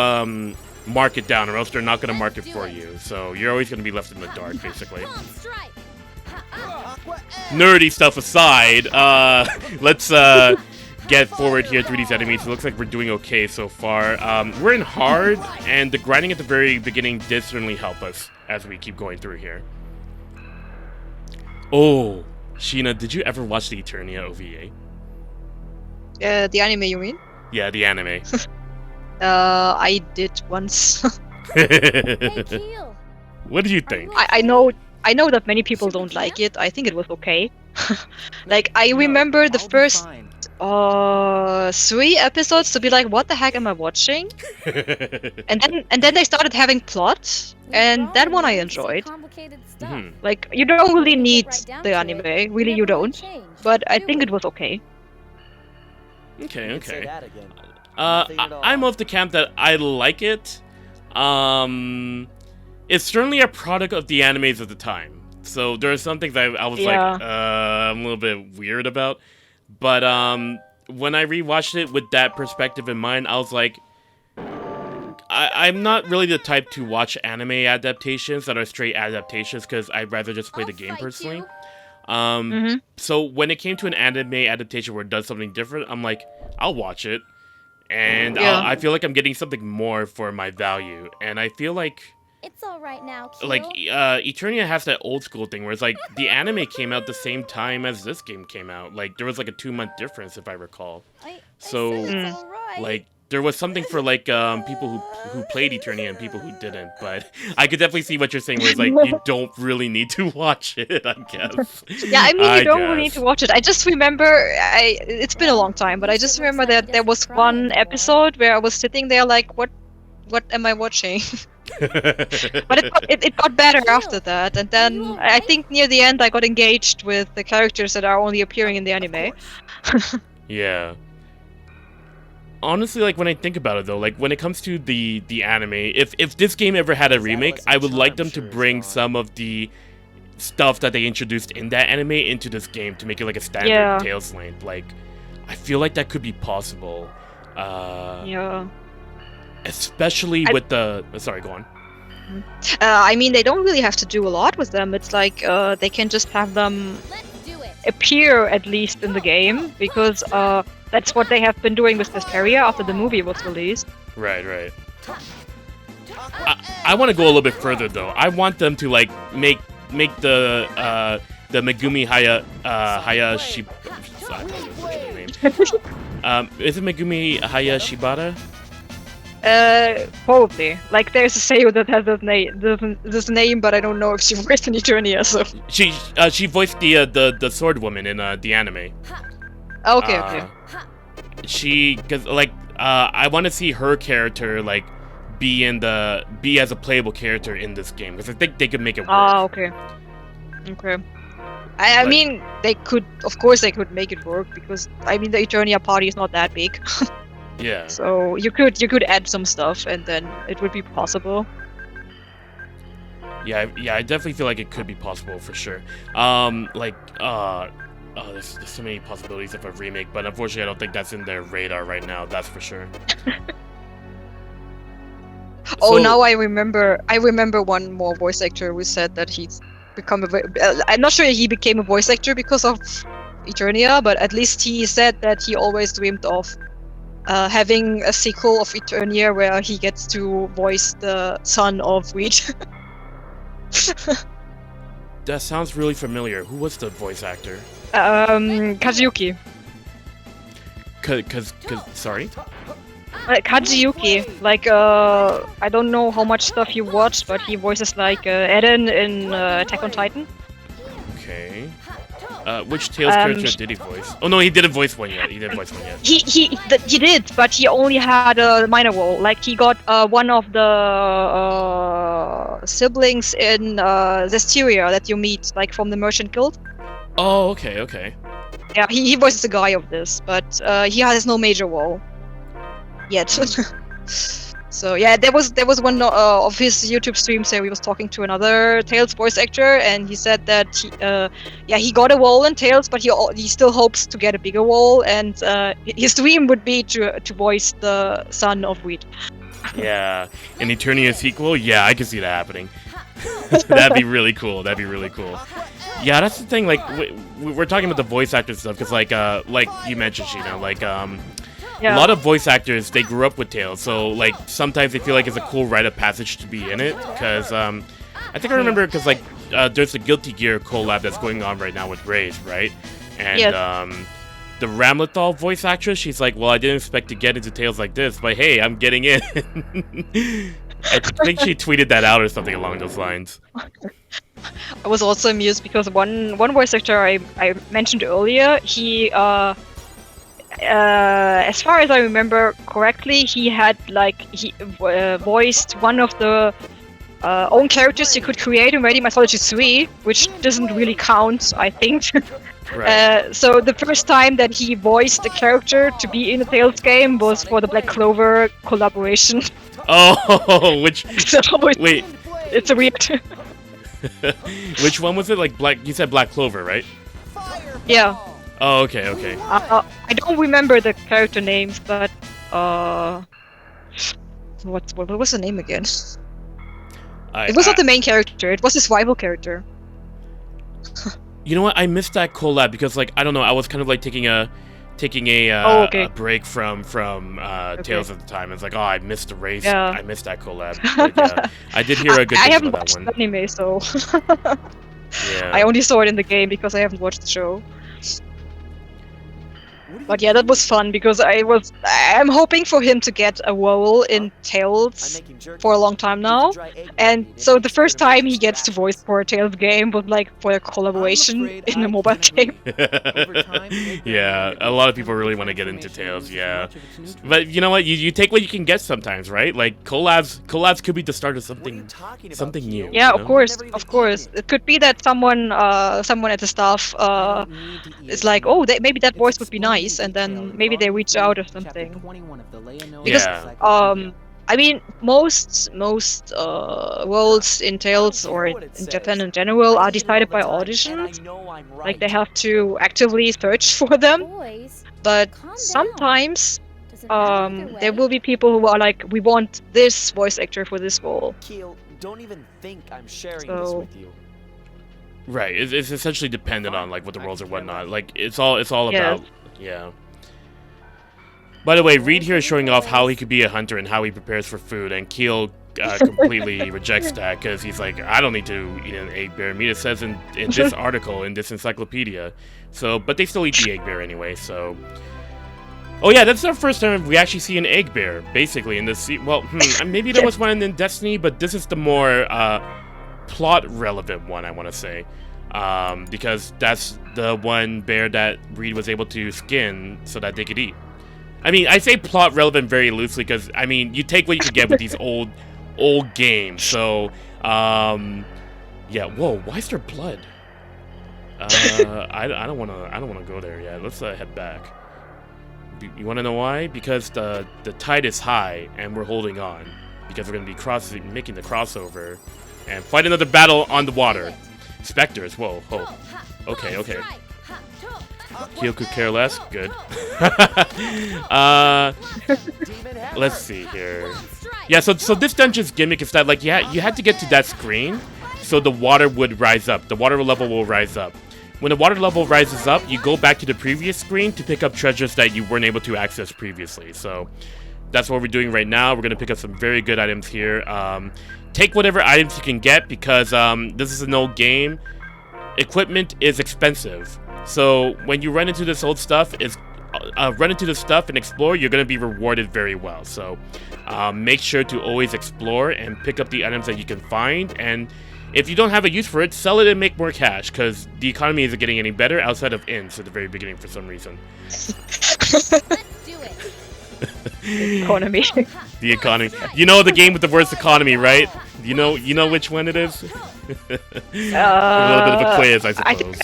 mark it down, or else they're not going to mark it for you. So you're always going to be left in the dark, basically. Nerdy stuff aside, let's get forward here through these enemies. It looks like we're doing okay so far. We're in hard, and the grinding at the very beginning did certainly help us as we keep going through here. Oh, Shiina, did you ever watch the Eternia OVA? The anime, you mean? Yeah, the anime. I did once. Hey, Keel. What did you think? I know that many people don't like it. I think it was okay. Like, I remember the I'll be first fine. 3 episodes to be like, what the heck am I watching? And then they started having plot, and that one I enjoyed. Mhm. Like, you don't really need the anime, really you don't. But I think it was okay. Okay, You could say okay. that again. I'm of the camp that I like it. It's certainly a product of the animes of the time. So there are some things I was like, I'm a little bit weird about. But when I rewatched it with that perspective in mind, I was like, I'm not really the type to watch anime adaptations that are straight adaptations because I'd rather just play the I'll game fight personally. you. So when it came to an anime adaptation where it does something different, I'm like, I'll watch it. And I feel like I'm getting something more for my value. And I feel like It's all right now, Q. Eternia has that old school thing where it's like the anime came out the same time as this game came out. Like there was like a 2-month difference if I recall. I So, said it's all right. Like there was something for like people who played Eternia and people who didn't. But I could definitely see what you're saying where it's like you don't really need to watch it, I guess. Yeah, I mean, you don't really need guess. to watch it. I just remember, it's been a long time, but I just remember that there was one episode where I was sitting there like, what am I watching? But it got better after that, and then I think near the end I got engaged with the characters that are only appearing in the anime. Yeah. Honestly, like when I think about it though, like when it comes to the anime, if this game ever had a remake, I would like them to bring some of the stuff that they introduced in that anime into this game to make it like a standard Tales length. Like, I feel like that could be possible. Yeah. Especially with the... sorry, go on. I mean, they don't really have to do a lot with them. It's like they can just have them Let's do it. appear at least in the game, because that's what they have been doing with Vesperia after the movie was released. Right. I want to go a little bit further though. I want them to like make the Megumi Hayashi. I don't know her name. Is it Megumi Hayashibara? Probably. Like, there's a Seiyu that has this name, but I don't know if she voiced in Eternia, so... She voiced the sword woman in the anime. Okay. Because like I want to see her character like be as a playable character in this game because I think they could make it work. Okay. I mean, of course they could make it work, because I mean the Eternia party is not that big. Yeah. So you could add some stuff and then it would be possible. Yeah, I definitely feel like it could be possible for sure. There's so many possibilities of a remake, but unfortunately I don't think that's in their radar right now, that's for sure. Now I remember one more voice actor who said that he's become I'm not sure he became a voice actor because of Eternia, but at least he said that he always dreamed of having a sequel of Eternia where he gets to voice the son of Reid. That sounds really familiar. Who was the voice actor? Kazuyuki. Sorry? Kazuyuki. Like, I don't know how much stuff you watched, but he voices like Eren in Attack on Titan. Okay. Which Tales character did he voice? Oh no, he didn't voice one yet. He He did, but he only had a minor role. Like, he got one of the siblings in Zestiria that you meet, like from the Merchant Guild. Oh, okay. Yeah, he voices the guy of this, but he has no major role yet. So yeah, there was one of his YouTube streams where he was talking to another Tales voice actor, and he said that he got a role in Tales, but he still hopes to get a bigger role, and his dream would be to voice the son of Reid. Yeah, an Eternia sequel? Yeah, I can see that happening. That'd be really cool. Yeah, that's the thing. Like, we're talking about the voice actor stuff because, like you mentioned, Shiina, like a lot of voice actors, they grew up with Tales, so like sometimes they feel like it's a cool rite of passage to be in it. Because I think I remember because like there's the Guilty Gear collab that's going on right now with Reid, right? And the Ramlethal voice actress, she's like, well, I didn't expect to get into Tales like this, but hey, I'm getting in. I think she tweeted that out or something along those lines. I was also amused because one voice actor I mentioned earlier, he as far as I remember correctly, he had voiced one of the own characters you could create in Ready Mythology 3, which doesn't really count, I think. Right. So the first time that he voiced a character to be in a Tales game was for the Black Clover collaboration. Oh, which So wait, it's a weird. which one was it? Like Black? You said Black Clover, right? Yeah. Oh, okay, okay. I don't remember the character names, but what was the name again? It was not the main character. It was his rival character. You know what? I missed that collab because, like, I don't know. I was kind of like taking a a break from Tales at the time. It's like, oh, I missed the race. Yeah. I missed that collab. But, yeah, I did hear a good I thing haven't about watched that one. the anime, so Yeah. I only saw it in the game because I haven't watched the show. But yeah, that was fun because I'm hoping for him to get a role in Tales for a long time now. And so the first time he gets to voice for a Tales game was like for a collaboration in a mobile game. Yeah, a lot of people really want to get into Tales, yeah. But you know what? You take what you can get sometimes, right? Like collabs could be the start of something new. Yeah, you of know? course. It could be that someone at the staff is like, oh, maybe that voice would be nice, and then maybe they reach out or something. Because Yeah. I mean, most roles in Tales or in Japan in general are decided by auditions. Like they have to actively search for them. Boys, But calm down. sometimes Does it matter either there way? will be people who are like, we want this voice actor for this role. Keel, don't even think I'm sharing So- this with you. Right. It's essentially dependent on like what the roles or whatnot. Like it's all about yeah. By the way, Reid here is showing off how he could be a hunter and how he prepares for food, and Keel completely rejects that because he's like, I don't need to eat an egg bear meat. It says in this article, in this encyclopedia. So, but they still eat the egg bear anyway, so... Oh yeah, that's our first time we actually see an egg bear, basically, in this... Well, maybe there was one in Destiny, but this is the more plot-relevant one, I want to say. Because that's the one bear that Reid was able to skin so that they could eat. I mean, I say plot relevant very loosely because, I mean, you take what you can get with these old games. So, yeah. Whoa, why is there blood? I don't wanna go there yet. Let's head back. You wanna know why? Because the tide is high and we're holding on because we're gonna be making the crossover and fight another battle on the water. Spectres. Whoa. Oh. Okay. Keel could care less. Good. Let's see here. Yeah, so this dungeon's gimmick is that, like, you had to get to that screen so the water would rise up. The water level will rise up. When the water level rises up, you go back to the previous screen to pick up treasures that you weren't able to access previously. So that's what we're doing right now. We're going to pick up some very good items here. Take whatever items you can get because this is an old game. Equipment is expensive. So when you run into this old stuff, and explore, you're going to be rewarded very well. So make sure to always explore and pick up the items that you can find. And if you don't have a use for it, sell it and make more cash because the economy isn't getting any better outside of inns at the very beginning for some reason. Let's do it. Economy. The economy. You know the game with the worst economy, right? You know which one it is? A little bit of a quiz, I suppose.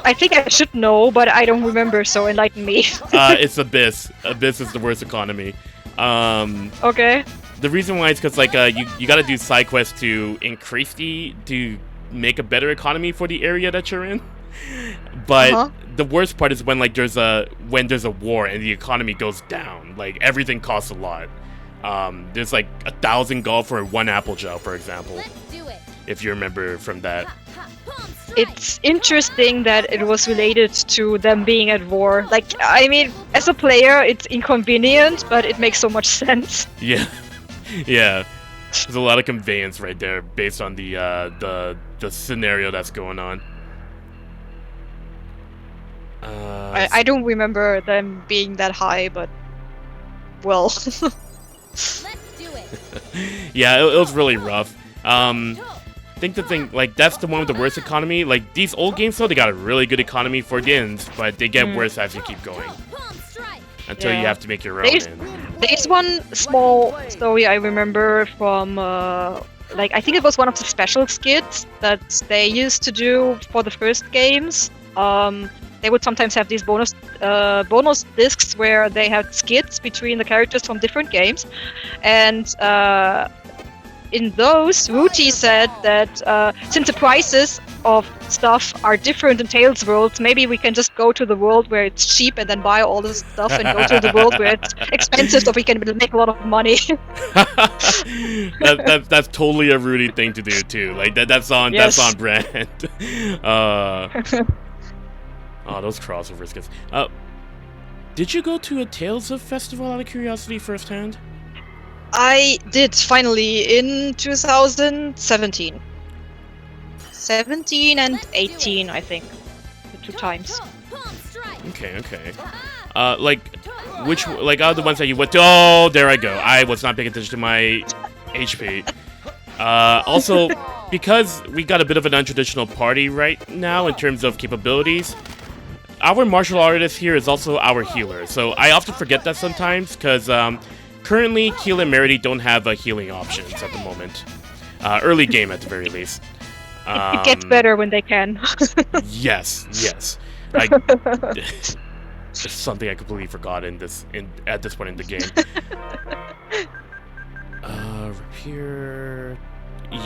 I think I should know, but I don't remember, so enlighten me. It's Abyss. Abyss is the worst economy. Okay. The reason why is because like you got to do side quests to increase to make a better economy for the area that you're in. But the worst part is when like there's a war and the economy goes down. Like everything costs a lot. There's like 1,000 gold for one apple gel, for example. Let's do it. If you remember from that. It's interesting that it was related to them being at war. Like, I mean, as a player, it's inconvenient, but it makes so much sense. Yeah, yeah. There's a lot of conveyance right there based on the scenario that's going on. I don't remember them being that high, but well. Let's do it. Yeah, it was really rough. I think the thing, like, that's the one with the worst economy. Like, these old games, though, they got a really good economy for games, but they get worse as you keep going. Until you have to make your own. There's one small story I remember from, like, I think it was one of the special skits that they used to do for the first games. they would sometimes have these bonus discs where they had skits between the characters from different games, and in those, Ruti said that since the prices of stuff are different in Tales worlds, maybe we can just go to the world where it's cheap and then buy all this stuff, and go to the world where it's expensive so we can make a lot of money. That's totally a Rudy thing to do too. Like that's on brand. Oh, those crossover skits. Did you go to a Tales of Festival out of curiosity firsthand? I did, finally, in 2017. 17 and 18, I think. The 2 times. Okay. Which, out of the ones that you went to... Oh, there I go. I was not paying attention to my HP. Also, because we got a bit of an untraditional party right now in terms of capabilities, our martial artist here is also our healer. So I often forget that sometimes, because... currently, Keel and Merity don't have healing options at the moment. Early game, at the very least. It gets better when they can. Yes. It's something I completely forgot at this point in the game. Rapier.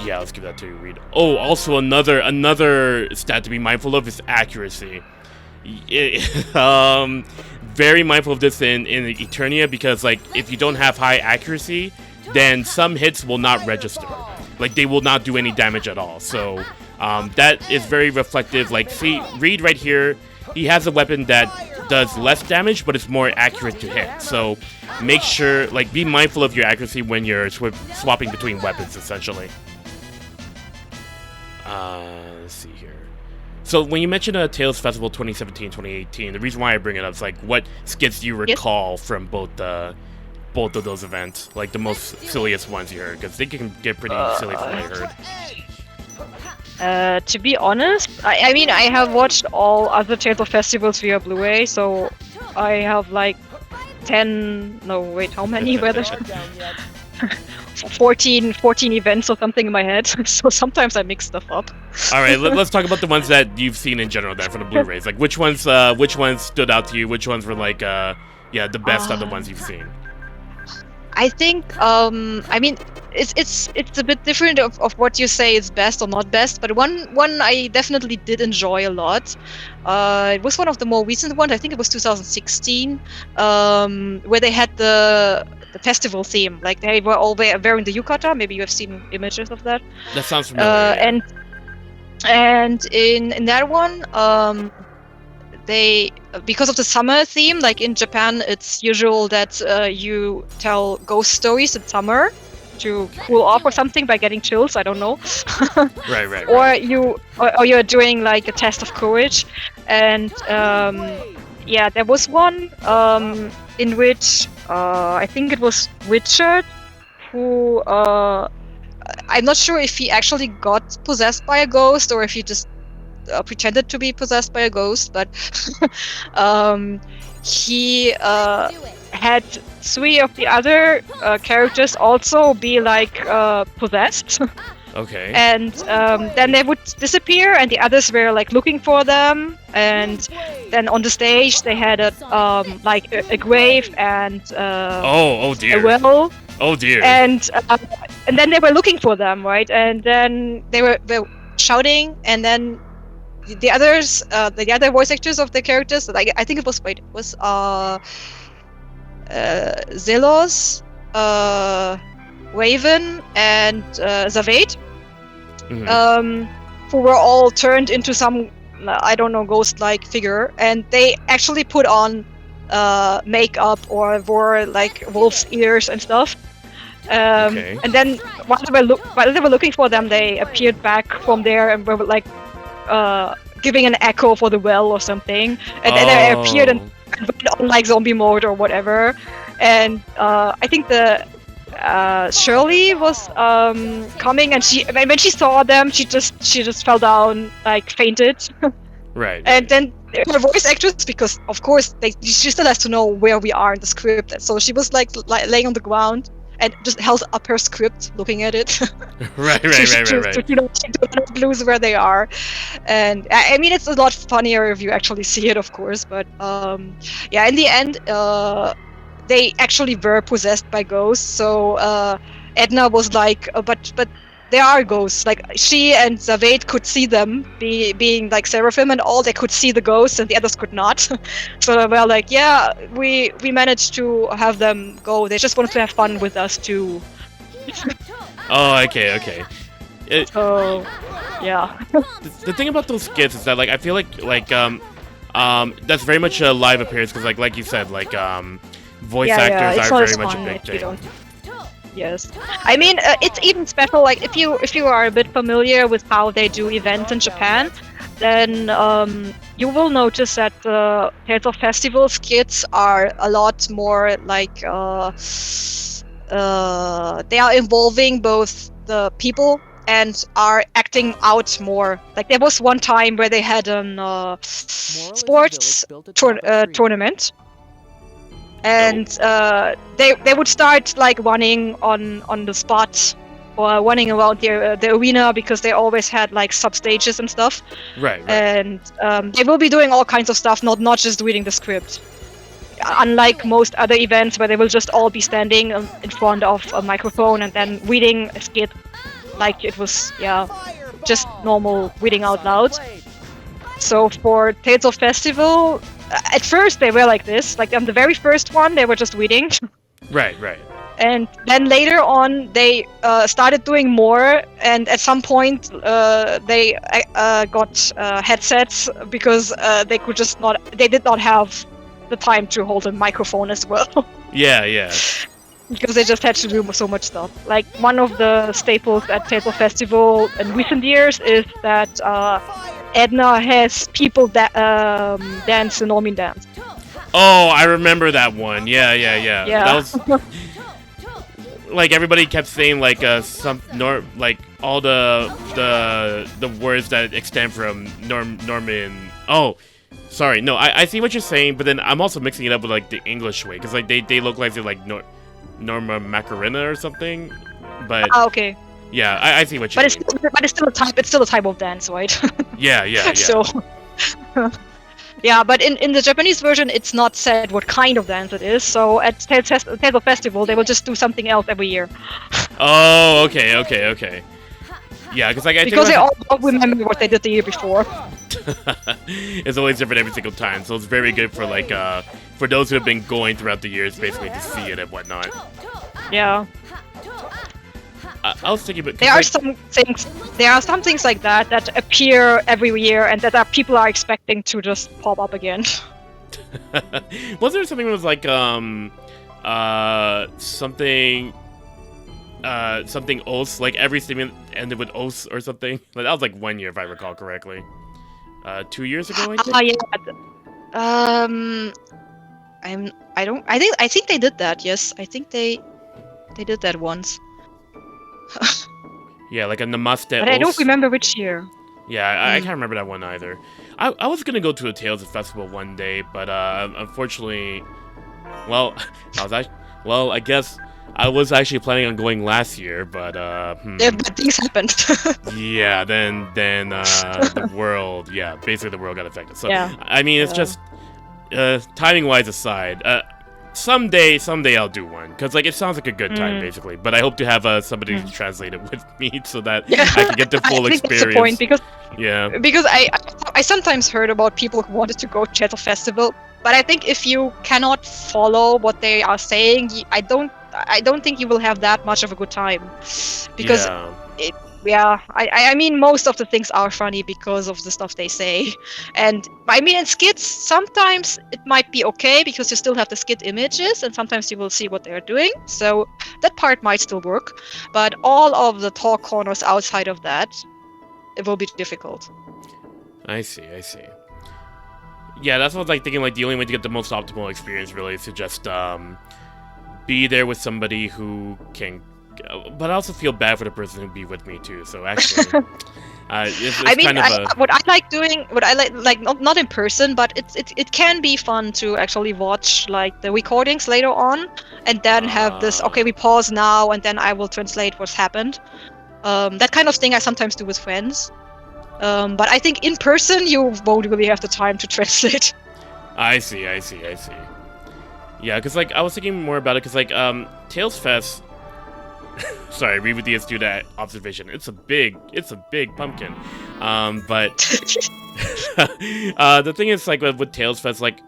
Yeah, let's give that to you, Reid. Oh, also another stat to be mindful of is accuracy. Very mindful of this in Eternia, because if you don't have high accuracy, then some hits will not register. They will not do any damage at all. So that is very reflective. See, Reid right here, he has a weapon that does less damage, but it's more accurate to hit. So make sure, be mindful of your accuracy when you're swapping between weapons, essentially. Let's see here. So when you mentioned Tales Festival 2017-2018, the reason why I bring it up is what skits do you recall from both of those events? The most silliest ones you heard, because they can get pretty silly from what I heard. To be honest, I mean, I have watched all other Tales of Festivals via Blu-ray, so I have 10... No, wait, how many were there? 14 events or something in my head, so sometimes I mix stuff up. Alright, let's talk about the ones that you've seen in general then, from the Blu-rays. Which ones stood out to you? Which ones were the best of the ones you've seen? I think, I mean, it's a bit different of what you say is best or not best, but one I definitely did enjoy a lot. It was one of the more recent ones. I think it was 2016, where they had the festival theme. They were all wearing the yukata. Maybe you have seen images of that. That sounds familiar. And in that one, they, because of the summer theme, in Japan, it's usual that you tell ghost stories in summer to cool off or something by getting chills. I don't know. Right. Or you're doing a test of courage, and yeah, there was one in which I think it was Richard, who I'm not sure if he actually got possessed by a ghost or if he just pretended to be possessed by a ghost, but he had 3 of the other characters also be possessed. Okay. And then they would disappear, and the others were looking for them. And then on the stage they had a grave and oh dear. a well. Oh dear. And then they were looking for them, right? And then they were shouting, and then the others, the other voice actors of the characters, I think it was Zelos, Raven, and Zavade, who were all turned into some, I don't know, ghost-like figure, and they actually put on makeup or wore wolf's ears and stuff. Okay. And then while they were looking for them, they appeared back from there and were giving an echo for the well or something, and then they appeared and went on zombie mode or whatever. And I think the Shirley was coming, and when she saw them, she just fell down, fainted. Right. And then her voice actress, because of course she still has to know where we are in the script, so she was laying on the ground, and just held up her script, looking at it. Right. To not lose where they are. And I mean, it's a lot funnier if you actually see it, of course. But yeah, in the end, they actually were possessed by ghosts. So Edna was like, but there are ghosts. Like she and Zaved could see them being like seraphim and all. They could see the ghosts, and the others could not. So they were like, yeah, we managed to have them go. They just wanted to have fun with us too. Oh, okay. So yeah. The thing about those skits is that like I feel like that's very much a live appearance because like you said like voice actors it's are not very as much a fun big if you thing. don't. Yes, I mean it's even special. Like if you are a bit familiar with how they do events in Japan, then you will notice that the Tales of Festival skits are a lot more like they are involving both the people and are acting out more. Like there was one time where they had an sports tournament. And they would start like running on the spot or running around the arena because they always had like sub stages and stuff. Right. And they will be doing all kinds of stuff, not just reading the script. Unlike most other events where they will just all be standing in front of a microphone and then reading a skit like it was just normal reading out loud. So for Tales of Festival, at first they were like this. Like on the very first one, they were just reading. Right. And then later on, they started doing more. And at some point, they got headsets because they could just not. They did not have the time to hold a microphone as well. Yeah. Because they just had to do so much stuff. Like one of the staples at Tales of Festival in recent years is that Edna has people that dance the Normin dance. Oh, I remember that one. Yeah. That was like everybody kept saying like like all the words that extend from Norman. Oh, sorry. No, I see what you're saying, but then I'm also mixing it up with like the English way because like they look like they're like Norma Macarena or something. But okay. Yeah, I see what you mean. But it's still a type. It's still a type of dance, right? Yeah. So, yeah, but in the Japanese version, it's not said what kind of dance it is. So at Tales of Festival, they will just do something else every year. Oh, okay. Yeah, because like they all don't remember what they did the year before. It's always different every single time, so it's very good for like for those who have been going throughout the years, basically to see it and whatnot. Yeah. I was thinking, but there are some things like that appear every year, and that people are expecting to just pop up again. Was there something that was like something os, like every statement ended with os or something? Like that was like 1 year if I recall correctly. 2 years ago, I think. I think they did that. Yes, I think they did that once. Yeah, like a namaste. But I don't remember which year. Yeah, I can't remember that one either. I was gonna go to a Tales of Festival one day, but unfortunately, well, I guess I was actually planning on going last year, but Yeah, but things happened. Yeah, then the world, basically the world got affected. So yeah. I mean, it's just timing wise aside. Someday I'll do one, because like it sounds like a good time basically, but I hope to have somebody to translate it with me so that I can get the full I think experience. That's the point, because I sometimes heard about people who wanted to go to Tales of Festival, but I think if you cannot follow what they are saying, I don't think you will have that much of a good time, because I mean, most of the things are funny because of the stuff they say. And I mean, in skits, sometimes it might be okay because you still have the skit images, and sometimes you will see what they're doing. So that part might still work. But all of the talk corners outside of that, it will be difficult. I see. Yeah, that's what I was like thinking. Like the only way to get the most optimal experience really is to just be there with somebody who can. But I also feel bad for the person who'd be with me too. So actually, It's I mean, kind of a what I like doing, what I like not in person, but it can be fun to actually watch like the recordings later on, and then have this. Okay, we pause now, and then I will translate what's happened. That kind of thing I sometimes do with friends. But I think in person you won't really have the time to translate. I see. Yeah, because like I was thinking more about it, because like Tales Fest. Sorry, Reid with the astute observation. It's a big pumpkin. But the thing is, like with Tales Fest, like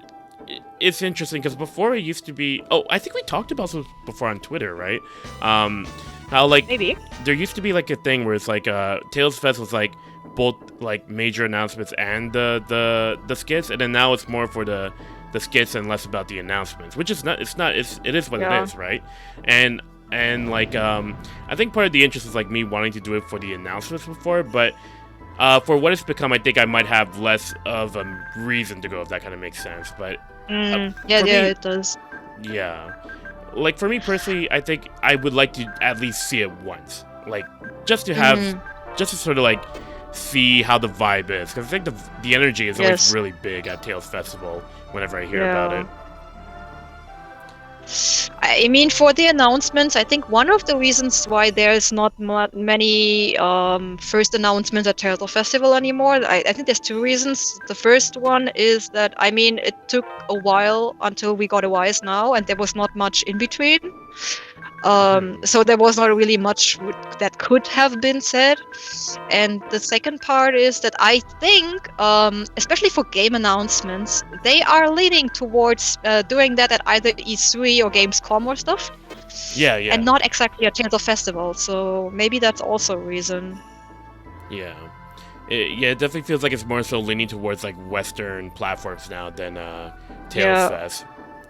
it's interesting because before it used to be. Oh, I think we talked about this before on Twitter, right? How like Maybe there used to be like a thing where it's like Tales Fest was like both like major announcements and the skits, and then now it's more for the skits and less about the announcements, which is not. It is what it is, right? And like I think part of the interest is like me wanting to do it for the announcements before, but for what it's become, I think I might have less of a reason to go, if that kind of makes sense. But it does. Yeah, like for me personally, I think I would like to at least see it once, like just to have, just to sort of like see how the vibe is, because I think the energy is always really big at Tales Festival whenever I hear about it. I mean, for the announcements, I think one of the reasons why there's not many first announcements at Turtle Festival anymore, I think there's two reasons. The first one is that, I mean, it took a while until we got a Wise Now, and there was not much in between. So there was not really much that could have been said. And the second part is that I think, especially for game announcements, they are leaning towards doing that at either E3 or Gamescom or stuff. Yeah. And not exactly at Tales Festival. So maybe that's also a reason. Yeah. It definitely feels like it's more so leaning towards like Western platforms now than Tales Fest.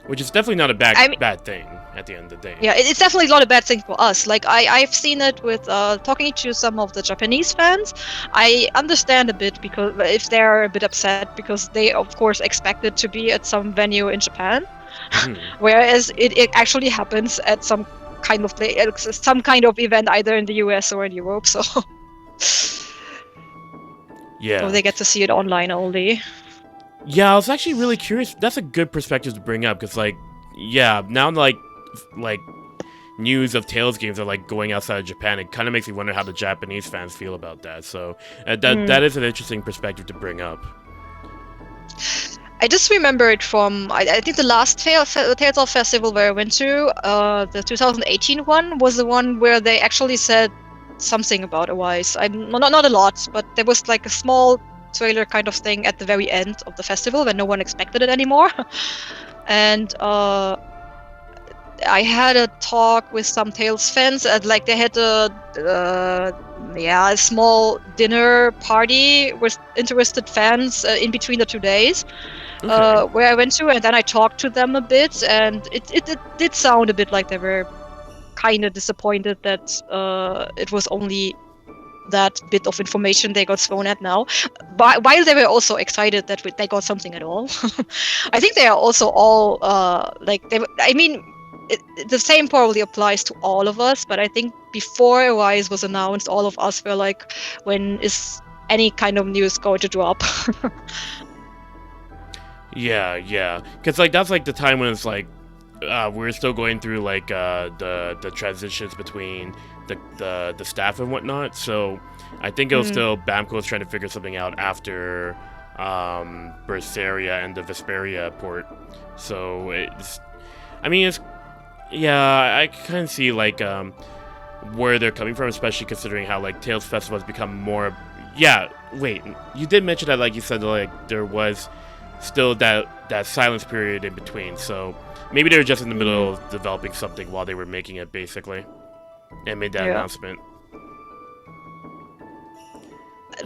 Which is definitely not a bad thing at the end of the day. Yeah, it's definitely not a bad thing for us. Like, I've seen it with talking to some of the Japanese fans. I understand a bit, because if they're a bit upset, because they, of course, expected to be at some venue in Japan. Whereas it actually happens at some kind of some kind of event either in the US or in Europe. So, yeah. So they get to see it online only. Yeah, I was actually really curious. That's a good perspective to bring up, because, like, yeah, now, like news of Tales games are, like, going outside of Japan. It kind of makes me wonder how the Japanese fans feel about that. So, that is an interesting perspective to bring up. I just remember it from, I think the last Tales of Festival where I went to, the 2018 one, was the one where they actually said something about Wise. Not a lot, but there was, like, a small trailer kind of thing at the very end of the festival when no one expected it anymore. And I had a talk with some Tales fans, and like they had a small dinner party with interested fans in between the 2 days, where I went to, and then I talked to them a bit, and it did sound a bit like they were kind of disappointed that it was only that bit of information they got thrown at now, but while they were also excited that they got something at all. I think they are also all the same probably applies to all of us, but I think before Rise was announced, all of us were like, when is any kind of news going to drop? Yeah, because like that's like the time when it's like we're still going through like the transitions between the staff and whatnot. So I think it was still Bamco was trying to figure something out after Berseria and the Vesperia port. So I kind of see like where they're coming from, especially considering how like Tales Festival has become more. Yeah, wait, you did mention that, like you said, like there was still that silence period in between. So maybe they were just in the middle of developing something while they were making it, basically, and made that announcement.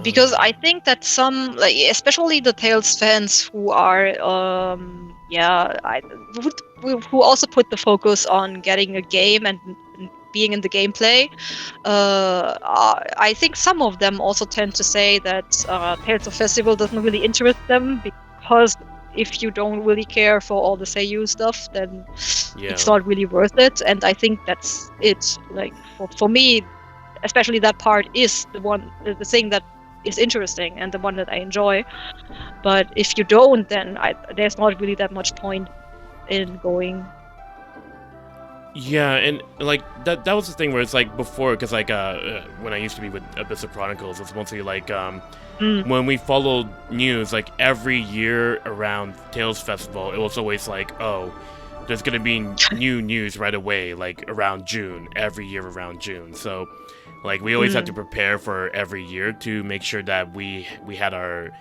Because I think that some, like, especially the Tales fans who are, who also put the focus on getting a game and being in the gameplay, I think some of them also tend to say that Tales of Festival doesn't really interest them, because if you don't really care for all the Seiyu stuff, then it's not really worth it. And I think that's it. Like for me, especially that part is the thing that is interesting and the one that I enjoy. But if you don't, then there's not really that much point in going. Yeah, and like that was the thing where it's like before, because like when I used to be with Abyss of Chronicles, it's mostly like when we followed news, like every year around Tales Festival, it was always like, oh, there's gonna be new news right away, like around June, every year around June. So like we always have to prepare for every year to make sure that we had our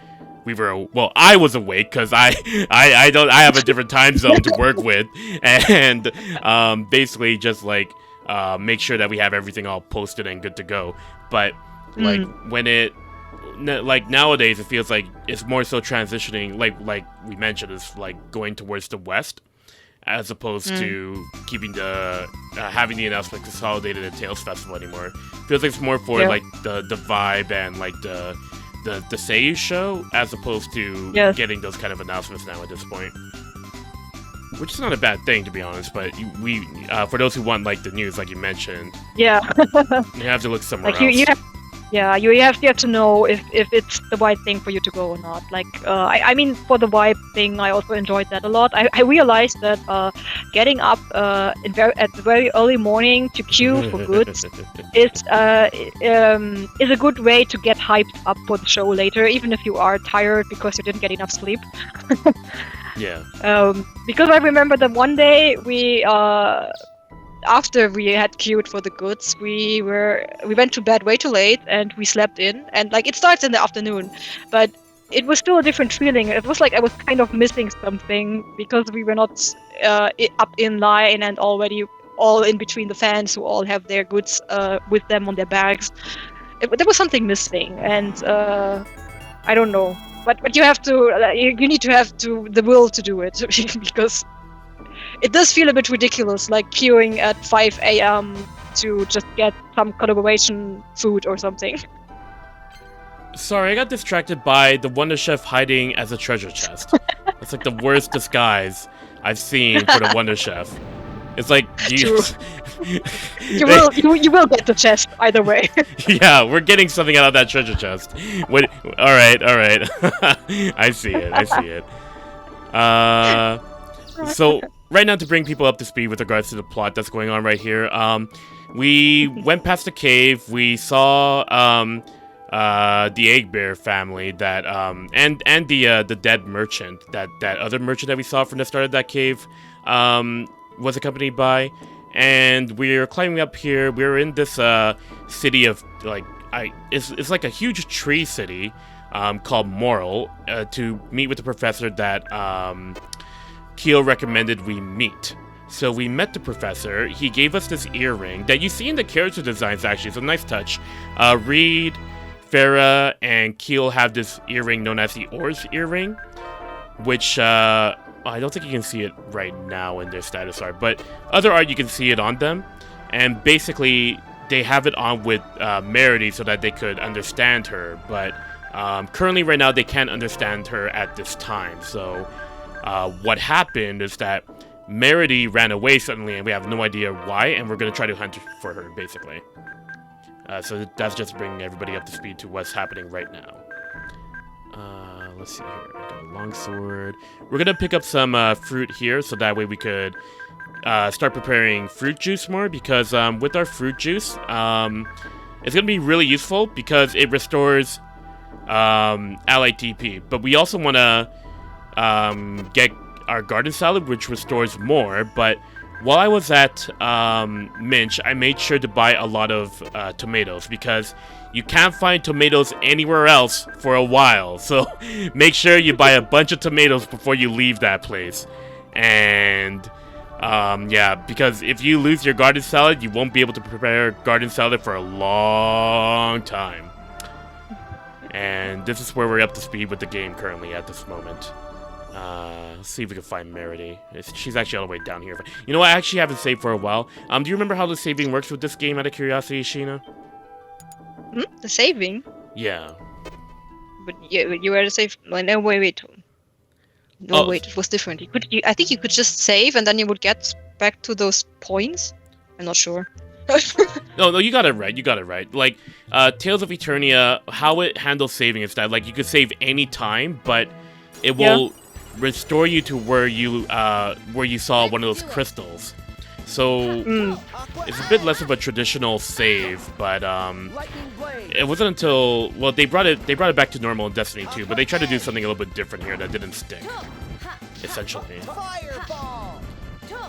I was awake because I have a different time zone to work with, and basically just like make sure that we have everything all posted and good to go. But like when like nowadays it feels like it's more so transitioning, like we mentioned, it's like going towards the west as opposed to keeping the having the announcement consolidated at Tales Festival anymore. Feels like it's more for like the vibe and like the Seiyu show, as opposed to getting those kind of announcements now at this point. Which is not a bad thing, to be honest, but we for those who want like the news, like you mentioned, you have to look somewhere else. You have to know if it's the right thing for you to go or not. Like, I mean, for the vibe thing, I also enjoyed that a lot. I realized that getting up at the very early morning to queue for goods is a good way to get hyped up for the show later, even if you are tired because you didn't get enough sleep. Because I remember that one day we after we had queued for the goods, we went to bed way too late and we slept in, and like it starts in the afternoon, but it was still a different feeling. It was like I was kind of missing something because we were not up in line and already all in between the fans who all have their goods with them on their bags. There was something missing, and I don't know. But you have to you need to have the will to do it because it does feel a bit ridiculous, like queuing at 5 a.m. to just get some collaboration food or something. Sorry, I got distracted by the Wonder Chef hiding as a treasure chest. That's like the worst disguise I've seen for the Wonder Chef. It's like you will get the chest either way. Yeah, we're getting something out of that treasure chest. Wait, all right. I see it. So right now, to bring people up to speed with regards to the plot that's going on right here, we went past the cave. We saw the Egg Bear family that and the dead merchant, that other merchant that we saw from the start of that cave was accompanied by, and we're climbing up here. We're in this city of like it's like a huge tree city called Moral to meet with the professor that Keel recommended we meet. So we met the professor. He gave us this earring that you see in the character designs. Actually, it's a nice touch. Reid, Farah, and Keel have this earring known as the Oars earring, which I don't think you can see it right now in their status art, but other art you can see it on them. And basically, they have it on with Merity so that they could understand her, but currently right now they can't understand her at this time. So what happened is that Merity ran away suddenly, and we have no idea why, and we're going to try to hunt for her, basically. So that's just bringing everybody up to speed to what's happening right now. Let's see here. I got a longsword. We're going to pick up some fruit here, so that way we could start preparing fruit juice more, because with our fruit juice, it's going to be really useful because it restores allied TP. But we also want to get our garden salad, which restores more. But while I was at Minch, I made sure to buy a lot of tomatoes, because you can't find tomatoes anywhere else for a while. So make sure you buy a bunch of tomatoes before you leave that place. And yeah, because if you lose your garden salad, you won't be able to prepare garden salad for a long time. And this is where we're up to speed with the game currently at this moment. Let's see if we can find Merity. She's actually all the way down here. You know what? I actually haven't saved for a while. Do you remember how the saving works with this game, out of curiosity, Shiina? The saving? Yeah. But you were to save. No, wait. No, wait. It was different. I think you could just save, and then you would get back to those points. I'm not sure. No, you got it right. You got it right. Like, Tales of Eternia, how it handles saving is that, like, you could save any time, but it will restore you to where you saw one of those crystals. So it's a bit less of a traditional save, but it wasn't until they brought it back to normal in Destiny 2, but they tried to do something a little bit different here that didn't stick. Essentially.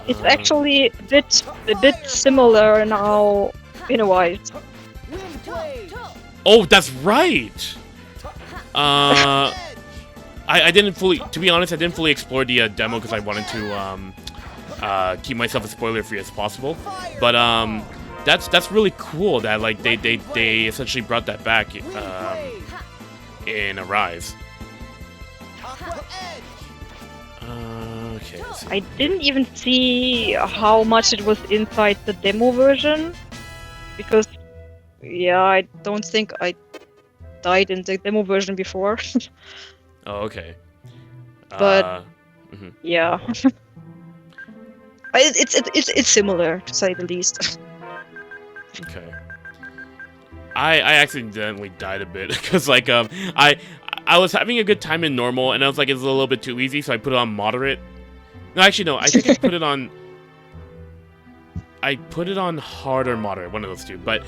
It's actually a bit similar now, in a way. Oh, that's right. I didn't fully, to be honest, I didn't fully explore the demo because I wanted to keep myself as spoiler-free as possible. But that's really cool that like they essentially brought that back in Arise. Okay. Let's see. I didn't even see how much it was inside the demo version, because I don't think I died in the demo version before. Oh, okay. But yeah, it's similar to say the least. Okay. I accidentally died a bit because like I was having a good time in normal and I was like it's a little bit too easy, so I put it on moderate. No, actually no, I think I put it on hard or moderate, one of those two. But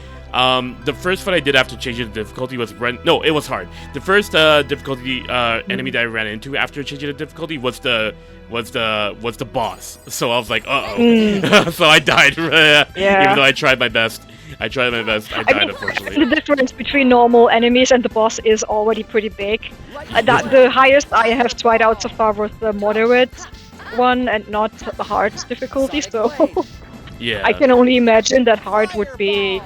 the first fight I did after changing the difficulty was it was hard. The first difficulty enemy that I ran into after changing the difficulty was the boss. So I was like, uh-oh. So I died. Even though I tried my best. I died, unfortunately. The difference between normal enemies and the boss is already pretty big. The highest I have tried out so far was the moderate one and not the hard difficulty, so yeah. I can only imagine that hard would be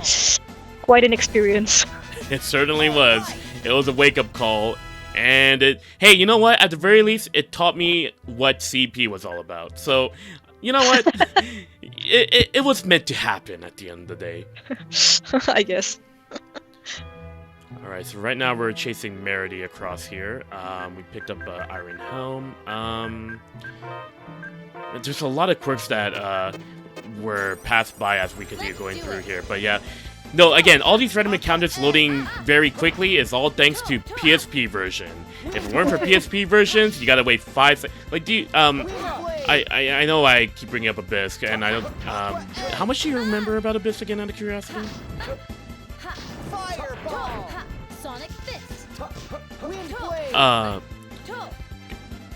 quite an experience. It certainly was. It was a wake-up call, and hey, you know what? At the very least, it taught me what CP was all about. So, you know what? it was meant to happen at the end of the day. I guess. Alright, so right now we're chasing Merity across here. We picked up Iron Helm. There's a lot of quirks that were passed by as we continue going through here, but yeah. No, again, all these random encounters loading very quickly is all thanks to PSP version. If it weren't for PSP versions, you gotta wait 5 seconds. Like, do you, I know I keep bringing up Abyss, and I don't, how much do you remember about Abyss again, out of curiosity? Sonic Fist.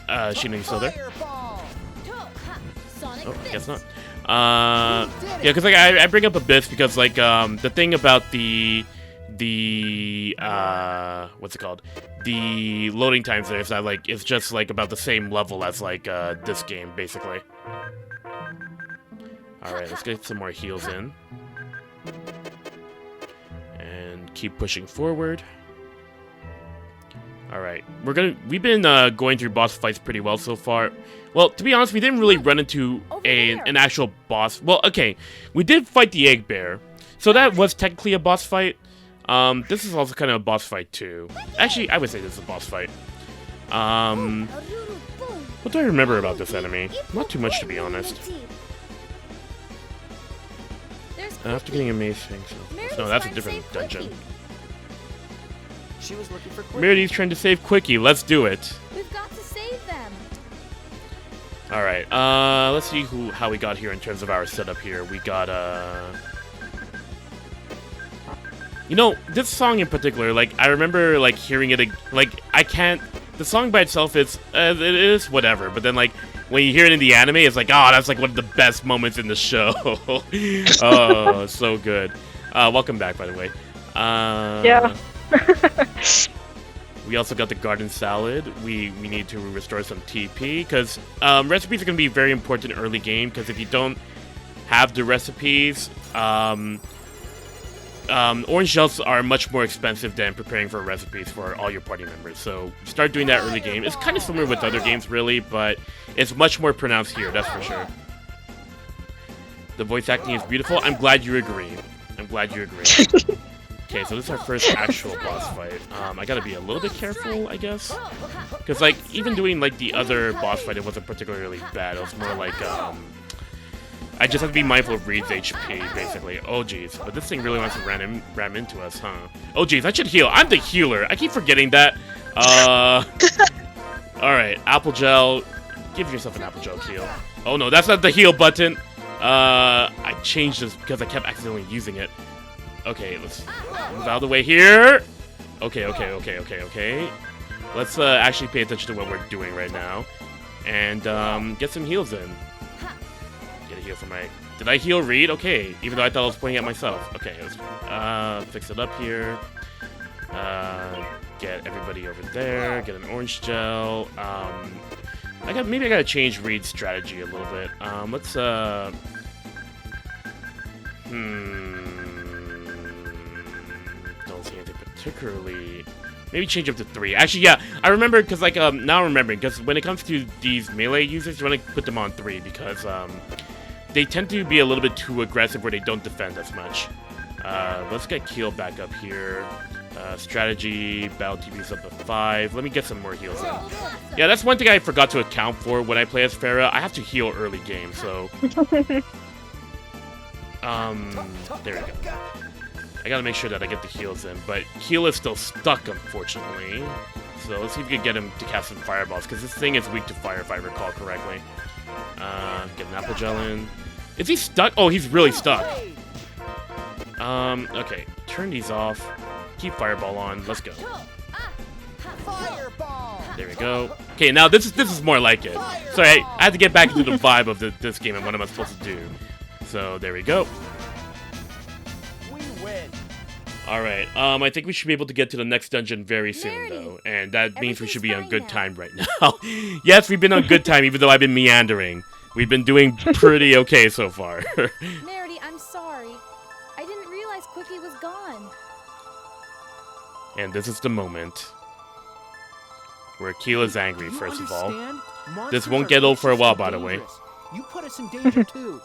Shiina, you still there? Sonic Oh, I guess not. Yeah, because like I bring up Abyss because like the thing about the what's it called? The loading times there is that like it's just like about the same level as like this game basically. All right, let's get some more heals in and keep pushing forward. All right, we've been going through boss fights pretty well so far. Well, to be honest, we didn't really run into an actual boss. Well, okay, we did fight the egg bear, so that was technically a boss fight. This is also kind of a boss fight too. Actually, I would say this is a boss fight. What do I remember about this enemy? Not too much, to be honest. After getting amazing, no, that's a different dungeon. She was looking for Quickie. Merity's trying to save Quickie. Let's do it. We've got to save them. All right. Let's see how we got here in terms of our setup here. We got you know, this song in particular, like I remember like hearing it, like the song by itself is it is whatever, but then like when you hear it in the anime, it's like, oh, that's like one of the best moments in the show. Oh, so good. Welcome back, by the way. Yeah. We also got the garden salad. We need to restore some TP because recipes are going to be very important early game, because if you don't have the recipes, orange shells are much more expensive than preparing for recipes for all your party members. So start doing that early game. It's kind of similar with other games really, but it's much more pronounced here, that's for sure. The voice acting is beautiful. I'm glad you agree. Okay, so this is our first actual boss fight. I gotta be a little bit careful, I guess. Because, like, even doing, like, the other boss fight, it wasn't particularly bad. It was more like, I just have to be mindful of Reid's HP, basically. Oh, jeez. But this thing really wants to ram into us, huh? Oh, jeez. I should heal. I'm the healer. I keep forgetting that. Alright. Apple Gel. Give yourself an Apple Gel heal. Oh, no. That's not the heal button. I changed this because I kept accidentally using it. Okay, let's move out of the way here. Okay. Let's actually pay attention to what we're doing right now. And get some heals in. Get a heal for my... Did I heal Reid? Okay, even though I thought I was pointing at myself. Okay, let's fix it up here. Get everybody over there. Get an orange gel. Maybe I gotta change Reid's strategy a little bit. Let's don't see anything particularly. Maybe change up to 3. Actually, yeah, I remember because now I'm remembering because when it comes to these melee users, you want to put them on 3 because they tend to be a little bit too aggressive where they don't defend as much. Let's get Keel back up here. Strategy, Battle TV's up to 5. Let me get some more heals in. Yeah, that's one thing I forgot to account for when I play as Pharah. I have to heal early game, so... there we go. I gotta make sure that I get the heals in, but Keel is still stuck, unfortunately. So let's see if we can get him to cast some fireballs, because this thing is weak to fire, if I recall correctly. Get an apple gel in. Is he stuck? Oh, he's really stuck. Okay. Turn these off. Keep fireball on. Let's go. There we go. Okay, now this is more like it. Sorry, I had to get back into the vibe of this game and what am I supposed to do. So there we go. Alright, I think we should be able to get to the next dungeon very soon, though. And that means we should be on good time right now. Yes, we've been on good time, even though I've been meandering. We've been doing pretty okay so far. Meredy, I'm sorry. I didn't realize Quickie was gone. And this is the moment where Keel is angry, first of all. This won't get old for a while, by the way. You put us in danger, too.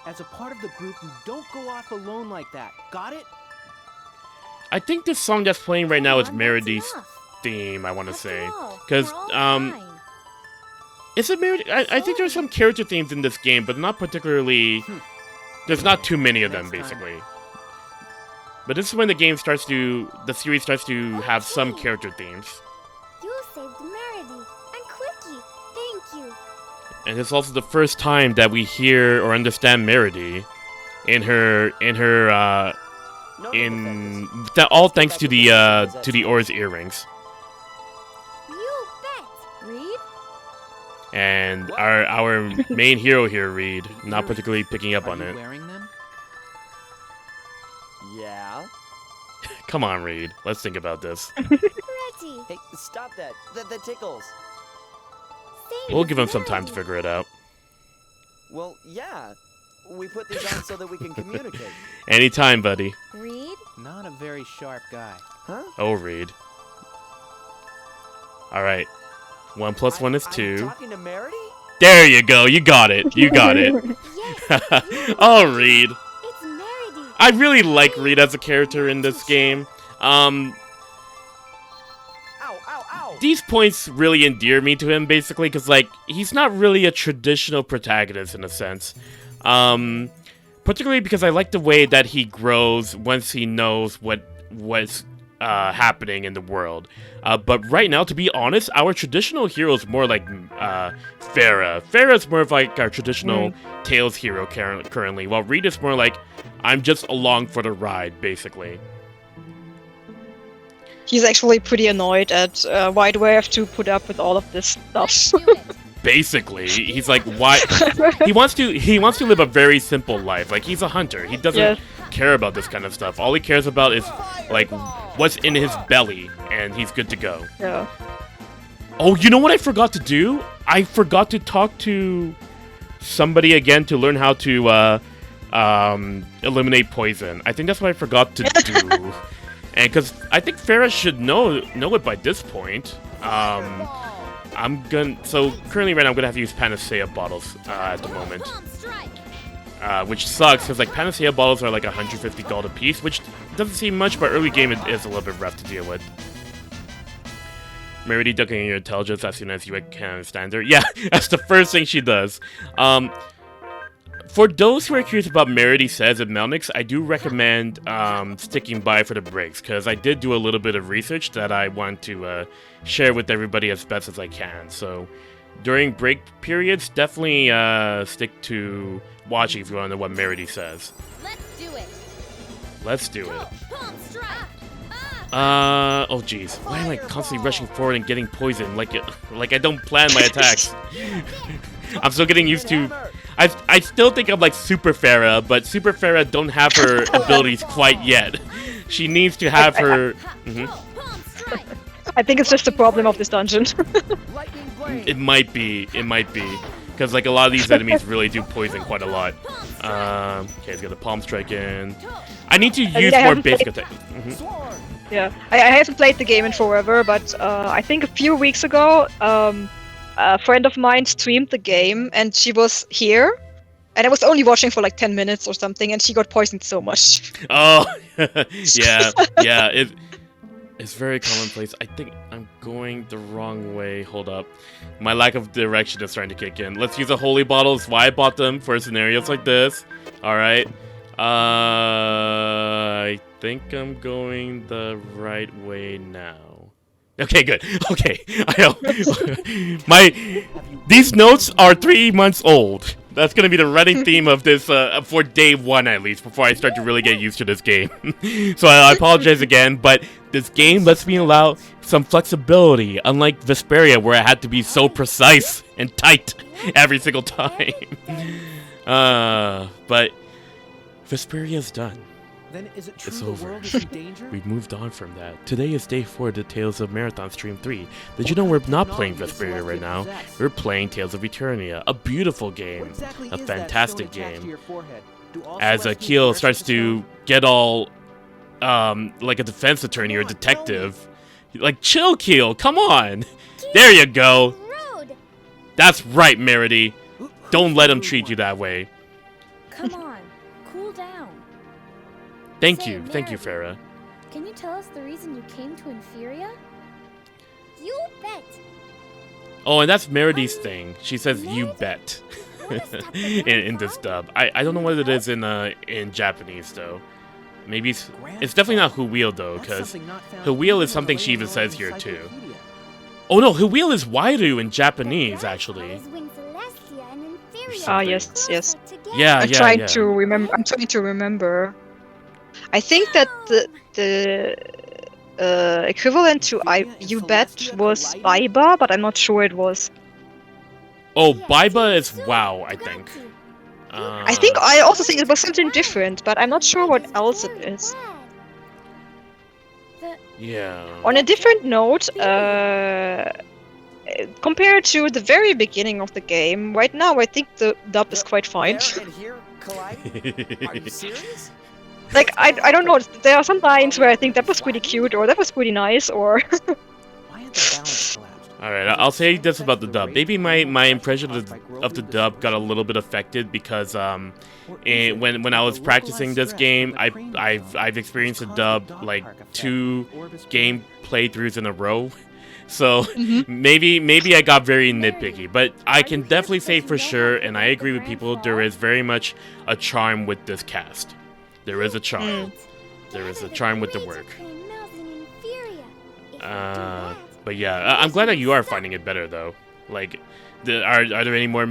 As a part of the group, you don't go off alone like that. Got it? I think this song that's playing right now is Meredy's theme, I want to say. Because, is it Meredy? I think there's some character themes in this game, but not particularly... There's not too many of them, basically. But this is when the series starts to have some character themes. You saved Meredy and Quickie. Thank you. And it's also the first time that we hear or understand Meredy all thanks to the Oars earrings. You bet. Reid? And our main hero here, Reid, not particularly picking up on it. Wearing them? Yeah. Come on, Reid. Let's think about this. Ready. Hey, stop that. That tickles. Same We'll give him as some time to Meredy. figure it out. Well, yeah. We put these on so that we can communicate. Anytime, buddy. Reid? Not a very sharp guy. Huh? Oh, Reid. Alright. 1 + 1 is I'm 2. talking to Meredy? There you go. You got it. You got it. Yes. Oh, Reid. It's Meredy. I really like Reid as a character in this game. Ow, ow, ow! These points really endear me to him, basically, because, like, he's not really a traditional protagonist in a sense. Particularly because I like the way that he grows once he knows what's happening in the world. But right now, to be honest, our traditional hero is more like Pharah. Pharah is more of like our traditional Tales hero currently, while Reid is more like, I'm just along for the ride, basically. He's actually pretty annoyed at why do I have to put up with all of this stuff. Do it. Basically, he's like, why? He wants to live a very simple life. Like, he's a hunter. He doesn't care about this kind of stuff. All he cares about is like what's in his belly, and he's good to go. Yeah. Oh, you know what I forgot to do? I forgot to talk to somebody again to learn how to eliminate poison. I think that's what I forgot to do. And because I think Pharah should know it by this point. So currently right now I'm gonna have to use Panacea bottles at the moment. Bomb strike. Which sucks, because like Panacea bottles are like 150 gold a piece, which doesn't seem much, but early game it is a little bit rough to deal with. Meredy ducking your intelligence as soon as you can understand her. Yeah, that's the first thing she does. For those who are curious about Merity Says and Melnix, I do recommend sticking by for the breaks, because I did do a little bit of research that I want to share with everybody as best as I can. So during break periods, definitely stick to watching if you want to know what Merity says. Let's do it. Let's do it. Palm strike. Oh jeez, why am I constantly rushing forward and getting poisoned like I don't plan my attacks? I'm still getting used to. I still think I'm like Super Farah, but Super Farah don't have her abilities quite yet. She needs to have her. Palm strike. I think it's just the problem of this dungeon. Lightning blade. It might be, because like a lot of these enemies really do poison quite a lot. Okay, let's get the palm strike in. I need to use I more haven't basic played- attack. Sword. Yeah, I haven't played the game in forever, but I think a few weeks ago, a friend of mine streamed the game, and she was here, and I was only watching for like 10 minutes or something, and she got poisoned so much. Oh, yeah. It's very commonplace. I think I'm going the wrong way. Hold up. My lack of direction is starting to kick in. Let's use the holy bottles. Why I bought them for scenarios like this. Alright. I think I'm going the right way now. Okay, good. Okay. These notes are 3 months old. That's gonna be the running theme of this for day one at least, before I start to really get used to this game. So I apologize again, but this game lets me allow some flexibility, unlike Vesperia, where I had to be so precise and tight every single time. But Vesperia's done. Then is it true It's the over. world is in danger? We've moved on from that. Today is day 4 of the Tales of Marathon Stream 3. Did you know we're not playing Vesperia right now? We're playing Tales of Eternia, a beautiful What game, exactly a is that fantastic stone attached to game. your forehead? Do all As Celestials Akil worship starts the to stone? get all, like a defense attorney or Come on, tell me. detective. Like, chill, Keel, come on! There you go! Road. That's right, Merity. Who- Don't who's let the him rude treat you one? that way. Come on. Cool down. Thank Say, you, Merity, Farah. Can you tell us the reason you came to Inferia? You bet. Oh, and that's Merity's thing. She says, "You bet," Wanna stop the in this dub. I don't know what it is in Japanese though. Maybe it's definitely not Huwheel though, That's because something not found Huwheel even is in something the she even Landlord says here too. Encyclopedia. Oh no, Huwheel is Wairu in Japanese actually. Ah, yes, yes. Yeah, I'm yeah, trying yeah. to remember. I'm trying to remember. I think that the equivalent to you bet was Baiba, but I'm not sure it was. Oh, Baiba is wow, I think. I think I also think it was something different, but I'm not sure what else it is. Yeah. On a different note, compared to the very beginning of the game, right now I think the dub is quite fine. There and here colliding? Are you serious? Like, I don't know, there are some lines where I think that was pretty cute, or that was pretty nice, or... Why had the balance collapsed? Alright, I'll say this about the dub. Maybe my impression of the dub got a little bit affected because when I was practicing this game, I've experienced a dub like 2 game playthroughs in a row. So maybe I got very nitpicky, but I can definitely say for sure, and I agree with people, there is very much a charm with this cast. There is a charm. There is a charm with the work. But yeah, I'm glad that you are finding it better though. Like, are there any more?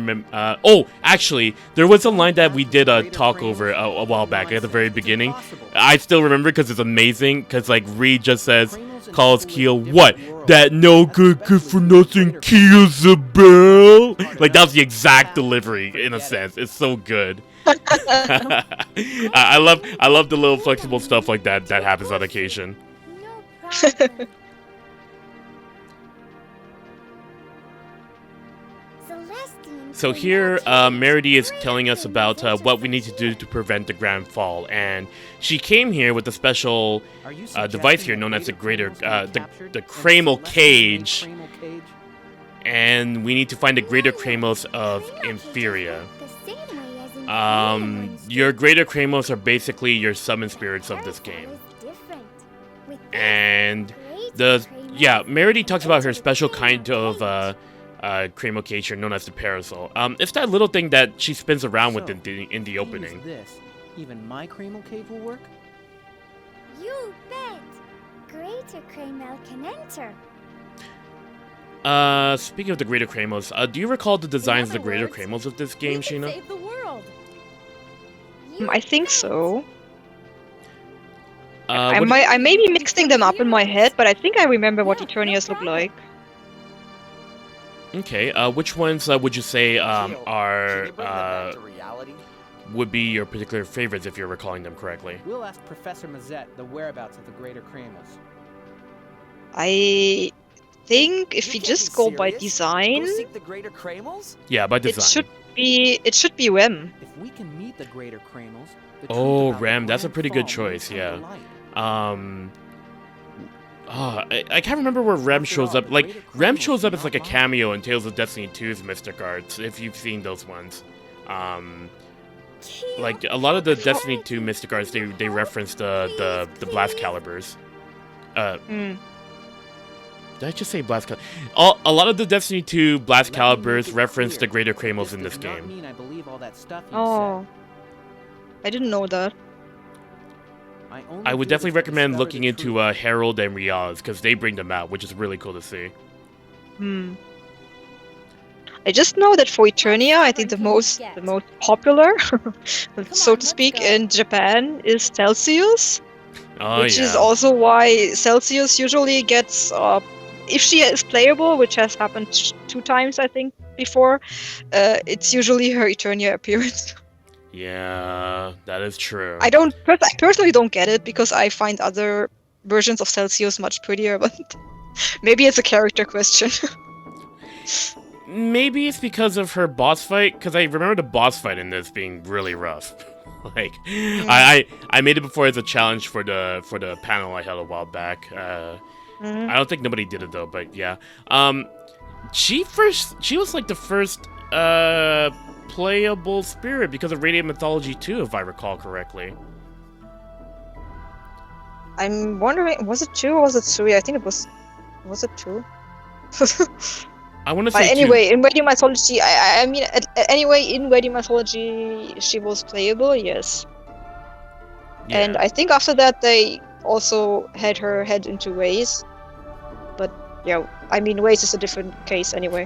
Oh, actually, there was a line that we did talk over a while back at the very beginning. I still remember because it's amazing. Because like Reid just says, calls Keel what? That no good for nothing Keelzabel. Like that's the exact delivery in a sense. It's so good. I love the little flexible stuff like that happens on occasion. No problem. So here, Merity is telling us about what we need to do to prevent the Grand Fall, and she came here with a special device here known as the the Cramal Cage, and we need to find the Greater Cramos of Inferia. Your Greater Cramos are basically your summon spirits of this game, and Merity talks about her special kind of Cremocation known as the Parasol. It's that little thing that she spins around with in the opening. Use this. Even my Cremel cave will work? You bet. Greater Cremel can enter. Speaking of the Greater Cremos, do you recall the designs of the other Greater words, Cremos of this We game, can Shiina? save the world. You I think bet. so. What- I may be mixing them up in my head, but I think I remember what Yeah, Eternias no look problem. like. Okay, which ones would you say Can are they bring them back to reality? would be your particular favorites if you're recalling them correctly? We'll ask Professor Mazette the whereabouts of the Greater Cremos. I think if You we can't just be go by serious. design, Go seek the greater Cremos? Yeah, by design. it should be Rem. If we can meet the Greater Cremos, the Oh, truth about the Rem, that's a Grand pretty good Fall may choice, come yeah. to light. I can't remember where Rem After shows all, up. the Like, Greater Rem Cremos shows do up as like a not lie. cameo in Tales of Destiny 2's Mystic Arts, if you've seen those ones. Like, a lot of the Destiny 2 Mystic Arts, they reference the Blast Calibers. Hmm. Did I just say Blast Calibers? A lot of the Destiny 2 Blast Let me make Calibers it reference the clear. Greater Cremos This in this does not game. mean I believe all that stuff you Oh, I didn't know that. said. only I would do definitely this to recommend discover looking the into truth. Herald and Riaz, because they bring them out, which is really cool to see. Hmm. I just know that for Eternia, I think the most popular, so on, to let's speak, go. in Japan is Celsius, Oh, which yeah. is also why Celsius usually gets, if she is playable, which has happened 2 times, I think, before, it's usually her Eternia appearance. Yeah, that is true. I personally don't get it because I find other versions of Celsius much prettier, but maybe it's a character question. Maybe it's because of her boss fight, because I remember the boss fight in this being really rough. Like, I made it before as a challenge for the panel I held a while back. Mhm. I don't think nobody did it though, but yeah. She was like the first playable spirit because of Radiant Mythology 2, if I recall correctly. I'm wondering, was it 2 or was it 3? I think it was it 2? I want to But say anyway, in Radiant Mythology, I mean, anyway, in Radiant Mythology, she was playable, yes. 2. And I think after that, they also had her head into Raze. But yeah, I mean, Raze is a different case anyway.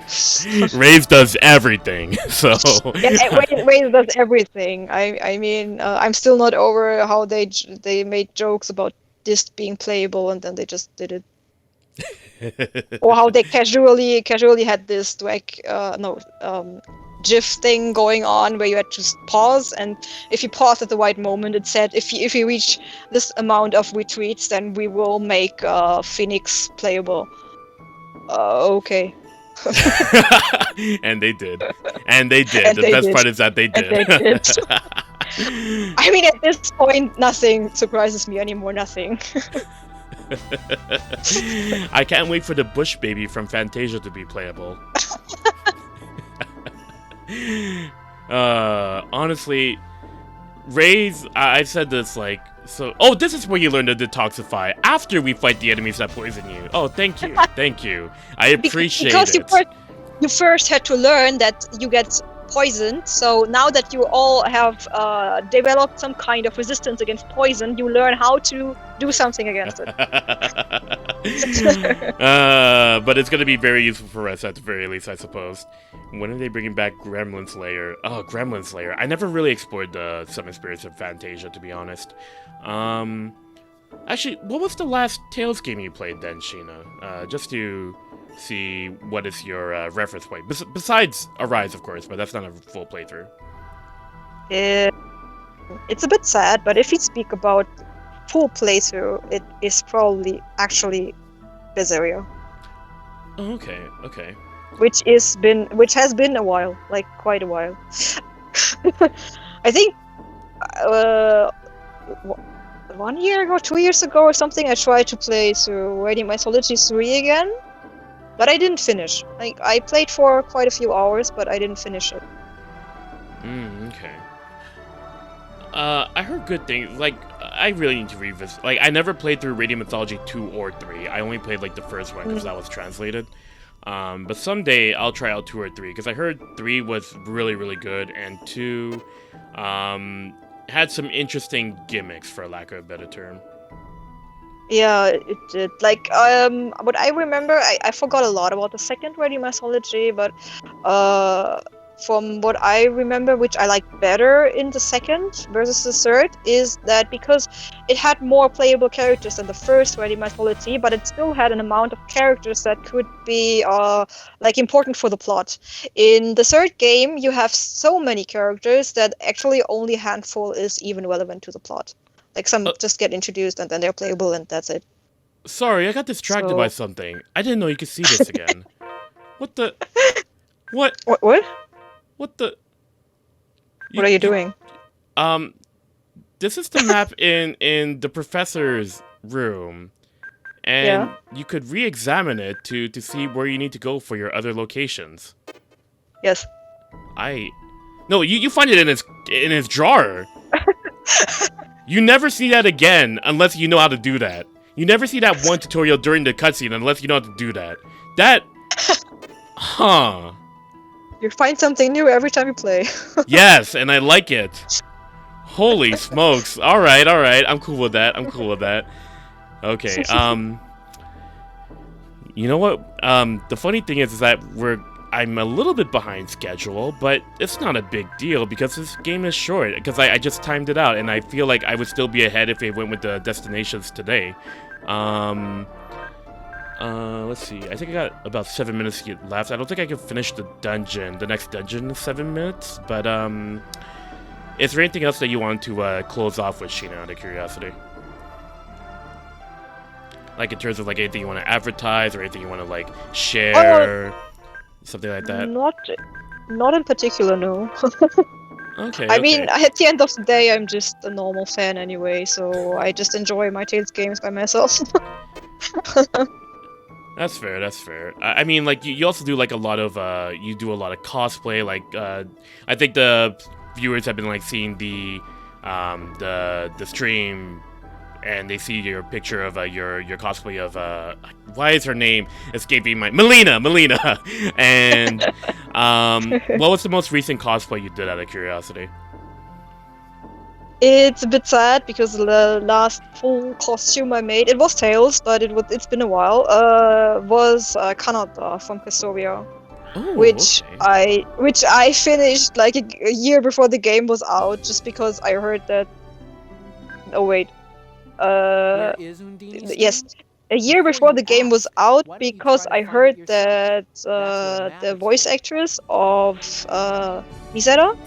Raze does everything, so. Yeah, Raze does everything. I mean, I'm still not over how they made jokes about this being playable and then they just did it. Or how they casually had this like GIF thing going on where you had to just pause, and if you pause at the right moment, it said if you reach this amount of retweets, then we will make Phoenix playable. Okay. And they did. And they did. And The they best did. part is that they did. And they did. I mean, at this point, nothing surprises me anymore. Nothing. I can't wait for the Bush Baby from Fantasia to be playable. Honestly, Raze, I've said this like, so. Oh, this is where you learn to detoxify after we fight the enemies that poison you. Oh, thank you. Thank you. I appreciate because it. you first had to learn that you get poisoned. So now that you all have developed some kind of resistance against poison, you learn how to do something against it. But it's going to be very useful for us at the very least, I suppose. When are they bringing back Gremlin Slayer? Oh, Gremlin Slayer. I never really explored the Summon Spirits of Fantasia, to be honest. Actually, what was the last Tales game you played then, Shiina? Just to see what is your reference point. Besides Arise, of course, but that's not a full playthrough. It's a bit sad, but if we speak about full playthrough, it is probably actually Berseria, Oh, okay, okay. which has been a while, like quite a while. I think 1 year ago, 2 years ago or something, I tried to play through Radiant Mythology 3 again, but I didn't finish. Like, I played for quite a few hours, but I didn't finish it. Okay. I heard good things. Like, I really need to revisit. Like, I never played through Radiant Mythology 2 or 3. I only played, like, the first one because that was translated. But someday I'll try out 2 or 3 because I heard 3 was really, really good, and 2 had some interesting gimmicks, for lack of a better term. Yeah, it did. Like, what I remember, I forgot a lot about the second Ready Mythology, but from what I remember, which I liked better in the second versus the third, is that because it had more playable characters than the first Ready Mythology, but it still had an amount of characters that could be like important for the plot. In the third game, you have so many characters that actually only a handful is even relevant to the plot. Like some just get introduced and then they're playable and that's it. Sorry, I got distracted by something. I didn't know you could see this again. What the? What? What? What the? What are you doing? This is the map in the professor's room, and you could re-examine it to see where you need to go for your other locations. Yes. No, you find it in his drawer. You never see that again unless you know how to do that. You never see that one tutorial during the cutscene unless you know how to do that. Huh. You find something new every time you play. Yes, and I like it. Holy smokes. Alright. I'm cool with that. Okay, you know what? The funny thing is that I'm a little bit behind schedule, but it's not a big deal because this game is short. Because I just timed it out, and I feel like I would still be ahead if it went with the destinations today. Let's see. I think I got about 7 minutes left. I don't think I can finish the next dungeon in 7 minutes. But is there anything else that you want to close off with, Shiina, out of curiosity? Like in terms of like anything you want to advertise or anything you want to like share, something like that. Not in particular, no. Okay. I mean, at the end of the day, I'm just a normal fan anyway, so I just enjoy my Tales games by myself. That's fair. I mean, like, you also do, like, a lot of cosplay, like, I think the viewers have been, like, seeing the stream, and they see your picture of, your cosplay of, why is her name escaping my... Melina! And, what was the most recent cosplay you did, out of curiosity? It's a bit sad because the last full costume I made, it was Tails, but it's been a while, was Canada from Castoria. Oh, which okay. I finished like a year before the game was out, just because I heard that... Oh wait. Where is Undine? Yes. A year before the game was out, because I heard that the voice actress of Misera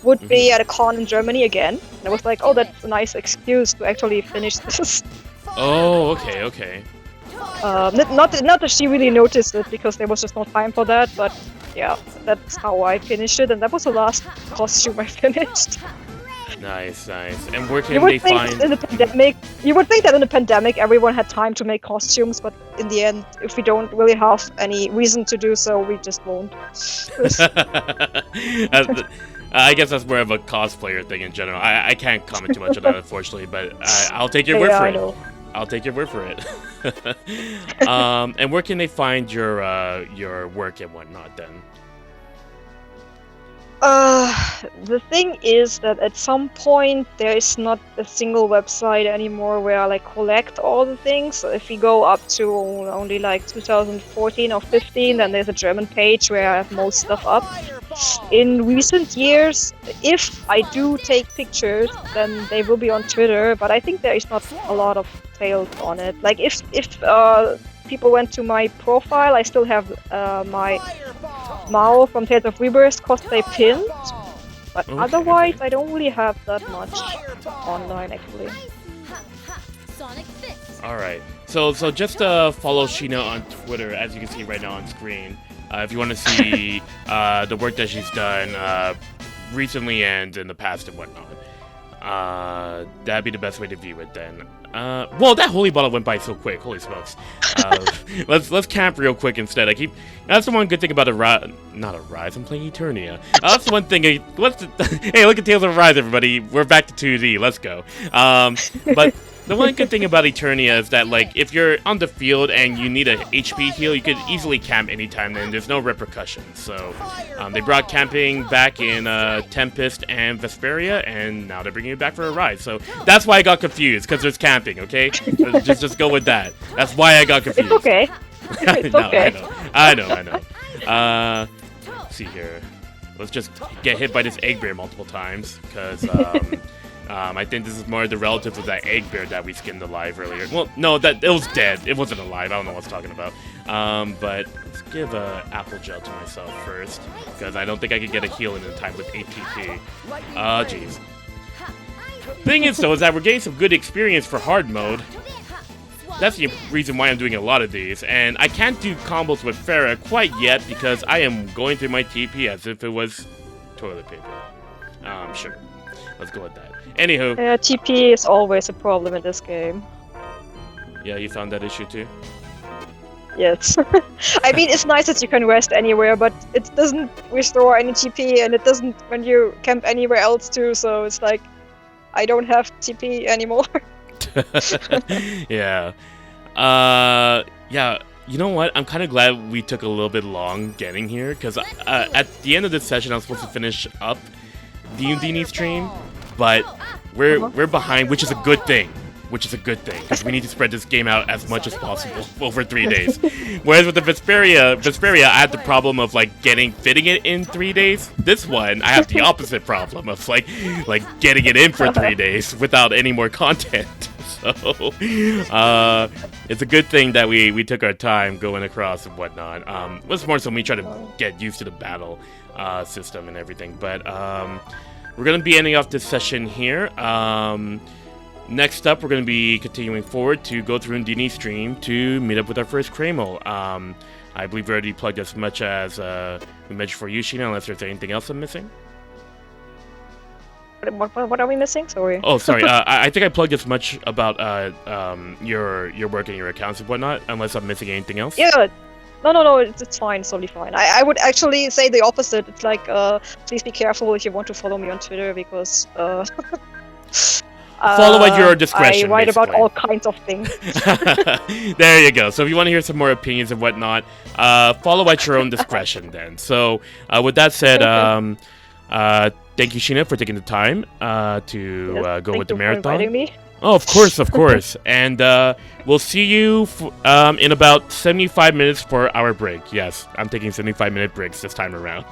would be at a con in Germany again. And I was like, oh, that's a nice excuse to actually finish this. Oh, okay. Not that she really noticed it, because there was just no time for that, but yeah, that's how I finished it, and that was the last costume I finished. Nice. And where You can would they think find... in the pandemic, you would think that in the pandemic everyone had time to make costumes, but in the end, if we don't really have any reason to do so, we just won't. I guess that's more of a cosplayer thing in general. I can't comment too much on that, unfortunately, but I'll take your word for it. Know. I'll take your word for it. And where can they find your work and whatnot then? The thing is that at some point there is not a single website anymore where I like collect all the things. So if we go up to only like 2014 or 15, then there's a German page where I have most stuff up. In recent years, if I do take pictures, then they will be on Twitter, but I think there is not a lot of tales on it. Like if people went to my profile, I still have my Mao from Tales of Rebirth cosplay pinned, but otherwise I don't really have that much online actually. Alright, so just follow Shiina on Twitter, as you can see right now on screen. If you want to see the work that she's done recently and in the past and whatnot. That'd be the best way to view it then. Well, that holy bottle went by so quick. Holy smokes. Let's camp real quick instead. That's the one good thing about not a Rise. I'm playing Eternia. That's the one thing. Hey, look at Tales of Rise, everybody. We're back to 2D. Let's go. But The one good thing about Eternia is that, like, if you're on the field and you need a HP heal, you could easily camp anytime, and there's no repercussions. So, they brought camping back in Tempest and Vesperia, and now they're bringing it back for a ride. So that's why I got confused, because there's camping. Okay, just go with that. That's why I got confused. It's okay. It's No, okay. I know. Let's see here. Let's just get hit by this egg bear multiple times, because I think this is more the relative of that egg bear that we skinned alive earlier. Well, no, that it was dead. It wasn't alive. I don't know what I'm talking about. But let's give apple gel to myself first, because I don't think I can get a heal in time with ATP. Jeez. Thing is, though, is that we're getting some good experience for hard mode. That's the reason why I'm doing a lot of these, and I can't do combos with Farah quite yet because I am going through my TP as if it was toilet paper. Sure. Let's go with that. Anywho. Yeah, TP is always a problem in this game. Yeah, you found that issue too? Yes. I mean, it's nice that you can rest anywhere, but it doesn't restore any TP, and it doesn't when you camp anywhere else too, so it's like, I don't have TP anymore. Yeah. Yeah, you know what? I'm kind of glad we took a little bit long getting here, because at the end of this session, I was supposed to finish up the Undini stream, but we're behind, which is a good thing. Because we need to spread this game out as much as possible over 3 days. Whereas with the Vesperia, I had the problem of like fitting it in 3 days. This one, I have the opposite problem of like getting it in for 3 days without any more content. So it's a good thing that we took our time going across and whatnot. It was more so me trying to get used to the battle system and everything. But we're gonna be ending off this session here. Next up, we're going to be continuing forward to go through Undini's stream to meet up with our first Kreml. I believe we already plugged as much as we mentioned for you, Shiina, unless there's anything else I'm missing. What are we missing? Sorry. Oh, sorry. I think I plugged as much about your work and your accounts and whatnot, unless I'm missing anything else. Yeah. No, it's fine. It's totally fine. I would actually say the opposite. It's like, please be careful if you want to follow me on Twitter, because... Follow at your discretion. I write basically. about all kinds of things. There you go. So if you want to hear some more opinions and whatnot, follow at your own discretion then. So with that said, thank you, Shiina, for taking the time to go with the marathon. For inviting me. Oh, of course. And we'll see you in about 75 minutes for our break. Yes, I'm taking 75-minute breaks this time around.